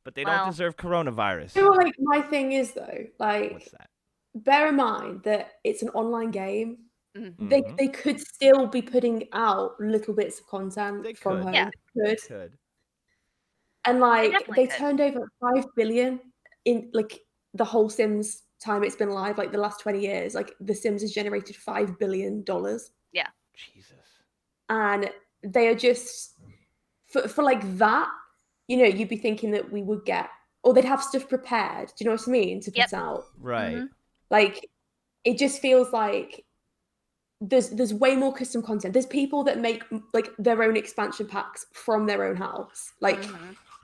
Speaker 2: but they don't deserve coronavirus.
Speaker 5: You know what, like, my thing is, though, like,
Speaker 2: what's that?
Speaker 5: Bear in mind that it's an online game.
Speaker 4: Mm-hmm.
Speaker 5: They could still be putting out little bits of content from home.
Speaker 4: Yeah.
Speaker 5: They
Speaker 2: could.
Speaker 5: And like
Speaker 4: definitely
Speaker 5: they turned over 5 billion in like the whole Sims time it's been live, like the last 20 years. Like The Sims has generated $5 billion.
Speaker 4: Yeah.
Speaker 2: Jesus.
Speaker 5: And they are just for like that, you know, you'd be thinking that we would get, or they'd have stuff prepared. Do you know what I mean? To put out.
Speaker 2: Right.
Speaker 4: Mm-hmm.
Speaker 5: Like it just feels like there's way more custom content. There's people that make like their own expansion packs from their own house. Like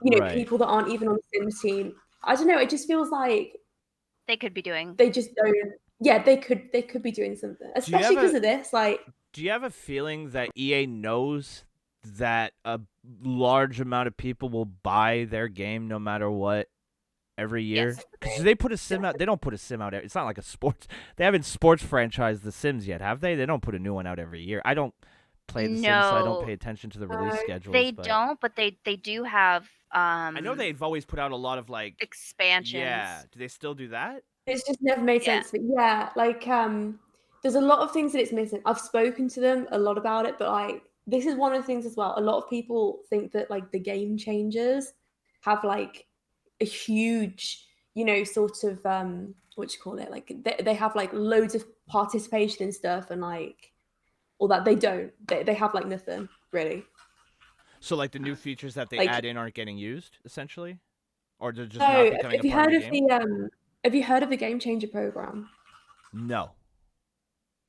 Speaker 5: you know, people that aren't even on the Sims team. I don't know. It just feels like
Speaker 4: they could be doing.
Speaker 5: They just don't. Yeah, they could be doing something, especially because of this. Like,
Speaker 2: do you have a feeling that EA knows that a large amount of people will buy their game no matter what every year? Because they put a sim out. They don't put a sim out. It's not like a sports. They haven't sports franchised The Sims yet, have they? They don't put a new one out every year. I don't play The Sims, so I don't pay attention to the release schedules.
Speaker 4: They don't, but they do have.
Speaker 2: I know they've always put out a lot of like
Speaker 4: expansions.
Speaker 2: Yeah, do they still do that?
Speaker 5: It's just never made sense. But yeah, like there's a lot of things that it's missing. I've spoken to them a lot about it, but like this is one of the things as well. A lot of people think that like the game changers have like a huge, you know, sort of what do you call it? Like they have like loads of participation and stuff, and like all that. They don't. They have like nothing really.
Speaker 2: So like the new features that they
Speaker 5: like,
Speaker 2: add in aren't getting used, essentially, or they're just
Speaker 5: no,
Speaker 2: not becoming
Speaker 5: have you
Speaker 2: a part
Speaker 5: heard
Speaker 2: of the game?
Speaker 5: Have you heard of the Game Changer program?
Speaker 2: No.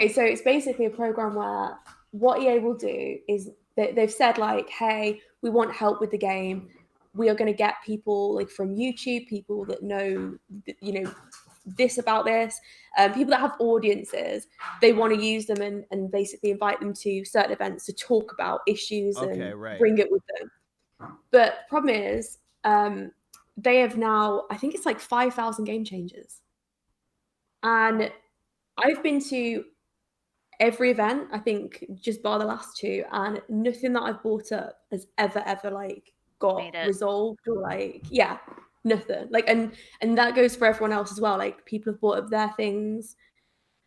Speaker 5: Okay, so it's basically a program where what EA will do is they've said like, hey, we want help with the game. We are going to get people like from YouTube, people that know, this about this, people that have audiences. They want to use them and basically invite them to certain events to talk about issues
Speaker 2: Okay,
Speaker 5: and
Speaker 2: right.
Speaker 5: bring it with them. But problem is, they have now, I think it's like 5,000 game changers. And I've been to every event, I think, just bar the last two, and nothing that I've brought up has ever like got
Speaker 4: Made it.
Speaker 5: resolved or like, yeah, nothing. Like, and that goes for everyone else as well. Like, people have brought up their things,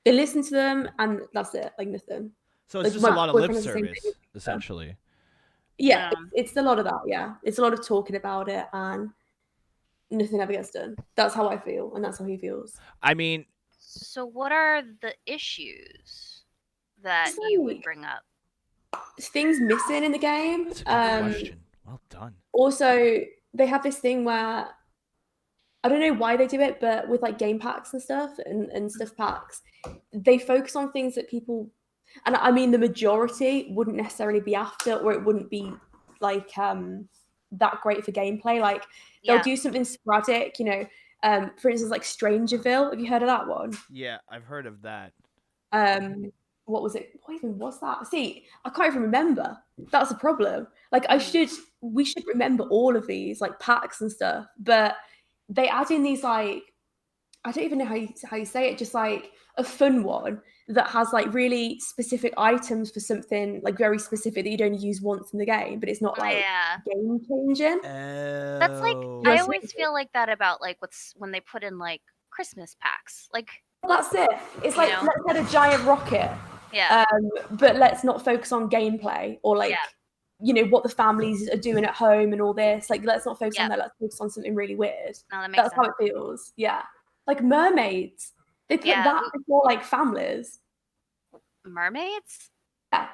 Speaker 5: they listen to them, and that's it. Like, nothing.
Speaker 2: So it's
Speaker 5: Like,
Speaker 2: just a
Speaker 5: my
Speaker 2: lot of lip
Speaker 5: boyfriend has the same thing.
Speaker 2: service, essentially.
Speaker 5: Yeah,
Speaker 4: Yeah.
Speaker 5: it's a lot of that. Yeah, it's a lot of talking about it, and nothing ever gets done. That's how I feel, and that's how he feels.
Speaker 2: I mean,
Speaker 4: So what are the issues that
Speaker 5: It's
Speaker 4: you would
Speaker 5: like
Speaker 4: bring up?
Speaker 5: things missing in the game.
Speaker 2: that's a good question. Well done.
Speaker 5: Also, they have this thing where I don't know why they do it, but with like game packs and stuff and stuff packs, they focus on things that people, and I mean the majority wouldn't necessarily be after, or it wouldn't be like that great for gameplay. Like they'll
Speaker 4: Yeah.
Speaker 5: do something sporadic, for instance, like Strangerville. Have you heard of that one?
Speaker 2: Yeah, I've heard of that.
Speaker 5: What was it? What even was that? See, I can't even remember. That's a problem. Like we should remember all of these like packs and stuff, but they add in these like, I don't even know how you say it, just like a fun one that has like really specific items for something like very specific that you'd only use once in the game, but it's not
Speaker 4: Oh,
Speaker 5: like
Speaker 4: yeah.
Speaker 5: game changing.
Speaker 4: That's like
Speaker 2: Oh.
Speaker 4: I always feel like that about like when they put in like Christmas packs. Like
Speaker 5: That's it. It's like,
Speaker 4: know?
Speaker 5: let's get a giant rocket,
Speaker 4: yeah.
Speaker 5: but let's not focus on gameplay or like, what the families are doing at home and all this. Like, let's not focus on
Speaker 4: Yep.
Speaker 5: that. Let's focus on something really weird.
Speaker 4: No, that makes
Speaker 5: That's
Speaker 4: sense.
Speaker 5: how it feels. Yeah. Like mermaids. They put
Speaker 4: Yeah,
Speaker 5: that before like families.
Speaker 4: Mermaids?
Speaker 5: Yeah.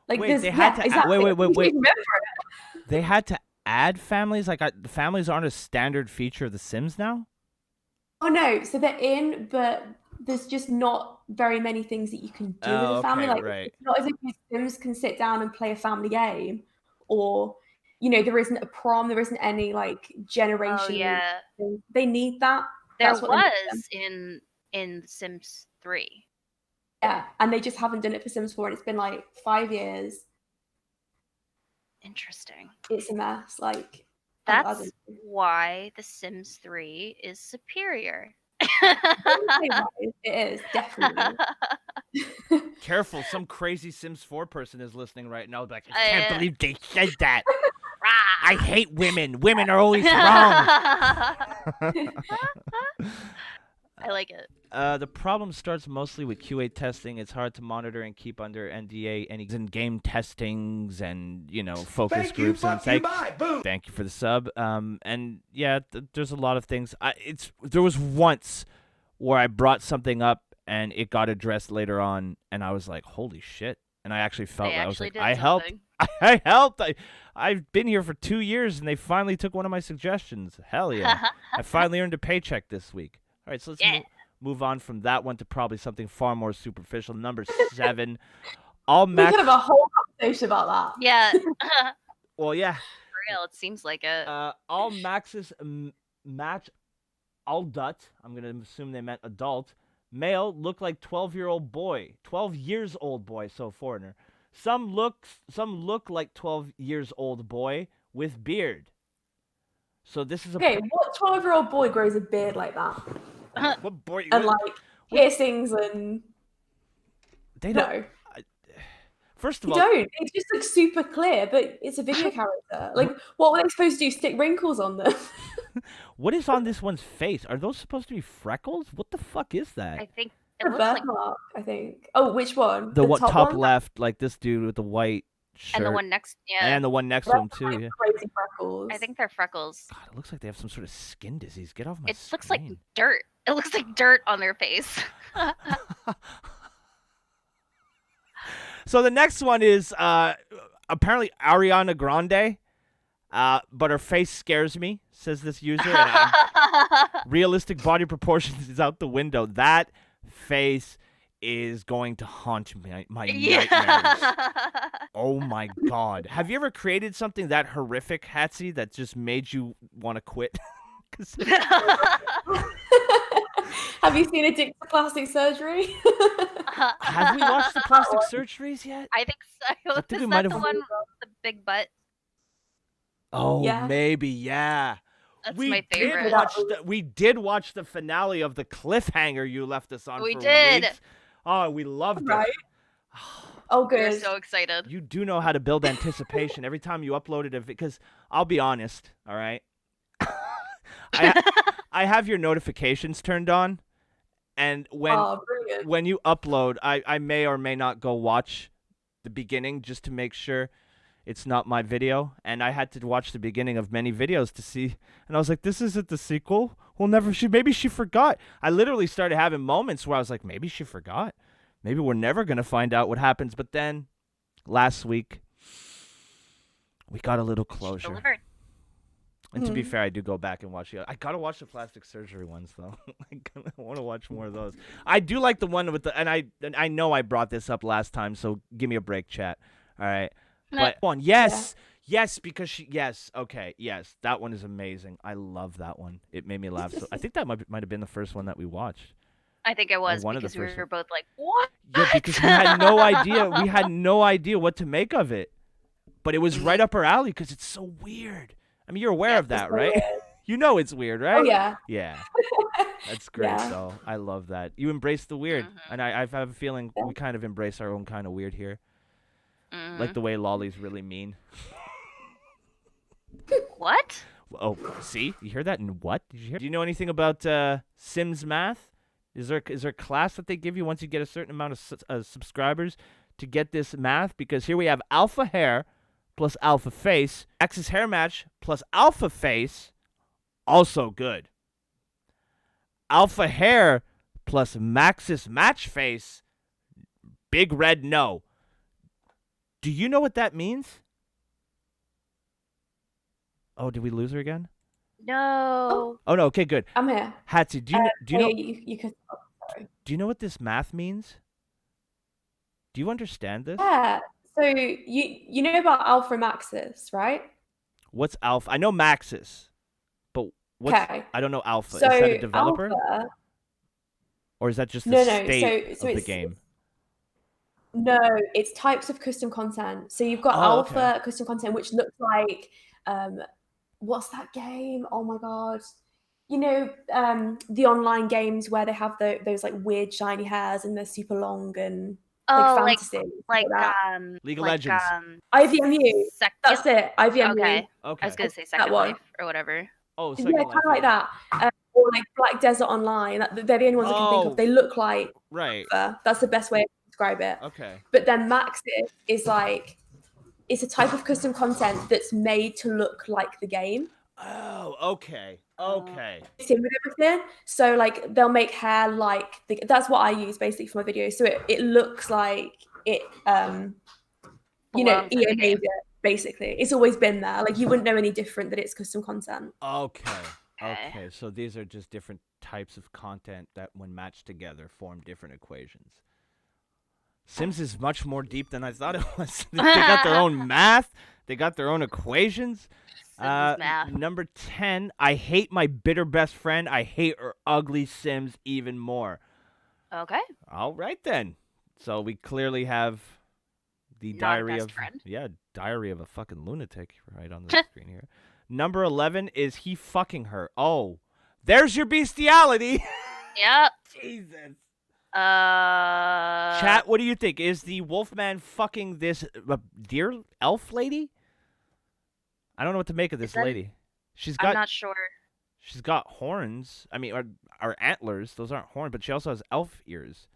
Speaker 5: Like
Speaker 2: Wait,
Speaker 5: there's,
Speaker 2: they had
Speaker 5: yeah,
Speaker 2: to
Speaker 5: exactly.
Speaker 2: wait.
Speaker 5: You remember it.
Speaker 2: They had to add families? Like the families aren't a standard feature of The Sims now?
Speaker 5: Oh no, so they're in, but there's just not very many things that you can do with a family.
Speaker 2: Okay,
Speaker 5: Like
Speaker 2: right.
Speaker 5: it's not as if your Sims can sit down and play a family game, or there isn't a prom, there isn't any like generation.
Speaker 4: Oh yeah.
Speaker 5: They need that.
Speaker 4: There
Speaker 5: That's what they need
Speaker 4: was in Sims 3.
Speaker 5: Yeah, and they just haven't done it for Sims 4, and it's been like 5 years.
Speaker 4: Interesting.
Speaker 5: It's a mess. Like
Speaker 4: That's why The Sims 3 is superior.
Speaker 5: it is definitely.
Speaker 2: Careful, some crazy Sims 4 person is listening right now. Like, I
Speaker 4: Yeah.
Speaker 2: can't believe they said that.
Speaker 4: Rah!
Speaker 2: I hate women. Women are always wrong.
Speaker 4: I like it.
Speaker 2: The problem starts mostly with QA testing. It's hard to monitor and keep under NDA any in-game testings and focus
Speaker 3: Thank you,
Speaker 2: groups. And
Speaker 3: fuck you, bye, boom.
Speaker 2: thank you for the sub. And yeah, there's a lot of things. There was once where I brought something up and it got addressed later on, and I was like, holy shit! And I actually felt
Speaker 4: They
Speaker 2: I was
Speaker 4: actually
Speaker 2: like,
Speaker 4: did
Speaker 2: I helped.
Speaker 4: something.
Speaker 2: I helped. I've been here for 2 years, and they finally took one of my suggestions. Hell yeah! I finally earned a paycheck this week. All right, so let's
Speaker 4: Yeah.
Speaker 2: move on from that one to probably something far more superficial. Number 7, all
Speaker 5: We
Speaker 2: max.
Speaker 5: could have a whole conversation about that.
Speaker 4: Yeah.
Speaker 2: Well, yeah.
Speaker 4: For real, it seems like it.
Speaker 2: All maxes match adult. I'm gonna assume they meant adult. Male look like 12-year-old boy, 12 years old boy. So foreigner. Some look like 12 years old boy with beard. So this is a
Speaker 5: Okay, what 12-year-old boy grows a beard like that?
Speaker 2: what boy?
Speaker 5: And like piercings and
Speaker 2: They don't.
Speaker 5: no.
Speaker 2: First of
Speaker 5: You
Speaker 2: all,
Speaker 5: don't. It just looks super clear, but it's a video character. Like, what were they supposed to do? Stick wrinkles on them?
Speaker 2: what is on this one's face? Are those supposed to be freckles? What the fuck is that?
Speaker 4: I think
Speaker 5: A
Speaker 4: it looks like
Speaker 5: birthmark, I think. Oh, which one?
Speaker 2: The one top
Speaker 5: one?
Speaker 2: left, like this dude with the white shirt,
Speaker 4: and the one next
Speaker 2: and the one next to
Speaker 5: That's
Speaker 2: him too.
Speaker 5: like
Speaker 2: Yeah.
Speaker 5: crazy freckles.
Speaker 4: I think they're freckles.
Speaker 2: God, it looks like they have some sort of skin disease. Get off my
Speaker 4: It looks like
Speaker 2: screen.
Speaker 4: dirt. It looks like dirt on their face.
Speaker 2: So the next one is apparently Ariana Grande, but her face scares me, says this user. And realistic body proportions is out the window. That face is going to haunt my
Speaker 4: Yeah.
Speaker 2: nightmares. Oh my god. Have you ever created something that horrific, Hatsy, that just made you want to quit? 'Cause-
Speaker 5: Have you seen Addicted to Plastic Surgery?
Speaker 2: have we watched the plastic surgeries yet?
Speaker 4: I think so.
Speaker 2: I think we
Speaker 4: Is
Speaker 2: might
Speaker 4: that
Speaker 2: have-
Speaker 4: the one with the big butt?
Speaker 2: Oh,
Speaker 5: Yeah.
Speaker 2: maybe, yeah.
Speaker 4: That's
Speaker 2: we
Speaker 4: my favorite.
Speaker 2: we did watch the finale of the cliffhanger you left us on
Speaker 4: We
Speaker 2: for
Speaker 4: did.
Speaker 2: weeks. Oh, we loved
Speaker 5: Right?
Speaker 2: it.
Speaker 5: Oh,
Speaker 4: We were
Speaker 5: good.
Speaker 4: so excited.
Speaker 2: You do know how to build anticipation every time you uploaded a because I'll be honest, all right? I have your notifications turned on, and
Speaker 5: Oh, brilliant.
Speaker 2: when you upload, I may or may not go watch the beginning just to make sure it's not my video, and I had to watch the beginning of many videos to see, and I was like, this isn't the sequel? Maybe she forgot. I literally started having moments where I was like, maybe she forgot. Maybe we're never going to find out what happens, but then last week, we got a little closure.
Speaker 4: Delivered.
Speaker 2: And to be fair, I do go back and watch the. I gotta watch the plastic surgery ones though. I want to watch more of those. I do like the one with the, and I know I brought this up last time, so give me a break, chat. All right, but one, yes, because okay, yes, that one is amazing. I love that one. It made me laugh. So I think that might have been the first one that we watched.
Speaker 4: I think it was
Speaker 2: one of the
Speaker 4: because we
Speaker 2: first
Speaker 4: were both like, what?
Speaker 2: Yeah, because we had no idea. We had no idea what to make of it, but it was right up our alley because it's so weird. I mean, you're aware of that, right? You know it's weird, right?
Speaker 5: Oh, yeah.
Speaker 2: Yeah. That's great,
Speaker 5: Yeah.
Speaker 2: though. I love that. You embrace the weird. And I have a feeling we kind of embrace our own kind of weird here. Like the way lollies really mean.
Speaker 4: What?
Speaker 2: Oh, see? You hear that? And what? Did you hear? Do you know anything about Sims math? Is there a class that they give you once you get a certain amount of subscribers to get this math? Because here we have alpha hair plus alpha face. Axis hair match plus alpha face. Also good. Alpha hair plus Maxis match face. Big red no. Do you know what that means? Oh, did we lose her again?
Speaker 4: No.
Speaker 2: Oh no. Okay, good.
Speaker 5: I'm here.
Speaker 2: Hatsy, do you know?
Speaker 5: You could.
Speaker 2: Do you know what this math means? Do you understand this?
Speaker 5: Yeah. So you know about Alpha Maxis, right?
Speaker 2: What's alpha? I know Maxis, but what's
Speaker 5: Okay.
Speaker 2: I don't know alpha.
Speaker 5: So
Speaker 2: is that a developer,
Speaker 5: Alpha,
Speaker 2: or is that just the
Speaker 5: No,
Speaker 2: state
Speaker 5: so
Speaker 2: of the
Speaker 5: it's-
Speaker 2: game?
Speaker 5: no, it's types of custom content. So you've got
Speaker 2: Oh,
Speaker 5: Alpha custom content, which looks like what's that game? Oh my god. You know, the online games where they have those like weird shiny hairs and they're super long and
Speaker 4: Oh, like
Speaker 5: fantasy.
Speaker 4: like
Speaker 5: that.
Speaker 2: League of
Speaker 4: like,
Speaker 2: Legends.
Speaker 5: IVMU.
Speaker 4: Sec-
Speaker 5: That's it. IVMU.
Speaker 4: Okay.
Speaker 2: Okay.
Speaker 4: I was gonna say
Speaker 5: That
Speaker 4: Second
Speaker 5: one.
Speaker 4: Life or whatever.
Speaker 2: Oh,
Speaker 5: Yeah,
Speaker 2: Second
Speaker 5: kind
Speaker 2: Life,
Speaker 5: of like that. Or like Black Desert Online. They're the only ones I can think
Speaker 2: Oh.
Speaker 5: of. They look like
Speaker 2: Right.
Speaker 5: that's the best way to describe it.
Speaker 2: Okay.
Speaker 5: But then Maxis is like it's a type of custom content that's made to look like the game.
Speaker 2: Oh, okay. Okay.
Speaker 5: It's in with everything. So like they'll make hair like that's what I use basically for my videos. So it looks like it you know,
Speaker 4: Belongs in the
Speaker 5: EA
Speaker 4: game.
Speaker 5: made it basically. It's always been there. Like you wouldn't know any different that it's custom content.
Speaker 2: Okay.
Speaker 4: Okay.
Speaker 2: Okay. So these are just different types of content that, when matched together, form different equations. Sims is much more deep than I thought it was. They got their own math. They got their own equations.
Speaker 4: Sims math.
Speaker 2: Number 10, I hate my bitter best friend. I hate her ugly Sims even more.
Speaker 4: Okay.
Speaker 2: All right, then. So we clearly have the
Speaker 4: Not a
Speaker 2: diary
Speaker 4: best
Speaker 2: of
Speaker 4: friend.
Speaker 2: diary of a fucking lunatic right on the screen here. Number 11 is he fucking her. Oh, there's your bestiality.
Speaker 4: Yep.
Speaker 2: Jesus.
Speaker 4: Uh.
Speaker 2: Chat, what do you think? Is the Wolfman fucking this deer elf lady? I don't know what to make of this
Speaker 4: that-
Speaker 2: lady. She's
Speaker 4: I'm
Speaker 2: got
Speaker 4: not sure.
Speaker 2: she's got horns. I mean, or antlers. Those aren't horns, but she also has elf ears.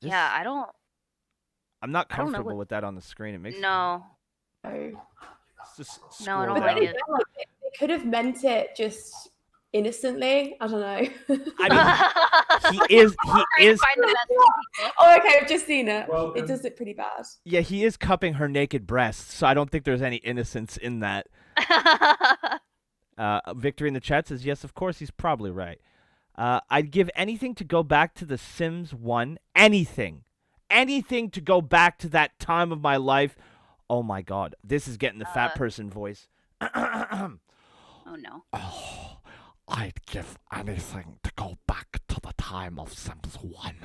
Speaker 2: This-
Speaker 4: Yeah, I don't.
Speaker 2: I'm not
Speaker 4: I don't know
Speaker 2: comfortable
Speaker 4: what-
Speaker 2: with that on the screen. It makes
Speaker 4: No.
Speaker 2: Just
Speaker 4: No, I don't
Speaker 2: scroll
Speaker 5: But
Speaker 4: like
Speaker 5: then
Speaker 2: down.
Speaker 4: it.
Speaker 5: again, like, they could have meant it just innocently. I don't know.
Speaker 2: I mean, he is
Speaker 4: Find the best
Speaker 5: Oh, okay, I've just seen it.
Speaker 1: Welcome.
Speaker 5: It does look pretty bad.
Speaker 2: yeah, he is cupping her naked breasts, so I don't think there's any innocence in that.
Speaker 4: people.
Speaker 2: Victory in the chat says yes, of course, he's probably right. I'd give anything to go back to The Sims 1. Anything. Anything to go back to that time of my life. Oh, my God. This is getting the fat person voice.
Speaker 4: Oh no.
Speaker 2: Oh, I'd give anything to go back to the time of Sims 1.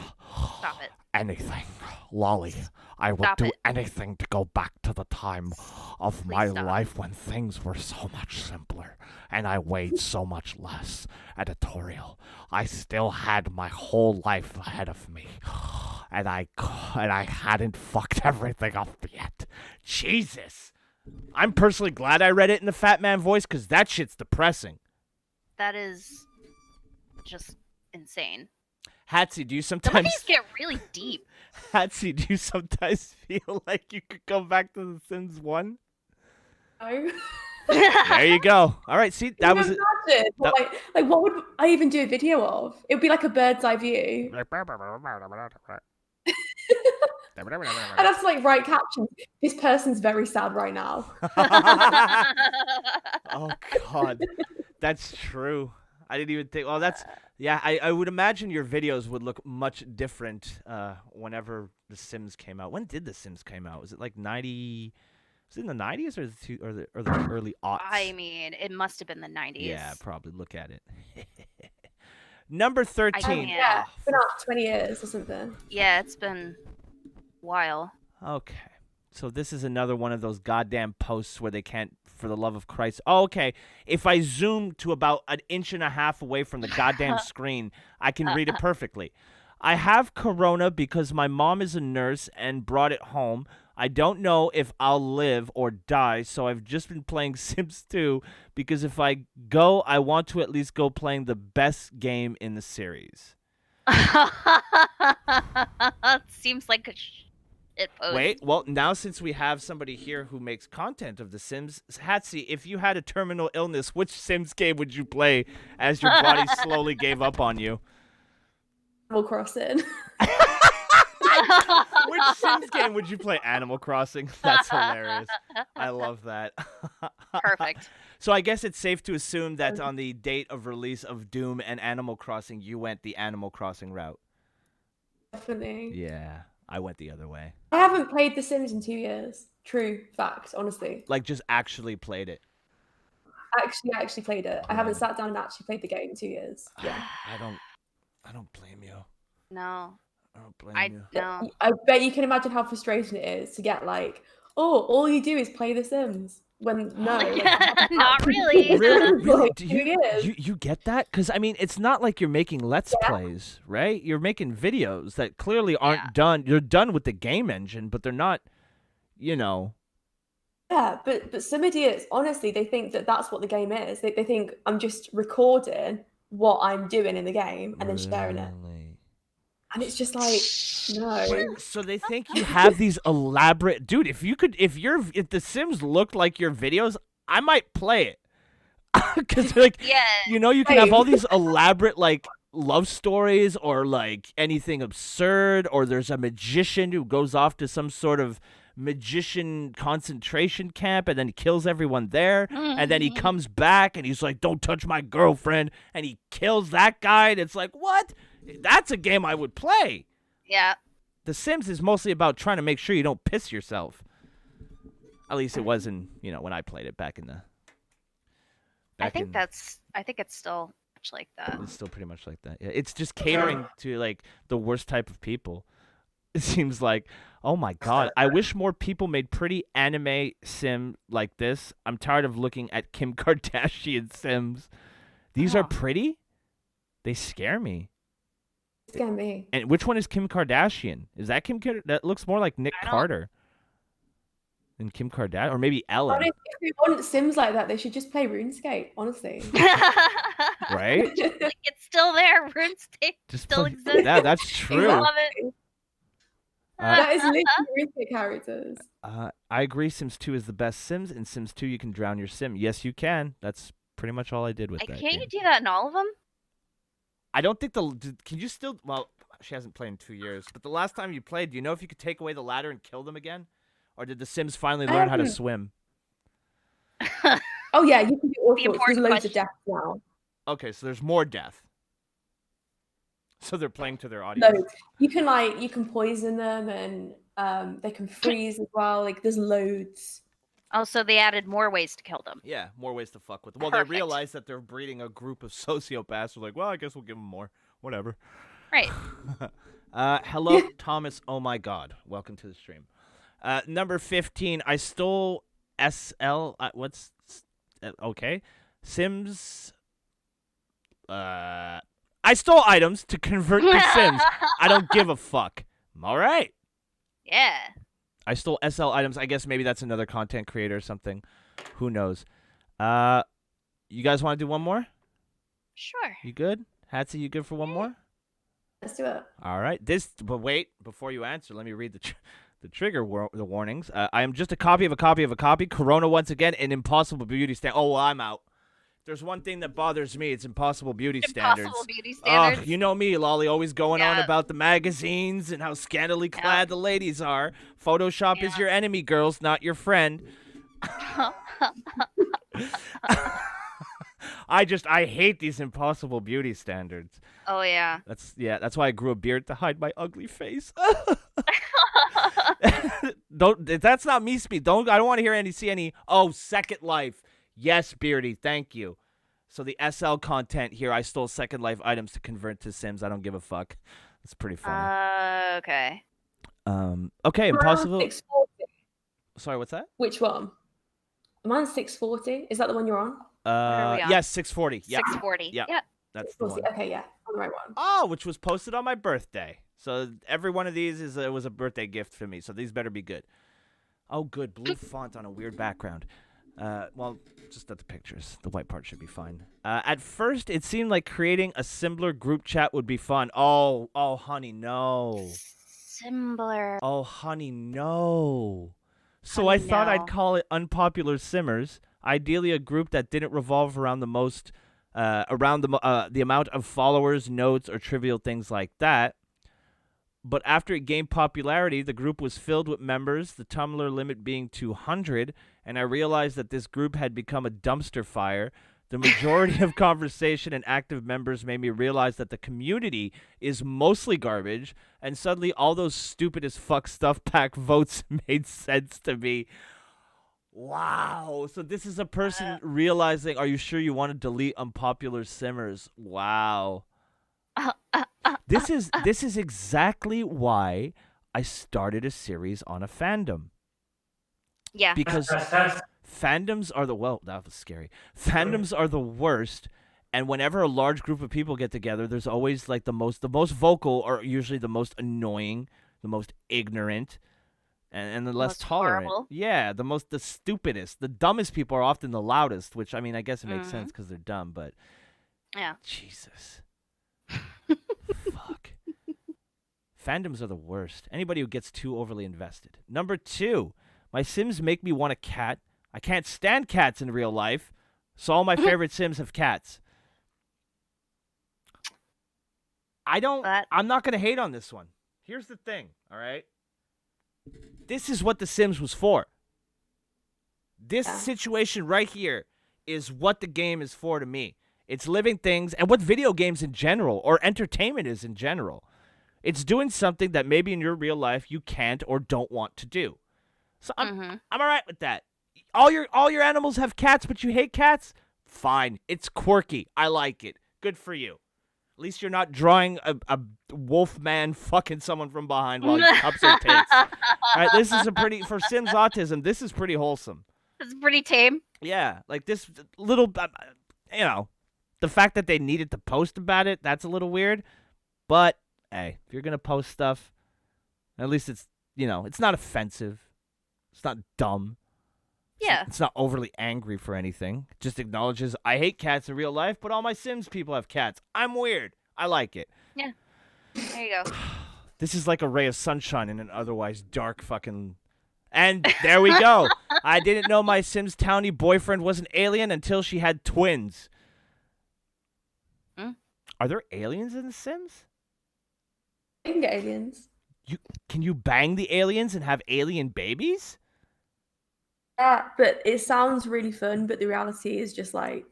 Speaker 4: Stop it.
Speaker 2: Anything. Lolly, I would
Speaker 4: Stop
Speaker 2: do
Speaker 4: it.
Speaker 2: anything to go back to the time of
Speaker 4: Please
Speaker 2: my
Speaker 4: stop.
Speaker 2: life when things were so much simpler and I weighed so much less. Editorial. I still had my whole life ahead of me. And I hadn't fucked everything up yet. Jesus. I'm personally glad I read it in the fat man voice because that shit's depressing.
Speaker 4: That is just insane.
Speaker 2: Hatsy, do you
Speaker 4: Some of
Speaker 2: sometimes
Speaker 4: these get really deep.
Speaker 2: Hatsy, do you sometimes feel like you could go back to The Sims 1?
Speaker 5: No.
Speaker 2: There you go. All right, see, that
Speaker 5: Can
Speaker 2: was
Speaker 5: you imagine? Like, what would I even do a video of? It would be like a bird's eye view. I'd have to like write captions. This person's very sad right now.
Speaker 2: Oh God, that's true. I didn't even think. Well, that's yeah. I would imagine your videos would look much different whenever The Sims came out. When did The Sims came out? Was it like 90? Was it in the 90s or the early aughts?
Speaker 4: I mean, it must have been the 90s.
Speaker 2: Yeah, probably. Look at it. Number 13.
Speaker 4: can't.
Speaker 5: Yeah, it's been out 20 years or something.
Speaker 4: Yeah, it's been a while.
Speaker 2: Okay. So this is another one of those goddamn posts where they can't, for the love of Christ. Oh, okay. If I zoom to about 1.5 inches away from the goddamn screen, I can read it perfectly. I have corona because my mom is a nurse and brought it home. I don't know if I'll live or die, so I've just been playing Sims 2 because if I go, I want to at least go playing the best game in the series.
Speaker 4: Seems like a shit post.
Speaker 2: Wait, well, now since we have somebody here who makes content of The Sims, Hatsy, if you had a terminal illness, which Sims game would you play as your body slowly gave up on you?
Speaker 5: Animal Crossing.
Speaker 2: Which Sims game would you play? Animal Crossing? That's hilarious. I love that.
Speaker 4: Perfect.
Speaker 2: So I guess it's safe to assume that on the date of release of Doom and Animal Crossing, you went the Animal Crossing route.
Speaker 5: Definitely.
Speaker 2: Yeah, I went the other way.
Speaker 5: I haven't played The Sims in 2 years. True fact, honestly.
Speaker 2: Like, just actually played it.
Speaker 5: I actually played it. I haven't sat down and actually played the game in 2 years. Yeah.
Speaker 2: I don't blame you.
Speaker 4: No.
Speaker 2: I don't blame you.
Speaker 4: No.
Speaker 5: I bet you can imagine how frustrating it is to get like, oh, all you do is play The Sims. When no, like,
Speaker 4: Not really.
Speaker 2: Really? Do
Speaker 5: years.
Speaker 2: you get that? Because I mean, it's not like you're making Let's Plays, right? You're making videos that clearly aren't done. You're done with the game engine, but they're not, you know.
Speaker 5: Yeah, but some idiots, honestly, they think that that's what the game is. They think I'm just recording what I'm doing in the game and then sharing it. And it's just like, no.
Speaker 2: So they think you have these elaborate, dude. If The Sims looked like your videos, I might play it. Because like, you know, you can have all these elaborate like love stories or like anything absurd, or there's a magician who goes off to some sort of magician concentration camp and then he kills everyone there, and then he comes back and he's like, don't touch my girlfriend, and he kills that guy, and it's like, what? That's a game I would play.
Speaker 4: Yeah.
Speaker 2: The Sims is mostly about trying to make sure you don't piss yourself. At least it was in, you know, when I played it back in the
Speaker 4: I think it's still much like that.
Speaker 2: It's still pretty much like that. Yeah, it's just catering to like the worst type of people. It seems like, oh my God, I wish more people made pretty anime sim like this. I'm tired of looking at Kim Kardashian Sims. These are pretty? They scare me.
Speaker 5: Scare me.
Speaker 2: And which one is Kim Kardashian? Is that Kim Kardashian? That looks more like Nick Carter than Kim Kardashian. Or maybe Ella.
Speaker 5: Honestly, if they want Sims like that, they should just play RuneScape, honestly.
Speaker 2: Right?
Speaker 4: Like, it's still there. RuneScape still exists.
Speaker 2: Yeah, that's true.
Speaker 4: I love it.
Speaker 5: That is literally RuneScape characters.
Speaker 2: I agree. Sims 2 is the best Sims. In Sims 2, you can drown your sim. Yes, you can. That's pretty much all I did with that.
Speaker 4: Can't
Speaker 2: game.
Speaker 4: you do that in all of them?
Speaker 2: I don't think can you still? Well, she hasn't played in 2 years. But the last time you played, do you know if you could take away the ladder and kill them again, or did the Sims finally learn how to swim?
Speaker 5: Oh yeah, you can do all
Speaker 4: The
Speaker 5: sorts. There's
Speaker 4: important
Speaker 5: loads
Speaker 4: question.
Speaker 5: of deaths now.
Speaker 2: Okay, so there's more death. So they're playing to their audience.
Speaker 5: Loads. You can poison them, and they can freeze as well. Like there's loads.
Speaker 4: Oh, so they added more ways to kill them.
Speaker 2: Yeah, more ways to fuck with them. Well,
Speaker 4: Perfect.
Speaker 2: they realize that they're breeding a group of sociopaths. They're like, well, I guess we'll give them more. Whatever.
Speaker 4: Right.
Speaker 2: Hello, Thomas. Oh my God. Welcome to the stream. Number 15. I stole SL. Okay. Sims. I stole items to convert to Sims. I don't give a fuck. All right.
Speaker 4: Yeah.
Speaker 2: I stole SL items. I guess maybe that's another content creator or something. Who knows? You guys want to do one more?
Speaker 4: Sure.
Speaker 2: You good? Hatsy, you good for one more?
Speaker 5: Let's do it.
Speaker 2: All right. But wait, before you answer, let me read the trigger the warnings. I am just a copy of a copy of a copy. Corona once again, an impossible beauty standard. Oh, well, I'm out. If there's one thing that bothers me, it's impossible beauty standards.
Speaker 4: Impossible beauty standards.
Speaker 2: You know me, Lolly, always going on
Speaker 4: Yeah.
Speaker 2: about the magazines and how scantily clad the ladies are. Photoshop is your enemy, girls, not your friend. I hate these impossible beauty standards.
Speaker 4: Oh yeah.
Speaker 2: That's why I grew a beard to hide my ugly face. That's not me speak. I don't want to hear any Second Life. Yes, Beardy, thank you. So the SL content here, I stole Second Life items to convert to Sims. I don't give a fuck. That's pretty funny.
Speaker 4: Okay.
Speaker 2: Okay, impossible.
Speaker 5: 640.
Speaker 2: Sorry, what's that?
Speaker 5: Which one? Mine's 640. Is that the one you're on?
Speaker 4: are we on?
Speaker 2: Yes, 640. Yeah.
Speaker 4: 640.
Speaker 2: Yeah.
Speaker 4: Yep.
Speaker 2: That's the one.
Speaker 5: Okay, yeah, I'm the right one.
Speaker 2: Oh, which was posted on my birthday. So every one of these was a birthday gift for me. So these better be good. Oh, good. Blue font on a weird background. Well, just at the pictures. The white part should be fine. At first, it seemed like creating a similar group chat would be fun. Oh, honey, no.
Speaker 4: Similar.
Speaker 2: Oh, honey, no. So
Speaker 4: Honey,
Speaker 2: I thought
Speaker 4: no.
Speaker 2: I'd call it Unpopular Simmers. Ideally, a group that didn't revolve around the amount of followers, notes, or trivial things like that. But after it gained popularity, the group was filled with members, the Tumblr limit being 200, and I realized that this group had become a dumpster fire. The majority of conversation and active members made me realize that the community is mostly garbage, and suddenly all those stupid as fuck stuff pack votes made sense to me. Wow. So this is a person realizing, are you sure you want to delete unpopular simmers? Wow. This is exactly why I started a series on a fandom.
Speaker 4: Yeah.
Speaker 2: Because fandoms are that was scary. Fandoms are the worst, and whenever a large group of people get together, there's always like the most vocal are usually the most annoying, the most ignorant, and the less
Speaker 4: Most
Speaker 2: tolerant.
Speaker 4: horrible.
Speaker 2: Yeah, the stupidest. The dumbest people are often the loudest, which I mean, I guess it makes sense because they're dumb, but
Speaker 4: Yeah.
Speaker 2: Jesus. Fuck. Fandoms are the worst. Anybody who gets too overly invested. Number 2, my Sims make me want a cat. I can't stand cats in real life, so all my favorite Sims have cats. I'm not going to hate on this one. Here's the thing, all right? This is what The Sims was for. This situation right here is what the game is for to me. It's living things and what video games in general or entertainment is in general. It's doing something that maybe in your real life you can't or don't want to do. So I'm all right with that. All your animals have cats, but you hate cats? Fine. It's quirky. I like it. Good for you. At least you're not drawing a wolf man fucking someone from behind while he cups her tits. All right, this is for Sims Autism, this is pretty wholesome.
Speaker 4: It's pretty tame.
Speaker 2: Yeah, like this little, the fact that they needed to post about it, that's a little weird. But, hey, if you're going to post stuff, at least it's, it's not offensive. It's not dumb.
Speaker 4: Yeah.
Speaker 2: It's not overly angry for anything. It just acknowledges, I hate cats in real life, but all my Sims people have cats. I'm weird. I like it.
Speaker 4: Yeah. There you go.
Speaker 2: This is like a ray of sunshine in an otherwise dark fucking... And there we go. I didn't know my Sims townie boyfriend was an alien until she had twins. Are there aliens in The Sims?
Speaker 5: You can get aliens.
Speaker 2: Can you bang the aliens and have alien babies?
Speaker 5: Yeah, but it sounds really fun, but the reality is just like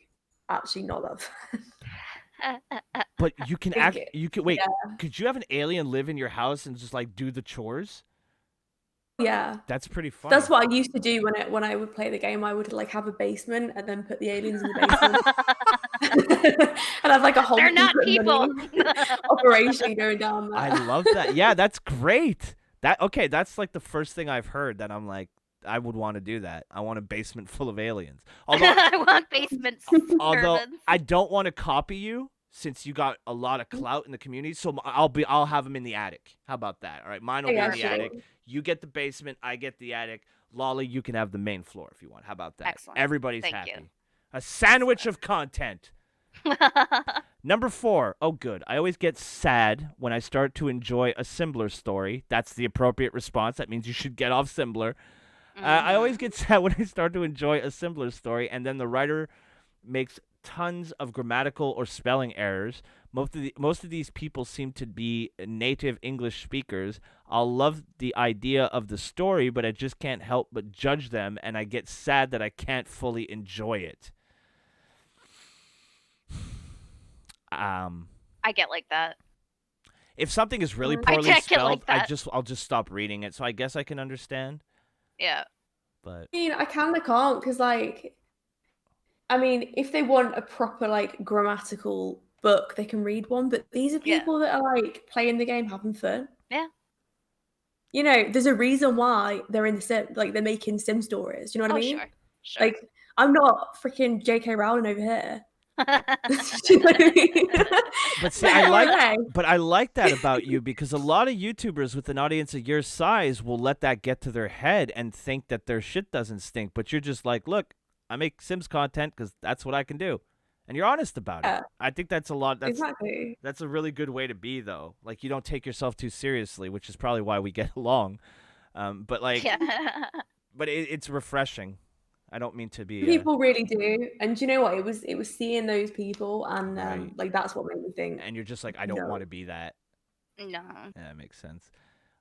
Speaker 5: actually not that fun.
Speaker 2: But you can
Speaker 5: Think-
Speaker 2: you can wait.
Speaker 5: yeah.
Speaker 2: Could you have an alien live in your house and just like do the chores?
Speaker 5: Yeah.
Speaker 2: That's pretty funny.
Speaker 5: That's what I used to do when I would play the game. I would like have a basement and then put the aliens in the basement. And have like a whole
Speaker 4: They're not
Speaker 5: secret
Speaker 4: people.
Speaker 5: money operation going down there.
Speaker 2: I love that. Yeah, that's great. That's like the first thing I've heard that I'm like, I would want to do that. I want a basement full of aliens. Although
Speaker 4: I want basement
Speaker 2: although
Speaker 4: servants.
Speaker 2: I don't want to copy you since you got a lot of clout in the community, so I'll have them in the attic. How about that? All right, mine will be in the
Speaker 5: Actually.
Speaker 2: attic. You get the basement, I get the attic. Lolly, you can have the main floor if you want. How about that?
Speaker 4: Excellent.
Speaker 2: Everybody's
Speaker 4: Thank
Speaker 2: happy.
Speaker 4: you.
Speaker 2: A sandwich of content. Number 4. Oh, good. I always get sad when I start to enjoy a Simbler story. That's the appropriate response. That means you should get off Simbler. I always get sad when I start to enjoy a Simbler story, and then the writer makes tons of grammatical or spelling errors. Most of these people seem to be native English speakers. I'll love the idea of the story, but I just can't help but judge them, and I get sad that I can't fully enjoy it.
Speaker 4: I get like that.
Speaker 2: If something is really
Speaker 5: I
Speaker 2: poorly
Speaker 4: can't get
Speaker 2: spelled,
Speaker 4: like that.
Speaker 2: I'll just stop reading it. So I guess I can understand.
Speaker 4: Yeah.
Speaker 2: But
Speaker 5: I mean, I kind of can't because, like, I mean, if they want a proper like grammatical book, they can read one. But these are
Speaker 4: Yeah.
Speaker 5: people that are like playing the game, having fun.
Speaker 4: Yeah.
Speaker 5: You know, there's a reason why they're in the sim, like they're making sim stories. Do you know what I mean?
Speaker 4: Sure.
Speaker 5: Like, I'm not freaking J.K. Rowling over here. Do you know what I mean?
Speaker 2: But see, I like
Speaker 5: Okay.
Speaker 2: but I like that about you because a lot of YouTubers with an audience of your size will let that get to their head and think that their shit doesn't stink. But you're just like, look, I make Sims content because that's what I can do, and you're honest about
Speaker 5: Yeah.
Speaker 2: it. I think that's a lot.
Speaker 5: Exactly.
Speaker 2: That's a really good way to be, though. Like you don't take yourself too seriously, which is probably why we get along. But like,
Speaker 4: Yeah.
Speaker 2: but it's refreshing. I don't mean to be.
Speaker 5: People really do, and do you know what? It was seeing those people, and
Speaker 2: Right.
Speaker 5: like that's what made me think.
Speaker 2: And you're just like, I don't
Speaker 5: No.
Speaker 2: want to be that.
Speaker 4: No.
Speaker 2: Yeah, that makes sense.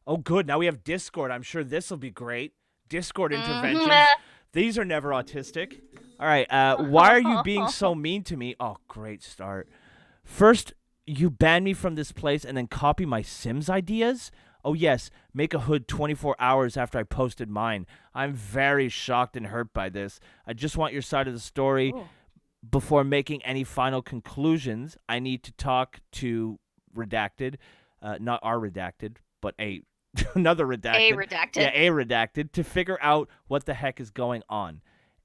Speaker 2: Oh, good. Now we have Discord. I'm sure this will be great. Discord interventions. These are never autistic. All right. Why are you being so mean to me? Oh, great start. First, you ban me from this place and then copy my Sims ideas? Oh, yes. Make a hood 24 hours after I posted mine. I'm very shocked and hurt by this. I just want your side of the story.
Speaker 4: Ooh.
Speaker 2: Before making any final conclusions, I need to talk to Redacted. Not our Redacted, but another Redacted.
Speaker 4: A redacted.
Speaker 2: Yeah, a Redacted, to figure out what the heck is going on.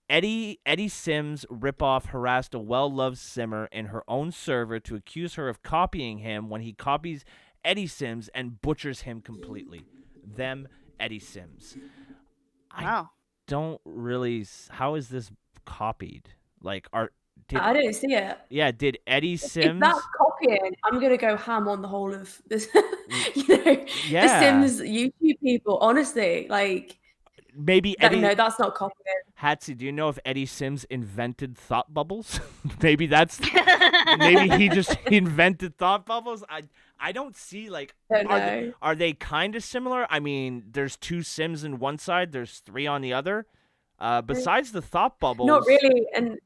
Speaker 2: Eddie Sims ripoff harassed a well-loved simmer in her own server to accuse her of copying him when he copies Eddie Sims and butchers him completely. Them Eddie Sims.
Speaker 4: Wow.
Speaker 2: Don't really. How is this copied? Like,
Speaker 5: I don't see it.
Speaker 2: yeah, did Eddie
Speaker 5: If
Speaker 2: Sims?
Speaker 5: that's copying, I'm gonna go ham on the whole of this. You know,
Speaker 2: Yeah.
Speaker 5: the Sims YouTube people. Honestly, like,
Speaker 2: Maybe Eddie.
Speaker 5: no, that's not copying.
Speaker 2: Hatsy, do you know if Eddie Sims invented thought bubbles? Maybe that's. Maybe he just invented thought bubbles. I don't see like.
Speaker 5: Don't know.
Speaker 2: Are they kind of similar? I mean, there's 2 Sims in one side. There's 3 on the other. Besides the thought bubbles.
Speaker 5: Not really, and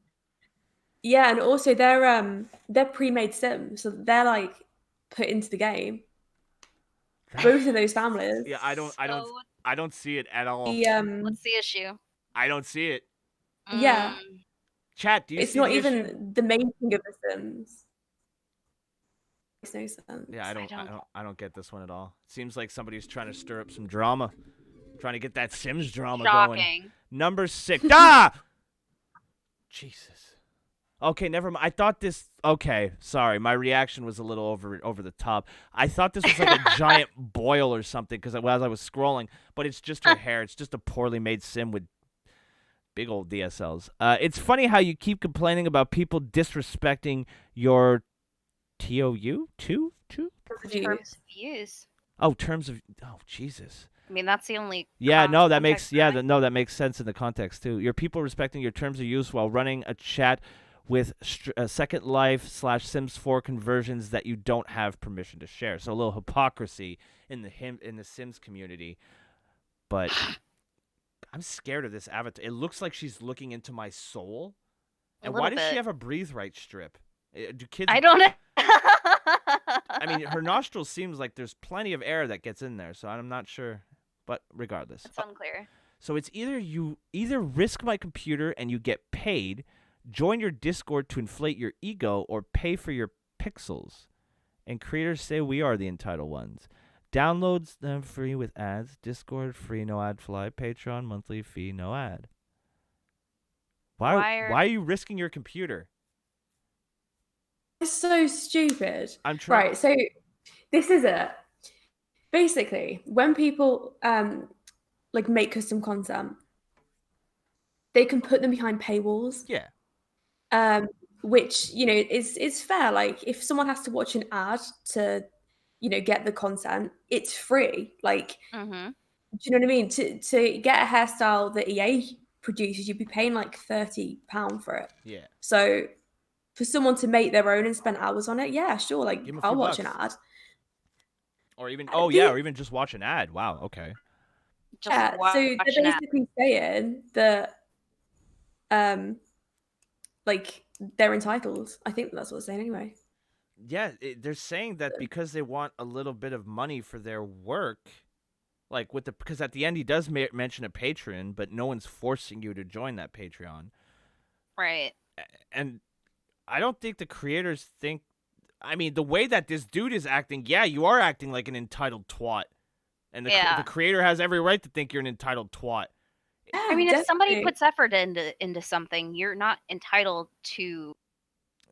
Speaker 5: yeah, and also they're pre-made Sims, so they're like put into the game. Both of those families.
Speaker 2: Yeah, I don't see it at all.
Speaker 5: The
Speaker 4: What's the issue?
Speaker 2: I don't see it.
Speaker 5: Yeah.
Speaker 2: Chat, do you
Speaker 5: it's
Speaker 2: see
Speaker 5: not
Speaker 2: the
Speaker 5: even
Speaker 2: issue?
Speaker 5: the making of the Sims. Makes no sense.
Speaker 2: Yeah, I don't get this one at all. Seems like somebody's trying to stir up some drama. Trying to get that Sims drama going.
Speaker 4: Shocking.
Speaker 2: Number 6. Ah! Jesus. Okay, never mind. I thought this. Okay, sorry. My reaction was a little over the top. I thought this was like a giant boil or something because as I was scrolling, but it's just her hair. It's just a poorly made sim with big old DSLs. It's funny how you keep complaining about people disrespecting your TOU? Two?
Speaker 4: Terms of use.
Speaker 2: Oh, terms of. Oh, Jesus.
Speaker 4: I mean, that's the only.
Speaker 2: Yeah, no, that makes
Speaker 4: context, right?
Speaker 2: that makes sense in the context too. Your people respecting your terms of use while running a chat with Second Life / Sims 4 conversions that you don't have permission to share. So a little hypocrisy in the Sims community. But I'm scared of this avatar. It looks like she's looking into my soul. And why does she have a breathe right strip? Do kids?
Speaker 4: I don't know.
Speaker 2: I mean, her nostrils seems like there's plenty of air that gets in there, so I'm not sure. But regardless,
Speaker 4: It's unclear.
Speaker 2: so it's either risk my computer and you get paid, join your Discord to inflate your ego, or pay for your pixels. And creators say we are the entitled ones. Downloads them free with ads. Discord free, no ad fly. Patreon monthly fee, no ad. Why are you risking your computer?
Speaker 5: It's so stupid.
Speaker 2: I'm trying.
Speaker 5: Right, so this is it. Basically, when people like make custom content, they can put them behind paywalls.
Speaker 2: Yeah.
Speaker 5: Which, you know, is fair. Like if someone has to watch an ad to, you know, get the content, it's free. Like,
Speaker 4: Mm-hmm.
Speaker 5: do you know what I mean? To get a hairstyle that EA produces, you'd be paying like £30 for it.
Speaker 2: Yeah.
Speaker 5: So for someone to make their own and spend hours on it, yeah, sure. Like
Speaker 2: Give 'em a
Speaker 5: I'll
Speaker 2: few
Speaker 5: watch
Speaker 2: bucks.
Speaker 5: an ad.
Speaker 2: Or even or even just watch an ad. Wow. Okay.
Speaker 4: Just
Speaker 5: Yeah.
Speaker 4: watch
Speaker 5: So they're
Speaker 4: an ad.
Speaker 5: basically saying that like they're entitled. I think that's what it's saying anyway.
Speaker 2: Yeah, they're saying that because they want a little bit of money for their work, like because at the end he does mention a Patreon, but no one's forcing you to join that Patreon.
Speaker 4: Right.
Speaker 2: And I don't think the creators think. I mean, the way that this dude is acting, yeah, you are acting like an entitled twat, and the creator has every right to think you're an entitled twat.
Speaker 4: I mean, if somebody
Speaker 5: Definitely.
Speaker 4: puts effort into something, you're not entitled to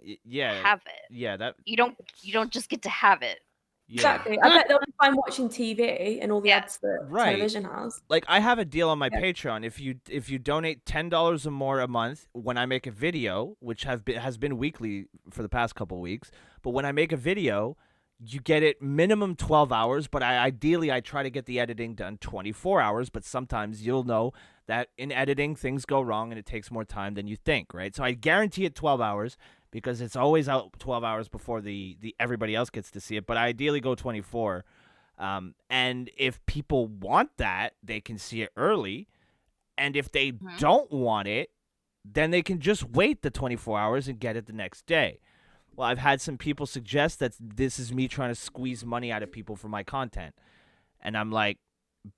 Speaker 2: Yeah,
Speaker 4: have it.
Speaker 2: yeah, that
Speaker 4: You don't just get to have it.
Speaker 2: yeah.
Speaker 5: Exactly. I bet they'll be fine watching TV and all the
Speaker 4: Yeah.
Speaker 5: ads that
Speaker 2: Right.
Speaker 5: television has.
Speaker 2: Like I have a deal on my
Speaker 5: Yeah.
Speaker 2: Patreon. If you donate $10 or more a month when I make a video, which has been weekly for the past couple weeks, but when I make a video, you get it minimum 12 hours, but ideally I try to get the editing done 24 hours, but sometimes you'll know that in editing things go wrong and it takes more time than you think, right? So I guarantee it 12 hours because it's always out 12 hours before the everybody else gets to see it, but I ideally go 24. And if people want that, they can see it early. And if they don't want it, then they can just wait the 24 hours and get it the next day. Well, I've had some people suggest that this is me trying to squeeze money out of people for my content. And I'm like,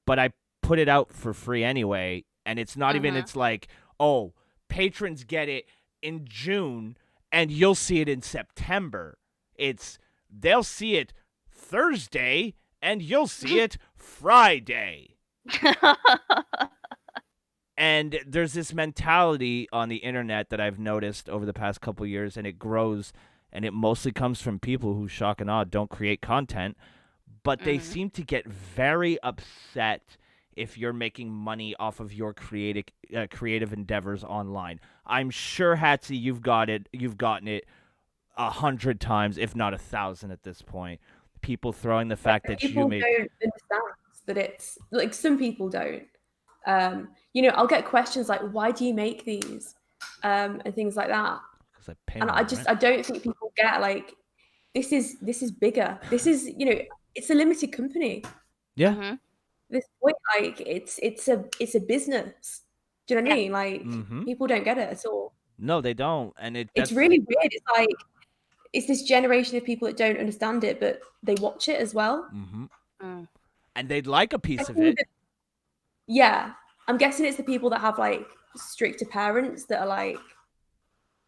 Speaker 2: but I put it out for free anyway. And it's not even, it's like, oh, patrons get it in June and you'll see it in September. They'll see it Thursday and you'll see it Friday. And there's this mentality on the internet that I've noticed over the past couple of years, and it grows, and it mostly comes from people who, shock and awe, don't create content, but they seem to get very upset if you're making money off of your creative endeavors online. I'm sure, Hatsy, you've gotten it 100 times, if not 1,000 at this point. People throwing the fact that
Speaker 5: people
Speaker 2: you made.
Speaker 5: don't understand that it's like some people don't. You know, I'll get questions like, "Why do you make these?" And things like that.
Speaker 2: Because I pay
Speaker 5: And
Speaker 2: more
Speaker 5: I
Speaker 2: rent.
Speaker 5: don't think people get like this is bigger. This is, you know, it's a limited company.
Speaker 2: Yeah.
Speaker 5: This point, like it's a business. Do you know what I mean? Like people don't get it at all.
Speaker 2: No, they don't, and
Speaker 5: It's really weird. It's like it's this generation of people that don't understand it, but they watch it as well.
Speaker 2: and they'd like a piece of
Speaker 5: I think
Speaker 2: it.
Speaker 5: that- yeah, I'm guessing it's the people that have like stricter parents that are like,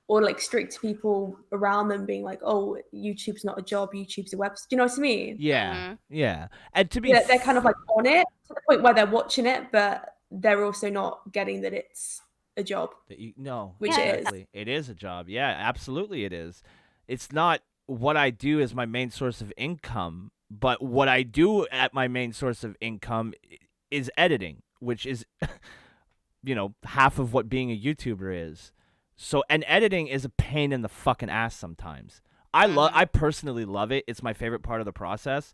Speaker 5: or like strict people around them being like, "Oh, YouTube's not a job. YouTube's a website." Do you know what I mean?
Speaker 2: Yeah, yeah. And to be
Speaker 5: Yeah, they're kind of like on it to the point where they're watching it, but they're also not getting that it's a job.
Speaker 2: no,
Speaker 5: Which it is.
Speaker 2: exactly. It is a job. Yeah, absolutely it is. It's not what I do as my main source of income, but what I do at my main source of income is editing, which is half of what being a YouTuber is. So, and editing is a pain in the fucking ass sometimes. I personally love it. It's my favorite part of the process.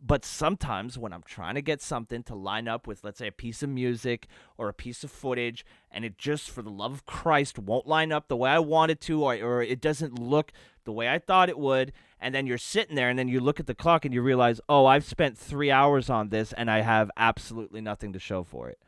Speaker 2: But sometimes when I'm trying to get something to line up with, let's say, a piece of music or a piece of footage, and it just, for the love of Christ, won't line up the way I want it to, or it doesn't look the way I thought it would, and then you're sitting there, and then you look at the clock, and you realize, oh, I've spent 3 hours on this, and I have absolutely nothing to show for it.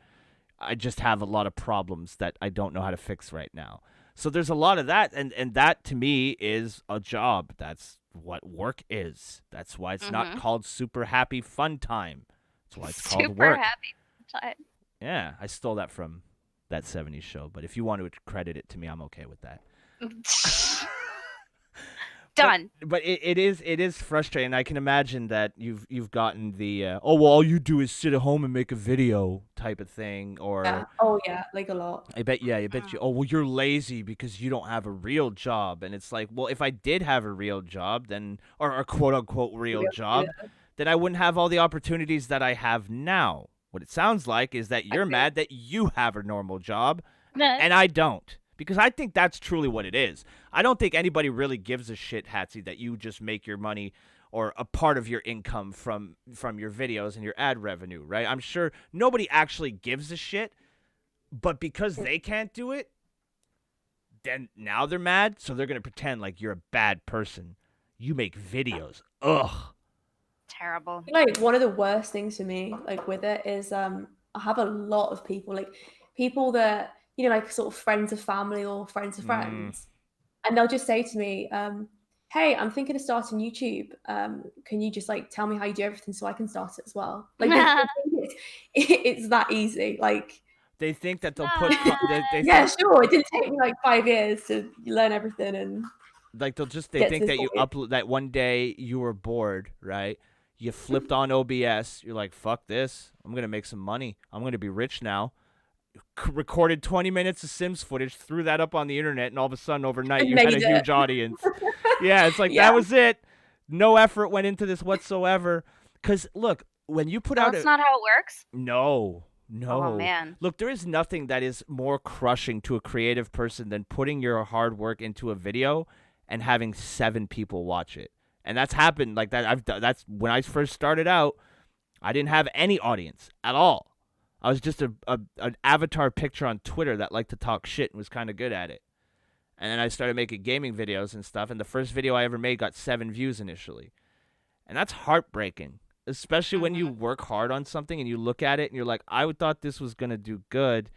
Speaker 2: I just have a lot of problems that I don't know how to fix right now. So there's a lot of that, and that to me is a job. That's what work is. That's why it's not called super happy fun time. That's why it's called
Speaker 4: Super
Speaker 2: work.
Speaker 4: happy time.
Speaker 2: Yeah, I stole that from that 70s show, but if you want to credit it to me, I'm okay with that.
Speaker 4: Done.
Speaker 2: But it is frustrating. I can imagine that you've gotten the oh well, all you do is sit at home and make a video type of thing, or
Speaker 5: Yeah. Oh yeah, like a lot.
Speaker 2: I bet you. Oh well, you're lazy because you don't have a real job, and it's like, well, if I did have a real job, then or a quote unquote real job, then I wouldn't have all the opportunities that I have now. What it sounds like is that you're mad that you have a normal job, and I don't. Because I think that's truly what it is. I don't think anybody really gives a shit, Hatsy, that you just make your money or a part of your income from your videos and your ad revenue, right? I'm sure nobody actually gives a shit, but because they can't do it, then now they're mad, so they're going to pretend like you're a bad person. You make videos. Ugh.
Speaker 4: Terrible.
Speaker 5: Like one of the worst things for me, like with it, is I have a lot of people, like people that, you know, like sort of friends of family or friends of friends, and they'll just say to me, hey, I'm thinking of starting YouTube. Can you just like tell me how you do everything so I can start it as well? Like it's that easy. Like
Speaker 2: they think that they'll put
Speaker 5: yeah, sure. It didn't take me like 5 years to learn everything, and
Speaker 2: like they think that you upload that one day you were bored, right? You flipped on OBS. You're like, fuck this. I'm gonna make some money. I'm gonna be rich now. Recorded 20 minutes of Sims footage, threw that up on the internet, and all of a sudden overnight you had a huge audience. Yeah, it's like that was it. No effort went into this whatsoever. Because look, when you put out
Speaker 4: that's not how it works.
Speaker 2: No.
Speaker 4: Oh man.
Speaker 2: Look, there is nothing that is more crushing to a creative person than putting your hard work into a video and having 7 people watch it. And that's happened like that. That's when I first started out. I didn't have any audience at all. I was just an avatar picture on Twitter that liked to talk shit and was kind of good at it. And then I started making gaming videos and stuff, and the first video I ever made got 7 views initially. And that's heartbreaking, especially when you work hard on something and you look at it and you're like, I thought this was going to do good,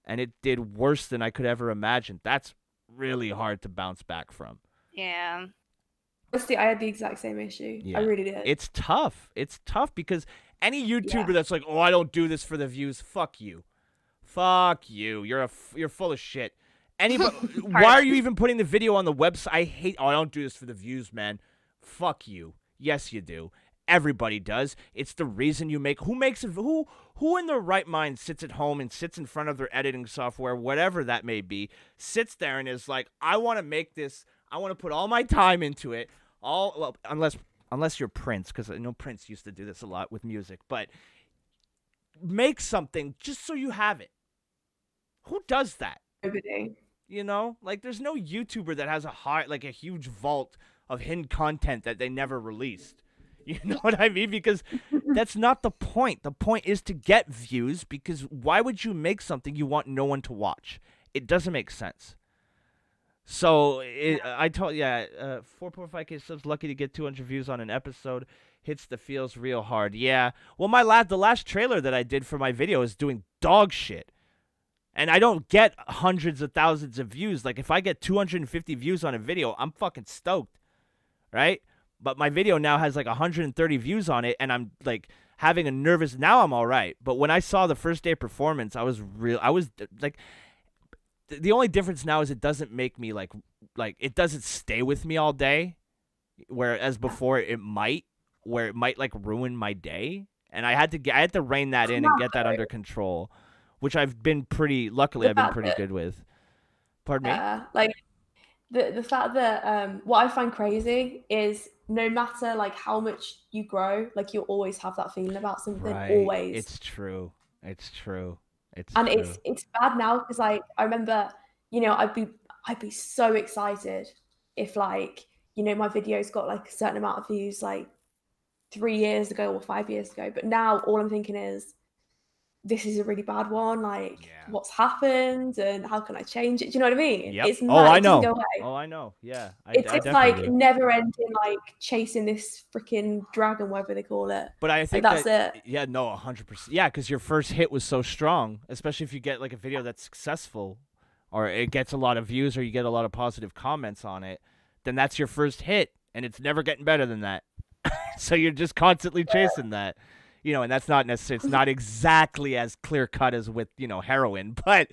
Speaker 2: and it did worse than I could ever imagine. That's really hard to bounce back from.
Speaker 4: Yeah.
Speaker 5: Honestly, I had the exact same issue.
Speaker 2: Yeah.
Speaker 5: I really did.
Speaker 2: It's tough. It's tough because any YouTuber that's like, oh, I don't do this for the views, fuck you. Fuck you. You're full of shit. Anybody, why are you even putting the video on the website? I don't do this for the views, man. Fuck you. Yes, you do. Everybody does. It's the reason you make. Who in their right mind sits at home and sits in front of their editing software, whatever that may be, sits there and is like, I want to make this. I want to put all my time into it. Unless you're Prince, because I know Prince used to do this a lot with music, but make something just so you have it. Who does that?
Speaker 5: Nobody.
Speaker 2: You know, like there's no YouTuber that has a huge vault of hidden content that they never released. You know what I mean? Because that's not the point. The point is to get views, because why would you make something you want no one to watch? It doesn't make sense. So I told 4.5K subs, lucky to get 200 views on an episode. Hits the feels real hard. Yeah. Well, the last trailer that I did for my video is doing dog shit. And I don't get hundreds of thousands of views. Like if I get 250 views on a video, I'm fucking stoked. Right? But my video now has like 130 views on it, and I'm like having a nervous. Now I'm all right. But when I saw the first day performance, I was like, the only difference now is it doesn't make me like it doesn't stay with me all day, whereas before it might like ruin my day, and I had to rein that in and get that under control, which I've been pretty good with. Pardon me?
Speaker 5: Like the fact that what I find crazy is no matter like how much you grow, like you'll always have that feeling about something.
Speaker 2: Right.
Speaker 5: Always.
Speaker 2: It's true. It's
Speaker 5: bad now because like I remember, you know, I'd be so excited if like, you know, my videos got like a certain amount of views like 3 years ago or 5 years ago, but now all I'm thinking is, this is a really bad one. Like, what's happened and how can I change it? Do you know what I mean?
Speaker 2: Yep.
Speaker 5: It's not,
Speaker 2: I know.
Speaker 5: Go away.
Speaker 2: Oh, I know. Yeah.
Speaker 5: It's like never ending, like chasing this freaking dragon, whatever they call it.
Speaker 2: But I think
Speaker 5: that's it.
Speaker 2: Yeah, no, 100%. Yeah, because your first hit was so strong, especially if you get like a video that's successful or it gets a lot of views, or you get a lot of positive comments on it, then that's your first hit, and it's never getting better than that. So you're just constantly chasing that. And that's not necessarily, it's not exactly as clear cut as with, heroin, but,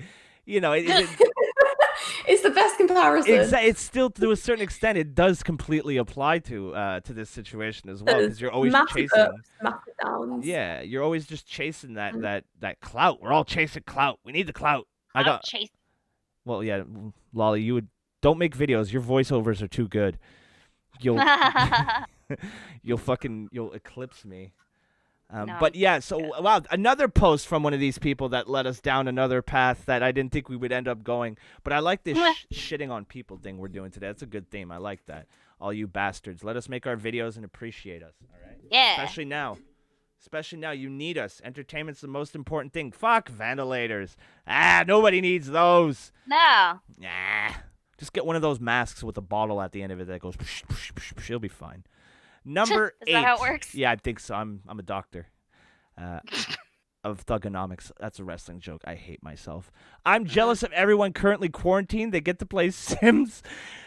Speaker 5: It's the best comparison.
Speaker 2: it's still, to a certain extent, it does completely apply to this situation as well, because you're always
Speaker 5: Massive
Speaker 2: chasing.
Speaker 5: ups, massive downs.
Speaker 2: Yeah, you're always just chasing that clout. We're all chasing clout. We need the clout.
Speaker 4: Chase.
Speaker 2: Well, yeah, Lolly, don't make videos. Your voiceovers are too good. You'll you'll eclipse me.
Speaker 4: No.
Speaker 2: But yeah, so wow, another post from one of these people that led us down another path that I didn't think we would end up going. But I like this shitting on people thing we're doing today. That's a good theme. I like that. All you bastards, let us make our videos and appreciate us. All right.
Speaker 4: Yeah.
Speaker 2: Especially now, you need us. Entertainment's the most important thing. Fuck ventilators. Nobody needs those.
Speaker 4: No.
Speaker 2: Nah. Just get one of those masks with a bottle at the end of it that goes. Psh, psh, psh, psh, it'll be fine. Number 8.
Speaker 4: Is that how it works?
Speaker 2: Yeah, I think so. I'm a doctor of thugonomics. That's a wrestling joke. I hate myself. I'm jealous of everyone currently quarantined. They get to play Sims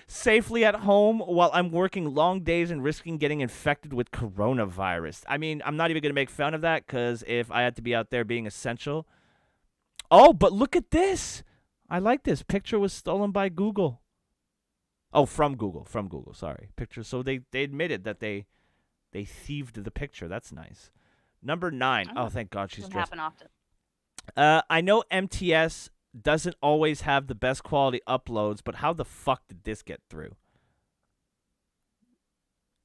Speaker 2: safely at home while I'm working long days and risking getting infected with coronavirus. I mean, I'm not even going to make fun of that, because if I had to be out there being essential. Oh, but look at this. I like this. Picture was stolen by Google. Oh, from Google, sorry. Picture. So they admitted that they thieved the picture. That's nice. Number 9. Oh, thank God she's
Speaker 4: Doesn't
Speaker 2: dressed.
Speaker 4: happen often.
Speaker 2: I know MTS doesn't always have the best quality uploads, but how the fuck did this get through?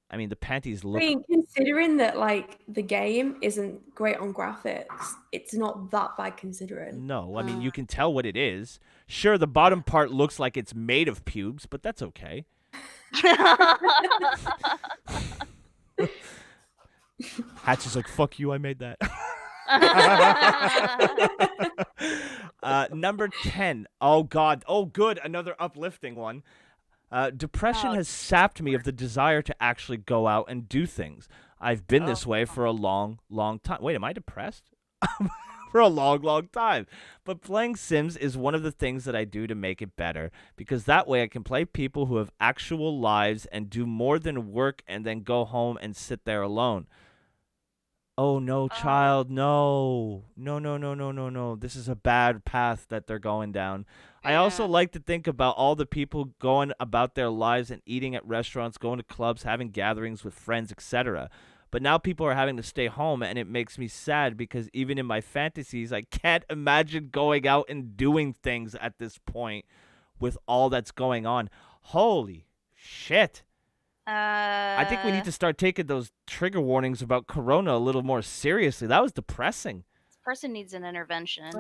Speaker 2: I mean, the panties look...
Speaker 5: I mean, considering that, like, the game isn't great on graphics, it's not that bad considering.
Speaker 2: No, I mean, you can tell what it is. Sure, the bottom part looks like it's made of pubes, but that's okay. Hatch is like, fuck you, I made that. Number 10. Oh, God. Oh, good. Another uplifting one. Depression has sapped me of the desire to actually go out and do things. I've been this way for a long, long time. Wait, am I depressed? For a long, long time. But playing Sims is one of the things that I do to make it better, because that way I can play people who have actual lives and do more than work and then go home and sit there alone. Oh, no, child, no. No. This is a bad path that they're going down. I also like to think about all the people going about their lives and eating at restaurants, going to clubs, having gatherings with friends, etc. But now people are having to stay home, and it makes me sad, because even in my fantasies, I can't imagine going out and doing things at this point with all that's going on. Holy shit. I think we need to start taking those trigger warnings about Corona a little more seriously. That was depressing.
Speaker 4: This person needs an intervention.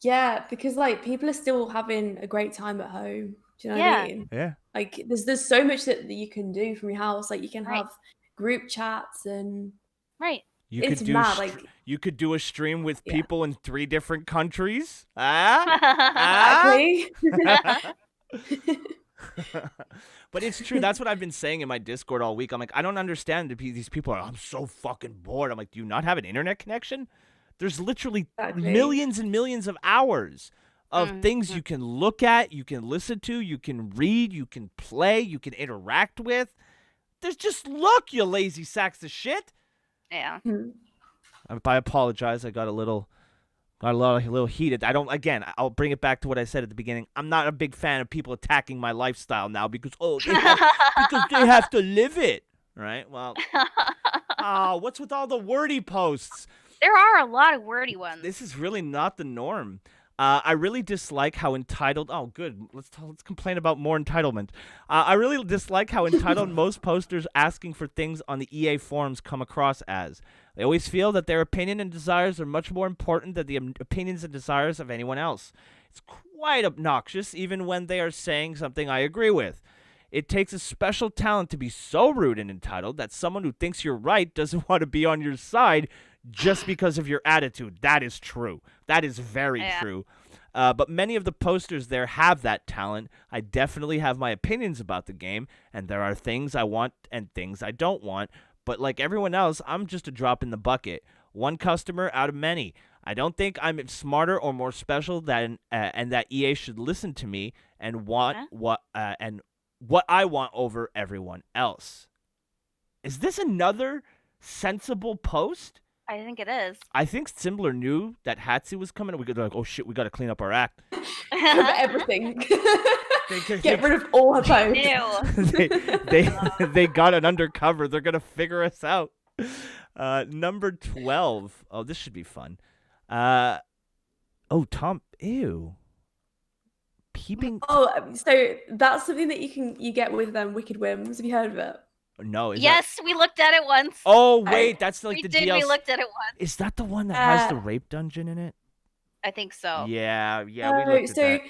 Speaker 5: Yeah, because like people are still having a great time at home. Do you know what I mean?
Speaker 2: Yeah.
Speaker 5: Like there's so much that you can do from your house. Like you can have group chats and
Speaker 2: You could do a stream with people in 3 different countries.
Speaker 5: Exactly.
Speaker 2: But it's true. That's what I've been saying in my Discord all week. I'm like, I don't understand. These people are, I'm so fucking bored. I'm like, do you not have an internet connection? There's literally millions and millions of hours of things you can look at, you can listen to, you can read, you can play, you can interact with. There's just look, you lazy sacks of shit.
Speaker 4: Yeah.
Speaker 2: I apologize. I got a little heated. I'll bring it back to what I said at the beginning. I'm not a big fan of people attacking my lifestyle now because they have to live it. Right? Well, what's with all the wordy posts?
Speaker 4: There are a lot of wordy ones.
Speaker 2: This is really not the norm. I really dislike how entitled... Oh, good. Let's complain about more entitlement. I really dislike how entitled most posters asking for things on the EA forums come across as. They always feel that their opinion and desires are much more important than the opinions and desires of anyone else. It's quite obnoxious, even when they are saying something I agree with. It takes a special talent to be so rude and entitled that someone who thinks you're right doesn't want to be on your side just because of your attitude. That is true. That is very true. But many of the posters there have that talent. I definitely have my opinions about the game, and there are things I want and things I don't want. But like everyone else, I'm just a drop in the bucket. One customer out of many. I don't think I'm smarter or more special than and that EA should listen to me and want what I want over everyone else. Is this another sensible post?
Speaker 4: I think it is.
Speaker 2: I think Simbler knew that Hatsy was coming. We could like, oh shit, we got to clean up our act.
Speaker 5: Over everything.
Speaker 2: They
Speaker 5: Get rid of all her posts.
Speaker 4: Ew.
Speaker 2: they got an undercover. They're gonna figure us out. Number 12. Oh, this should be fun. Tom. Ew. Peeping.
Speaker 5: Oh, so that's something that you get with Wicked Whims. Have you heard of it?
Speaker 2: No.
Speaker 4: Yes, we looked at it once.
Speaker 2: Oh wait, that's like
Speaker 4: we
Speaker 2: the
Speaker 4: did.
Speaker 2: DLC.
Speaker 4: We looked at it once.
Speaker 2: Is that the one that has the rape dungeon in it?
Speaker 4: I think so.
Speaker 2: Yeah, we looked at that.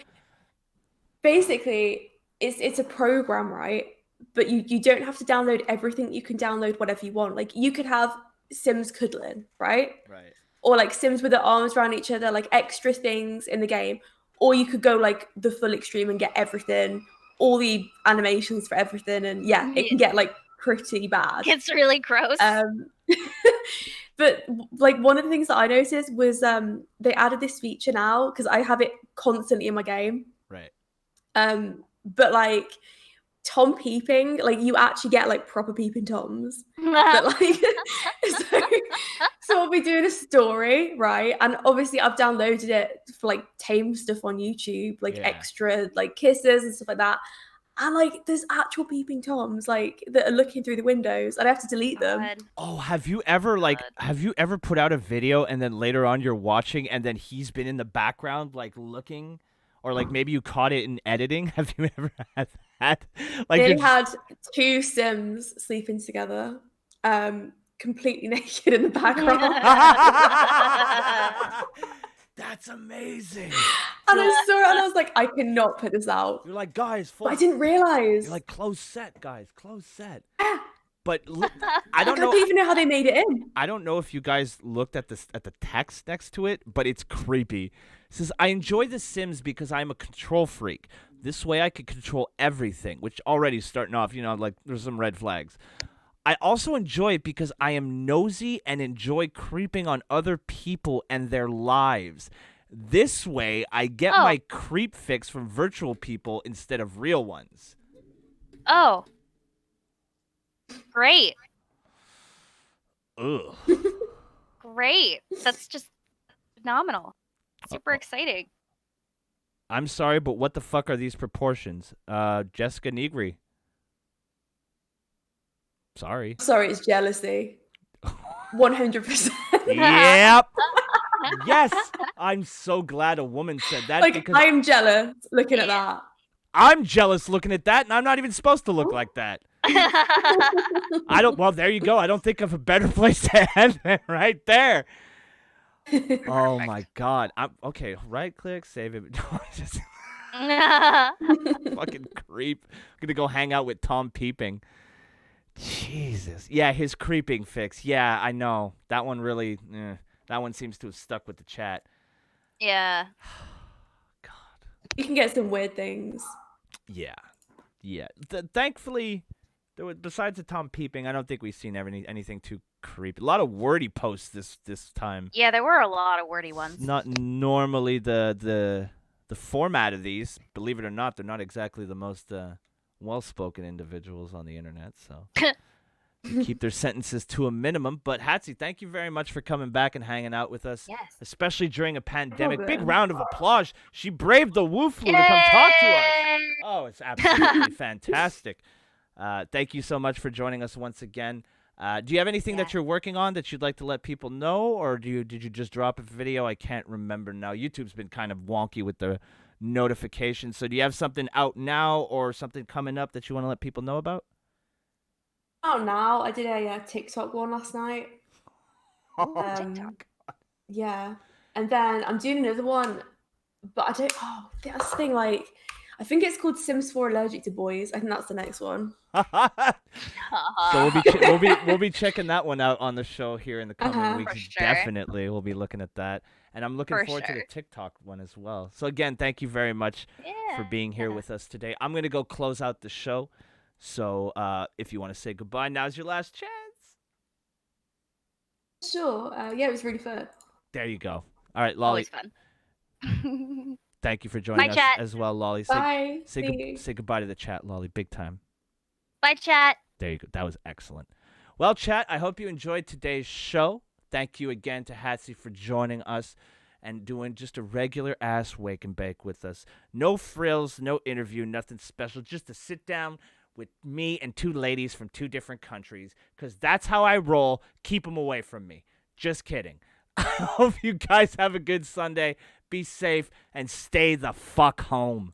Speaker 5: Basically, it's a program, right? But you don't have to download everything. You can download whatever you want. Like you could have Sims cuddling, right?
Speaker 2: Right.
Speaker 5: Or like Sims with their arms around each other, like extra things in the game. Or you could go like the full extreme and get everything, all the animations for everything, and it can get like pretty bad.
Speaker 4: It's really gross.
Speaker 5: But like one of the things that I noticed was they added this feature now because I have it constantly in my game.
Speaker 2: Right.
Speaker 5: But like Tom peeping, like you actually get like proper peeping Toms. But like so I'll be doing a story, right? And obviously I've downloaded it for like tame stuff on YouTube, like extra like kisses and stuff like that. And like there's actual peeping Toms like that are looking through the windows and I have to delete them.
Speaker 2: Oh, have you ever put out a video and then later on you're watching and then he's been in the background like looking? Or like maybe you caught it in editing. Have you ever had that? Like
Speaker 5: they had two Sims sleeping together, completely naked in the background.
Speaker 2: That's amazing.
Speaker 5: And I saw it and I was like, I cannot put this out.
Speaker 2: You're like, guys,
Speaker 5: but I didn't realize.
Speaker 2: You're like, close set, guys, close set.
Speaker 5: Yeah.
Speaker 2: But I don't know.
Speaker 5: I don't even know how they made it in.
Speaker 2: I don't know if you guys looked at the text next to it, but it's creepy. It says, I enjoy The Sims because I'm a control freak. This way I can control everything, which already is starting off, like there's some red flags. I also enjoy it because I am nosy and enjoy creeping on other people and their lives. This way I get my creep fix from virtual people instead of real ones.
Speaker 4: Oh. Great.
Speaker 2: Ugh.
Speaker 4: Great. That's just phenomenal. Super exciting.
Speaker 2: I'm sorry, but what the fuck are these proportions? Jessica Negri. Sorry.
Speaker 5: Sorry, it's jealousy. 100%.
Speaker 2: Yep. Yes. I'm so glad a woman said that.
Speaker 5: Like,
Speaker 2: because
Speaker 5: I'm jealous looking at that.
Speaker 2: I'm jealous looking at that, and I'm not even supposed to look like that. Well, there you go. I don't think of a better place to end than right there. Oh my God. Okay. Right click, save it. Fucking creep. I'm gonna go hang out with Tom peeping. Jesus. Yeah, his creeping fix. Yeah, I know. That one really. That one seems to have stuck with the chat.
Speaker 4: Yeah.
Speaker 2: God.
Speaker 5: You can get some weird things.
Speaker 2: Yeah. Thankfully, besides the Tom peeping, I don't think we've seen anything too creepy. A lot of wordy posts this time.
Speaker 4: Yeah, there were a lot of wordy ones.
Speaker 2: Not normally the format of these. Believe it or not, they're not exactly the most well-spoken individuals on the internet. So keep their sentences to a minimum. But Hatsy, thank you very much for coming back and hanging out with us.
Speaker 4: Yes.
Speaker 2: Especially during a pandemic. Big round of applause. She braved the woo flu to come talk to us. Oh, it's absolutely fantastic. Thank you so much for joining us once again. Do you have anything that you're working on that you'd like to let people know, or did you just drop a video? I can't remember now. YouTube's been kind of wonky with the notifications. So do you have something out now or something coming up that you want to let people know about?
Speaker 5: Oh, now I did a TikTok one last night.
Speaker 4: TikTok.
Speaker 5: Yeah, and then I'm doing another one, but I don't. Oh, that's the thing. Like, I think it's called Sims 4 Allergic to Boys. I think that's the next one.
Speaker 2: So we'll be checking that one out on the show here in the coming weeks.
Speaker 4: Sure.
Speaker 2: Definitely, we'll be looking at that, and I'm looking forward to the TikTok one as well. So again, thank you very much for being here with us today. I'm gonna go close out the show. So if you want to say goodbye, now's your last chance.
Speaker 5: Sure. Yeah, it was really fun.
Speaker 2: There you go. All right, Lolly.
Speaker 4: Always fun.
Speaker 2: Thank you for joining us
Speaker 4: chat.
Speaker 2: as well, Lolly.
Speaker 5: Bye. See you.
Speaker 2: Say goodbye to the chat, Lolly. Big time.
Speaker 4: Bye, chat.
Speaker 2: There you go. That was excellent. Well, chat, I hope you enjoyed today's show. Thank you again to Hatsy for joining us and doing just a regular ass wake and bake with us. No frills, no interview, nothing special. Just to sit down with me and two ladies from two different countries, because that's how I roll. Keep them away from me. Just kidding. I hope you guys have a good Sunday. Be safe and stay the fuck home.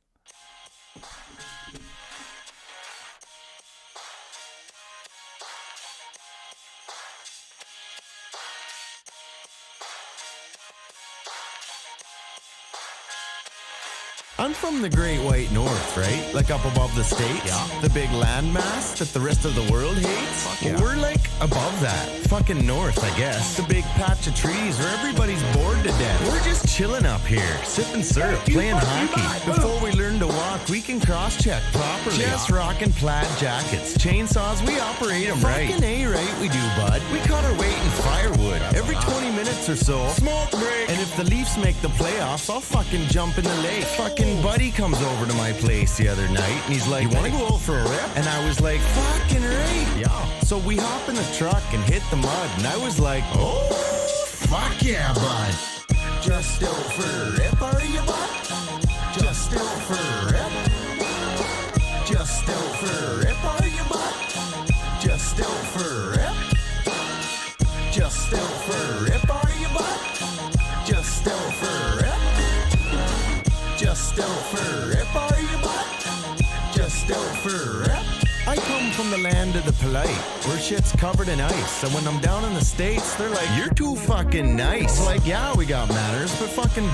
Speaker 3: I'm from the Great White North, right? Like up above the States? Yeah. The big landmass that the rest of the world hates? Fuck yeah. We're like above that. Fucking north, I guess. The big patch of trees where everybody's bored to death. We're just chilling up here, sipping syrup, playing hockey. Before we learn to walk, we can cross-check properly. Just rocking plaid jackets. Chainsaws, we operate them right. Fucking A-right we do, bud. We cut our weight in firewood. Every 20 minutes or so. Smoke break. And if the Leafs make the playoffs, I'll fucking jump in the lake. Fucking buddy comes over to my place the other night and he's like, "You wanna go out for a rip?" And I was like, "Fucking right." Yeah. So we hop in the truck and hit the mud and I was like, "Oh, fuck yeah, bud. Just out for a rip, are you, bud? Just out for a rip. Just out for a rip, are you, bud? Just out for a rip. Just out for a rip, are you, bud? Just out for a rip. Just out for a rip, are you, bud? Just out for a rip. I come from the land of the polite, where shit's covered in ice. So when I'm down in the States, they're like, "You're too fucking nice." Like, yeah, we got manners, but fucking